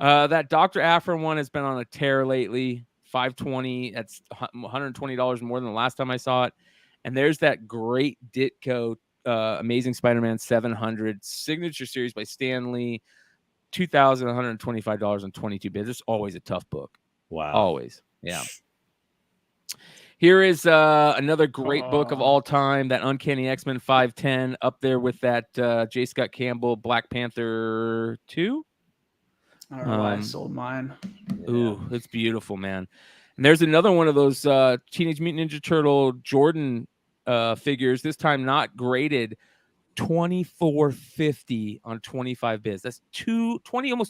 That Dr. Aphra one has been on a tear lately. $520. That's $120 more than the last time I saw it. And there's that great Ditko Amazing Spider-Man 700 signature series by Stan Lee, $2,125 on 22 bids. It's always a tough book. Wow. Always. Yeah. Here is another great book of all time, that Uncanny X-Men 510, up there with that J. Scott Campbell Black Panther 2. I don't know why I sold mine. Ooh, it's beautiful, man. And there's another one of those Teenage Mutant Ninja Turtle Jordan figures, this time not graded, $24.50 on 25 bids. That's almost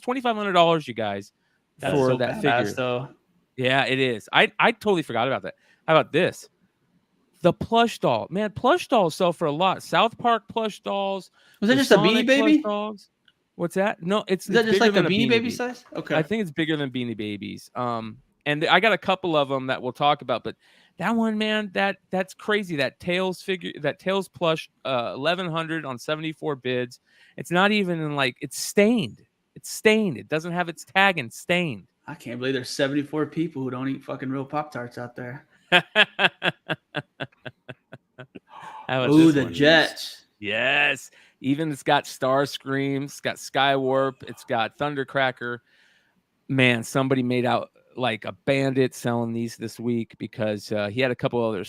$2,500, you guys, for that figure. Though. Yeah, it is. I totally forgot about that. How about this? The plush doll. Man, plush dolls sell for a lot. South Park plush dolls. Was that just a Beanie Baby? Dogs. What's that? No, is that just like a Beanie Baby size? Okay. I think it's bigger than Beanie Babies. And I got a couple of them that we'll talk about, but that one, man, that's crazy. That Tails figure, that Tails plush, 1,100 on 74 bids. It's not even in it's stained. It's stained. It doesn't have its tag and stained. I can't believe there's 74 people who don't eat fucking real Pop-Tarts out there. Ooh, the Jets. Yes. Even it's got Starscream, it's got Skywarp, it's got Thundercracker. Man, somebody made out like a bandit selling these this week because he had a couple other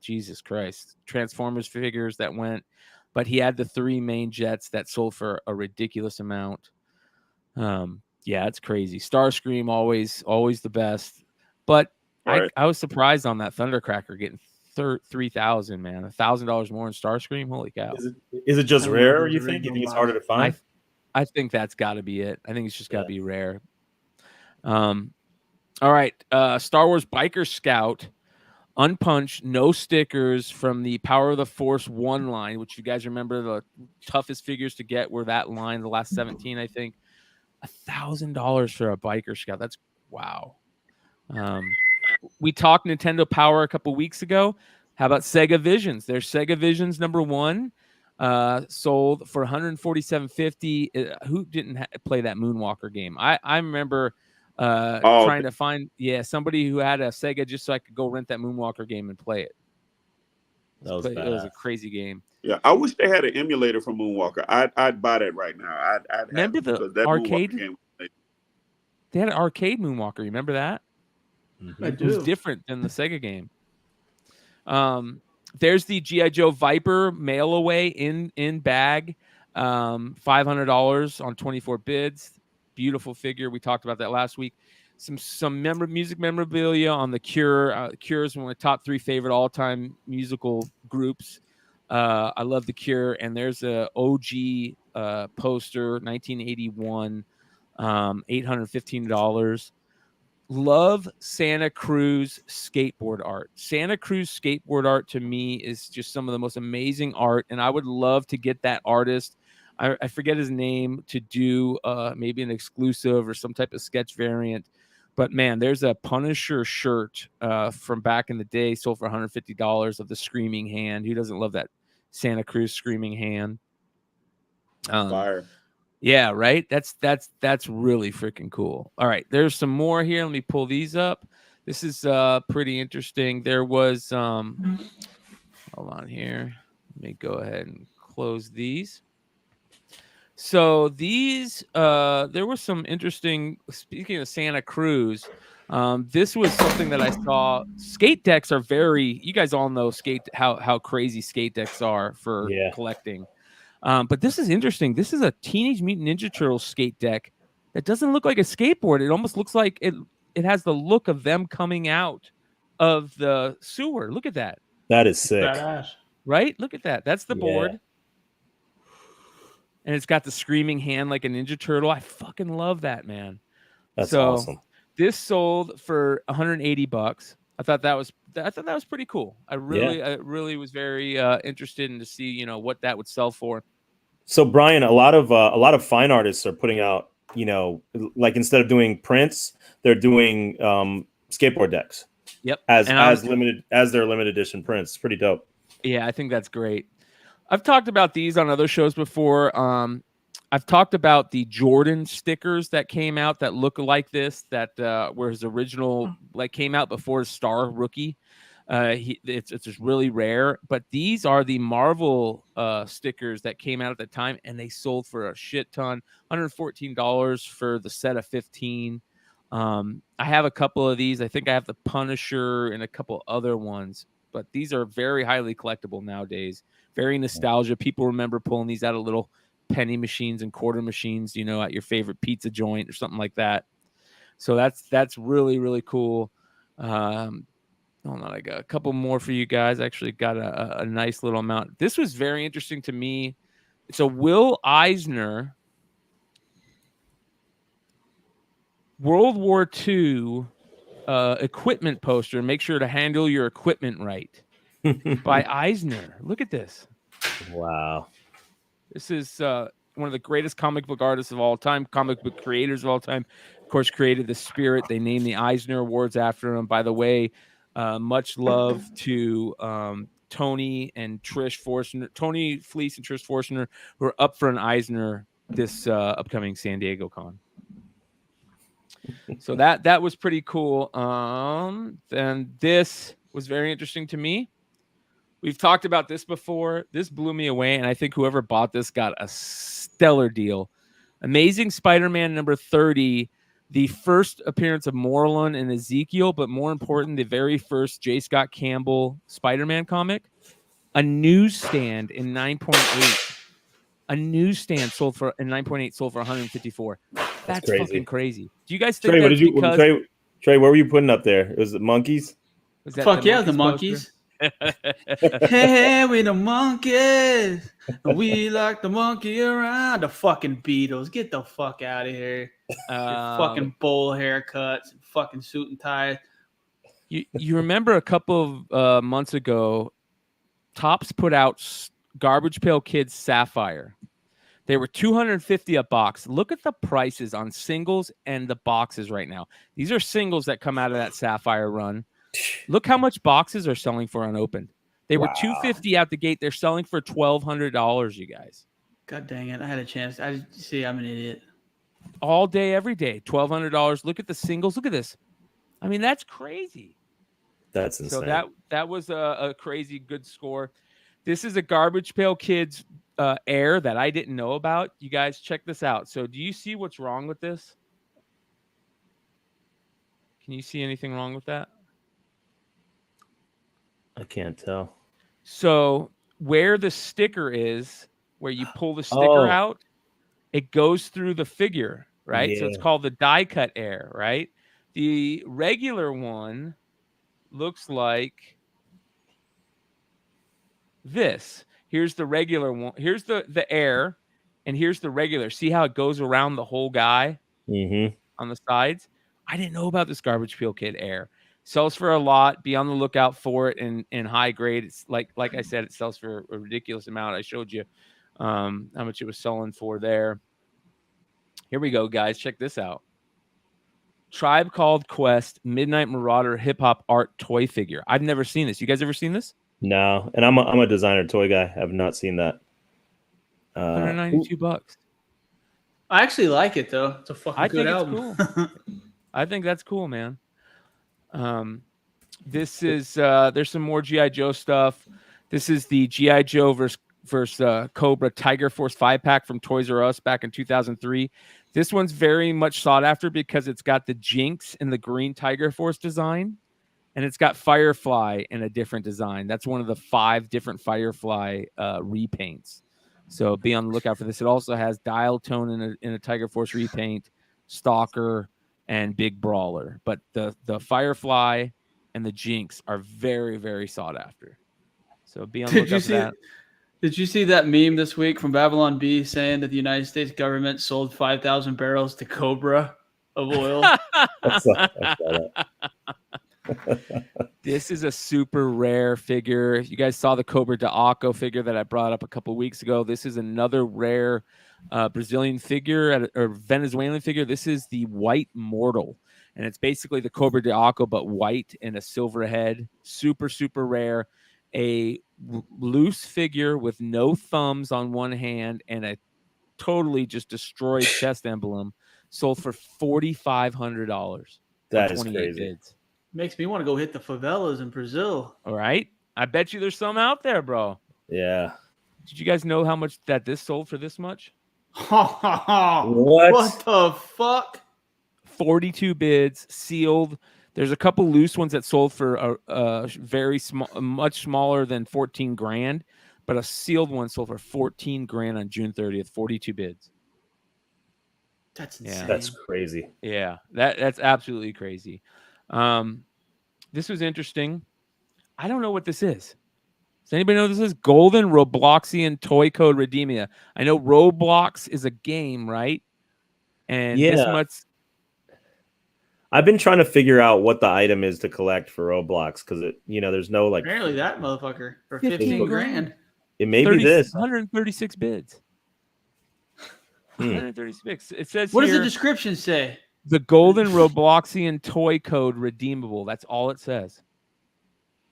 Jesus Christ, Transformers figures that went, but he had the three main Jets that sold for a ridiculous amount. Yeah, it's crazy. Starscream always the best, but right. I was surprised on that Thundercracker getting 3,000, man, $1,000 more in Starscream. Holy cow! Is it just rare? You think it's harder to find? I think that's got to be it. I think it's just got to be rare. All right. Star Wars Biker Scout, unpunched, no stickers, from the Power of the Force 1 line, which you guys remember the toughest figures to get were that line, the last 17, I think. $1,000 for a Biker Scout. That's wow. We talked Nintendo Power a couple weeks ago. How about Sega Visions? There's Sega Visions #1. Sold for $147.50. Who didn't play that Moonwalker game? I remember trying to find somebody who had a Sega just so I could go rent that Moonwalker game and play it. It was a crazy game. Yeah, I wish they had an emulator for Moonwalker. I'd buy that right now. I'd remember the arcade game. They had an arcade Moonwalker. Remember that? I do. It was different than the Sega game. There's the G.I. Joe Viper mail away in bag, $500 on 24 bids. Beautiful figure. We talked about that last week. Some music memorabilia on the Cure. Cure is one of the top 3 favorite all-time musical groups. I love the Cure, and there's a OG poster, 1981 $815. Love Santa Cruz skateboard art. Santa Cruz skateboard art to me is just some of the most amazing art, and I would love to get that artist. I forget his name to do maybe an exclusive or some type of sketch variant. But man, there's a Punisher shirt from back in the day, sold for $150 of the screaming hand. Who doesn't love that Santa Cruz screaming hand? Fire. Yeah, right. That's really freaking cool. All right, there's some more here. Let me pull these up. This is pretty interesting. There was hold on here. Let me go ahead and close these. So these there was some interesting, speaking of Santa Cruz, this was something that I saw. Skate decks are very, you guys all know how crazy skate decks are for collecting. But this is interesting. This is a Teenage Mutant Ninja Turtles skate deck that doesn't look like a skateboard. It almost looks like it has the look of them coming out of the sewer. Look at that. That is sick. Badass. Right? Look at that. That's the board. And it's got the screaming hand like a Ninja Turtle. I fucking love that, man. That's awesome. This sold for $180. I thought that was pretty cool. I really was very interested in to see, what that would sell for. So Bryan, a lot of fine artists are putting out, like instead of doing prints, they're doing skateboard decks. Yep. As their limited edition prints. It's pretty dope. Yeah, I think that's great. I've talked about these on other shows before. I've talked about the Jordan stickers that came out that look like this, that were his original, came out before Star Rookie. It's just really rare, but these are the Marvel stickers that came out at the time, and they sold for a shit ton. $114 for the set of 15. I have a couple of these. I think I have the Punisher and a couple other ones, but these are very highly collectible nowadays. Very nostalgia. People remember pulling these out of little penny machines and quarter machines, at your favorite pizza joint or something like that. So that's really, really cool. Hold on, I got a couple more for you guys. I actually got a nice little amount. This was very interesting to me. It's a Will Eisner World War II equipment poster. Make sure to handle your equipment right. By Eisner. Look at this. Wow. This is one of the greatest comic book artists of all time, comic book creators of all time. Of course, created the Spirit. They named the Eisner Awards after him. By the way, much love to Tony and Trish Forstner, Tony Fleece and Trish Forstner, who are up for an Eisner this upcoming San Diego Con. So that was pretty cool. And this was very interesting to me. We've talked about this before. This blew me away, and I think whoever bought this got a stellar deal. Amazing Spider-Man number 30, the first appearance of Moreland and Ezekiel, but more important, the very first J. Scott Campbell Spider-Man comic. A newsstand in 9.8. A newsstand sold for in 9.8 sold for $154. That's crazy. Fucking crazy. Do you guys think Trey, that's because Trey, what were you putting up there? Was it monkeys? Was that Fuck yeah, the monkeys. Hey, we the monkeys. We like the monkey around. The fucking Beatles. Get the fuck out of here. Fucking bowl haircuts and fucking suit and tie. You remember a couple of months ago, Topps put out Garbage Pail Kids Sapphire. They were $250 a box. Look at the prices on singles and the boxes right now. These are singles that come out of that Sapphire run. Look how much boxes are selling for unopened. They were $250 out the gate. They're selling for $1,200, you guys. God dang it. I had a chance. I'm an idiot. All day, every day. $1,200. Look at the singles. Look at this. I mean, that's crazy. That's insane. So that was a crazy good score. This is a Garbage Pail Kids Air that I didn't know about. You guys check this out. So do you see what's wrong with this? Can you see anything wrong with that? I can't tell. So where the sticker is, where you pull the sticker out, it goes through the figure, right? Yeah. So it's called the die cut Air, right? The regular one looks like this. Here's the regular one. Here's the Air, and here's the regular. See how it goes around the whole guy? on the sides. I didn't know about this Garbage Pail Kid Air. Sells for a lot. Be on the lookout for it in high grade. It's like I said, it sells for a ridiculous amount. I showed you how much it was selling for there. Here we go, guys. Check this out. Tribe Called Quest Midnight Marauder Hip Hop Art Toy Figure. I've never seen this. You guys ever seen this? No, and I'm a designer toy guy. I've not seen that. $192. I actually like it though. It's a fucking good album. Cool. I think that's cool, man. This is there's some more G.I. Joe stuff. This is the G.I. Joe versus Cobra Tiger Force 5-pack from Toys R Us back in 2003. This one's very much sought after because it's got the Jinx and the green Tiger Force design, and it's got Firefly in a different design. That's one of the 5 different Firefly repaints. So be on the lookout for this. It also has Dial Tone in a Tiger Force repaint, Stalker, and Big Brawler. But the Firefly and the Jinx are very, very sought after. So be on the lookout for that. Did you see that meme this week from Babylon B saying that the United States government sold 5,000 barrels to Cobra of oil? This is a super rare figure. You guys saw the Cobra D'Aco figure that I brought up a couple weeks ago. This is another rare Brazilian figure or Venezuelan figure. This is the White Mortal, and it's basically the Cobra D'Aco but white and a silver head. Super, super rare. A loose figure with no thumbs on one hand and a totally just destroyed chest emblem, sold for $4,500. That is crazy. Bids. Makes me want to go hit the favelas in Brazil. All right. I bet you there's some out there, bro. Yeah. Did you guys know how much that this sold for this much? What the fuck? 42 bids, sealed. There's a couple loose ones that sold for a very small, much smaller than 14 grand, but a sealed one sold for 14 grand on June 30th, 42 bids. That's insane. That's crazy. Yeah, that's absolutely crazy. This was interesting. I don't know what this is. Does anybody know what this is? Golden Robloxian Toy Code Redeemia. I know Roblox is a game, right? And this much. I've been trying to figure out what the item is to collect for Roblox because there's no like. Apparently that motherfucker for 15 grand. It may be this 136 bids. 136. It says. What does the description say? The Golden Robloxian Toy Code Redeemable. That's all it says.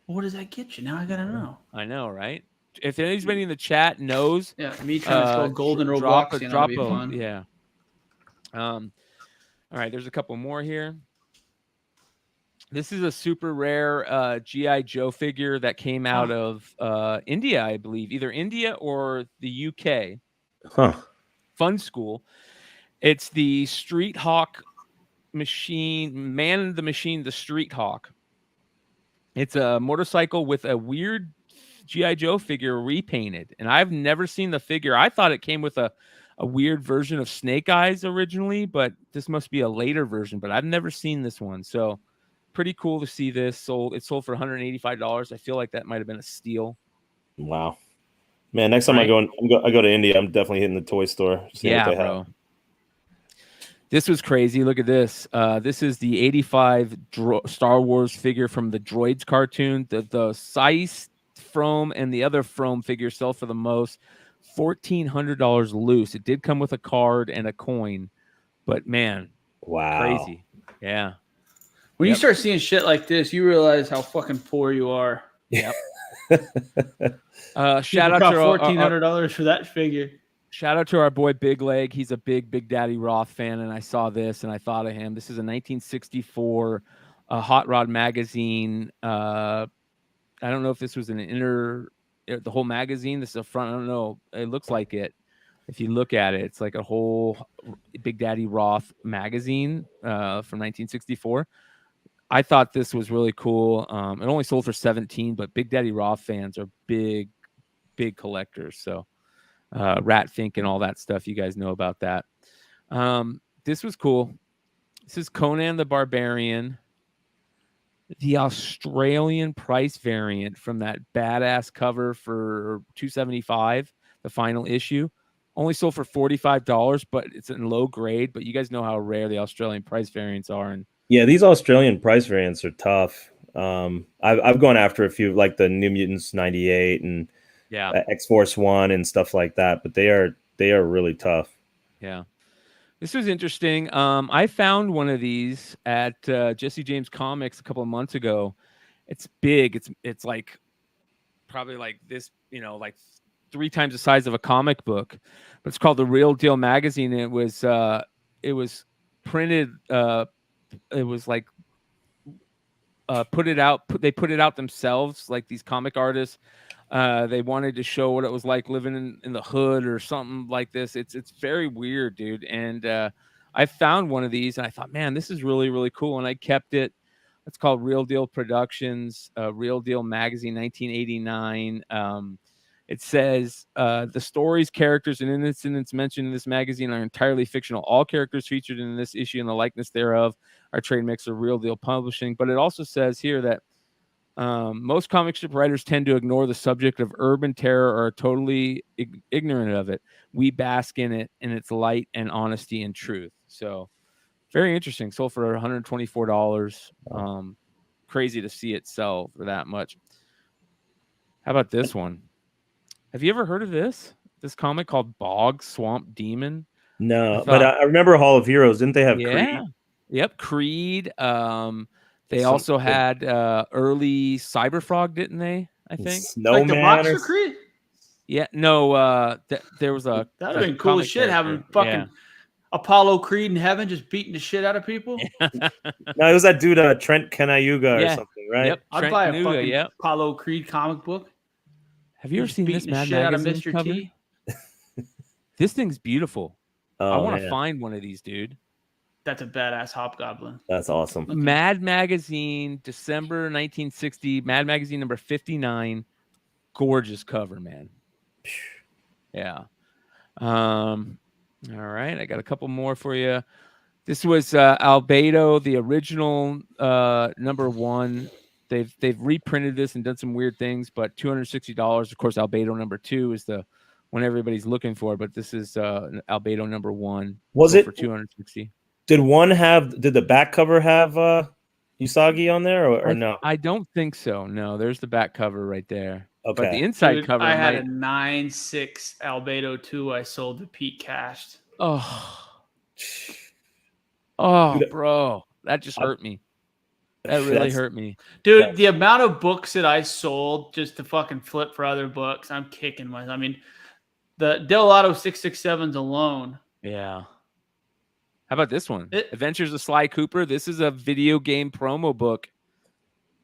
What does that get you? Now I gotta know. I know, right? If anybody in the chat knows, me trying to spell Golden Robloxian, drop be fun. Yeah. All right, there's a couple more here. This is a super rare G.I. Joe figure that came out of India, I believe, either India or the UK. Fun School. It's the Street Hawk machine, Man the Machine, the Street Hawk. It's a motorcycle with a weird G.I. Joe figure repainted, and I've never seen the figure. I thought it came with a weird version of Snake Eyes originally, but this must be a later version, but I've never seen this one, so pretty cool to see this. It sold for $185. I feel like that might have been a steal. Wow. Man, next time I go to India, I'm definitely hitting the toy store. Yeah, bro. Have. This was crazy. Look at this. This is the 85 Star Wars figure from the Droids cartoon. The Size Frome and the other Frome figures sell for the most. $1,400 loose. It did come with a card and a coin, but man, wow, crazy. Yeah. When you start seeing shit like this, you realize how fucking poor you are. Yep. Shout out to $1,400 for that figure. Shout out to our boy Big Leg. He's a Big Daddy Roth fan, and I saw this and I thought of him. This is a 1964 Hot Rod magazine. I don't know if this was the whole magazine. This is a front. I don't know. It looks like it. If you look at it, it's like a whole Big Daddy Roth magazine from 1964. I thought this was really cool. It only sold for $17, but Big Daddy Roth fans are big collectors. So Rat Fink and all that stuff, you guys know about that. This was cool. This is Conan the Barbarian, the Australian price variant from that badass cover for $275, the final issue. Only sold for $45, but it's in low grade. But you guys know how rare the Australian price variants are, and Yeah, these Australian price variants are tough. I've gone after a few, like the New Mutants 98 and X-Force 1 and stuff like that, but they are really tough. Yeah. This was interesting. I found one of these at Jesse James Comics a couple of months ago. It's big. It's like probably like this, like 3 times the size of a comic book. But it's called The Real Deal Magazine. It was printed. It was like they put it out themselves, like these comic artists. They wanted to show what it was like living in the hood or something like this. It's very weird, dude. And I found one of these and I thought, man, this is really, really cool. And I kept it. It's called Real Deal Productions, Real Deal Magazine, 1989. It says the stories, characters, and incidents mentioned in this magazine are entirely fictional. All characters featured in this issue and the likeness thereof are trademarks of Real Deal Publishing. But it also says here that most comic strip writers tend to ignore the subject of urban terror or are totally ignorant of it. We bask in it, in its light and honesty and truth. So very interesting. Sold for $124. Crazy to see it sell for that much. How about this one? Have you ever heard of this comic called Bog Swamp Demon? No, but I remember Hall of Heroes. Didn't they have Creed? Yep, Creed. They also had early Cyberfrog, didn't they? I think. Like the boxer Creed? Yeah, no. There was a that'd have been cool as shit having fucking Apollo Creed in heaven just beating the shit out of people. No, it was that dude Trent Kanayuga or something, right? Yep, I'd buy a fucking Apollo Creed comic book. Have you ever seen this Mad Magazine cover? This thing's beautiful. I want to find one of these, dude. That's a badass hobgoblin. That's awesome. Mad Magazine, December 1960. Mad Magazine number 59. Gorgeous cover, man. Yeah. All right. I got a couple more for you. This was Albedo, the original number 1. They've reprinted this and done some weird things, but $260. Of course, Albedo number 2 is the one everybody's looking for, but this is Albedo number 1. Was it for $260? Did the back cover have Usagi on there or no? I don't think so. No, there's the back cover right there. Okay. But the inside cover. I had a 9.6 Albedo 2 I sold to Pete Cashed. Oh, bro. That just hurt me. That really hurt me. Dude, the amount of books that I sold just to fucking flip for other books, I'm kicking myself. I mean, the Delato 667s alone. Yeah. How about this one? Adventures of Sly Cooper. This is a video game promo book.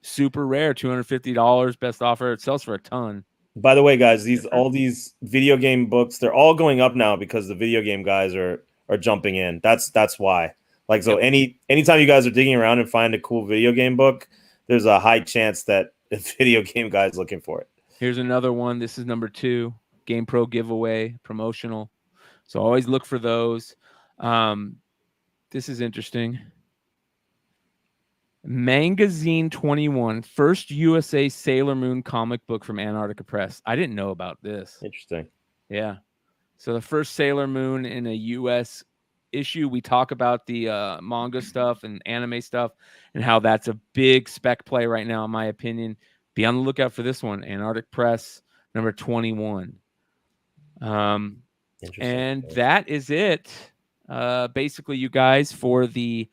Super rare, $250. Best offer. It sells for a ton. By the way, guys, all these video game books, they're all going up now because the video game guys are jumping in. That's why. Like, so anytime you guys are digging around and find a cool video game book, there's a high chance that a video game guy is looking for it. Here's another one. This is number 2, Game Pro giveaway, promotional. So always look for those. This is interesting. Magazine 21, first USA Sailor Moon comic book from Antarctica Press. I didn't know about this. Interesting. Yeah. So the first Sailor Moon in a U.S. issue. We talk about the manga stuff and anime stuff and how that's a big spec play right now, in my opinion. Be on the lookout for this one, Antarctic Press, number 21. And that is it. Basically, you guys, for the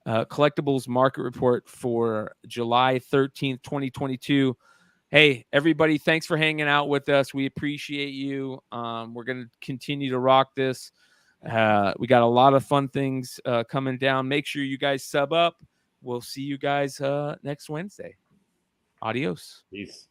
Collectibles market report for July 13th, 2022. Hey, everybody, thanks for hanging out with us. We appreciate you. We're going to continue to rock this. We got a lot of fun things coming down. Make sure you guys sub up. We'll see you guys next Wednesday. Adios. Peace.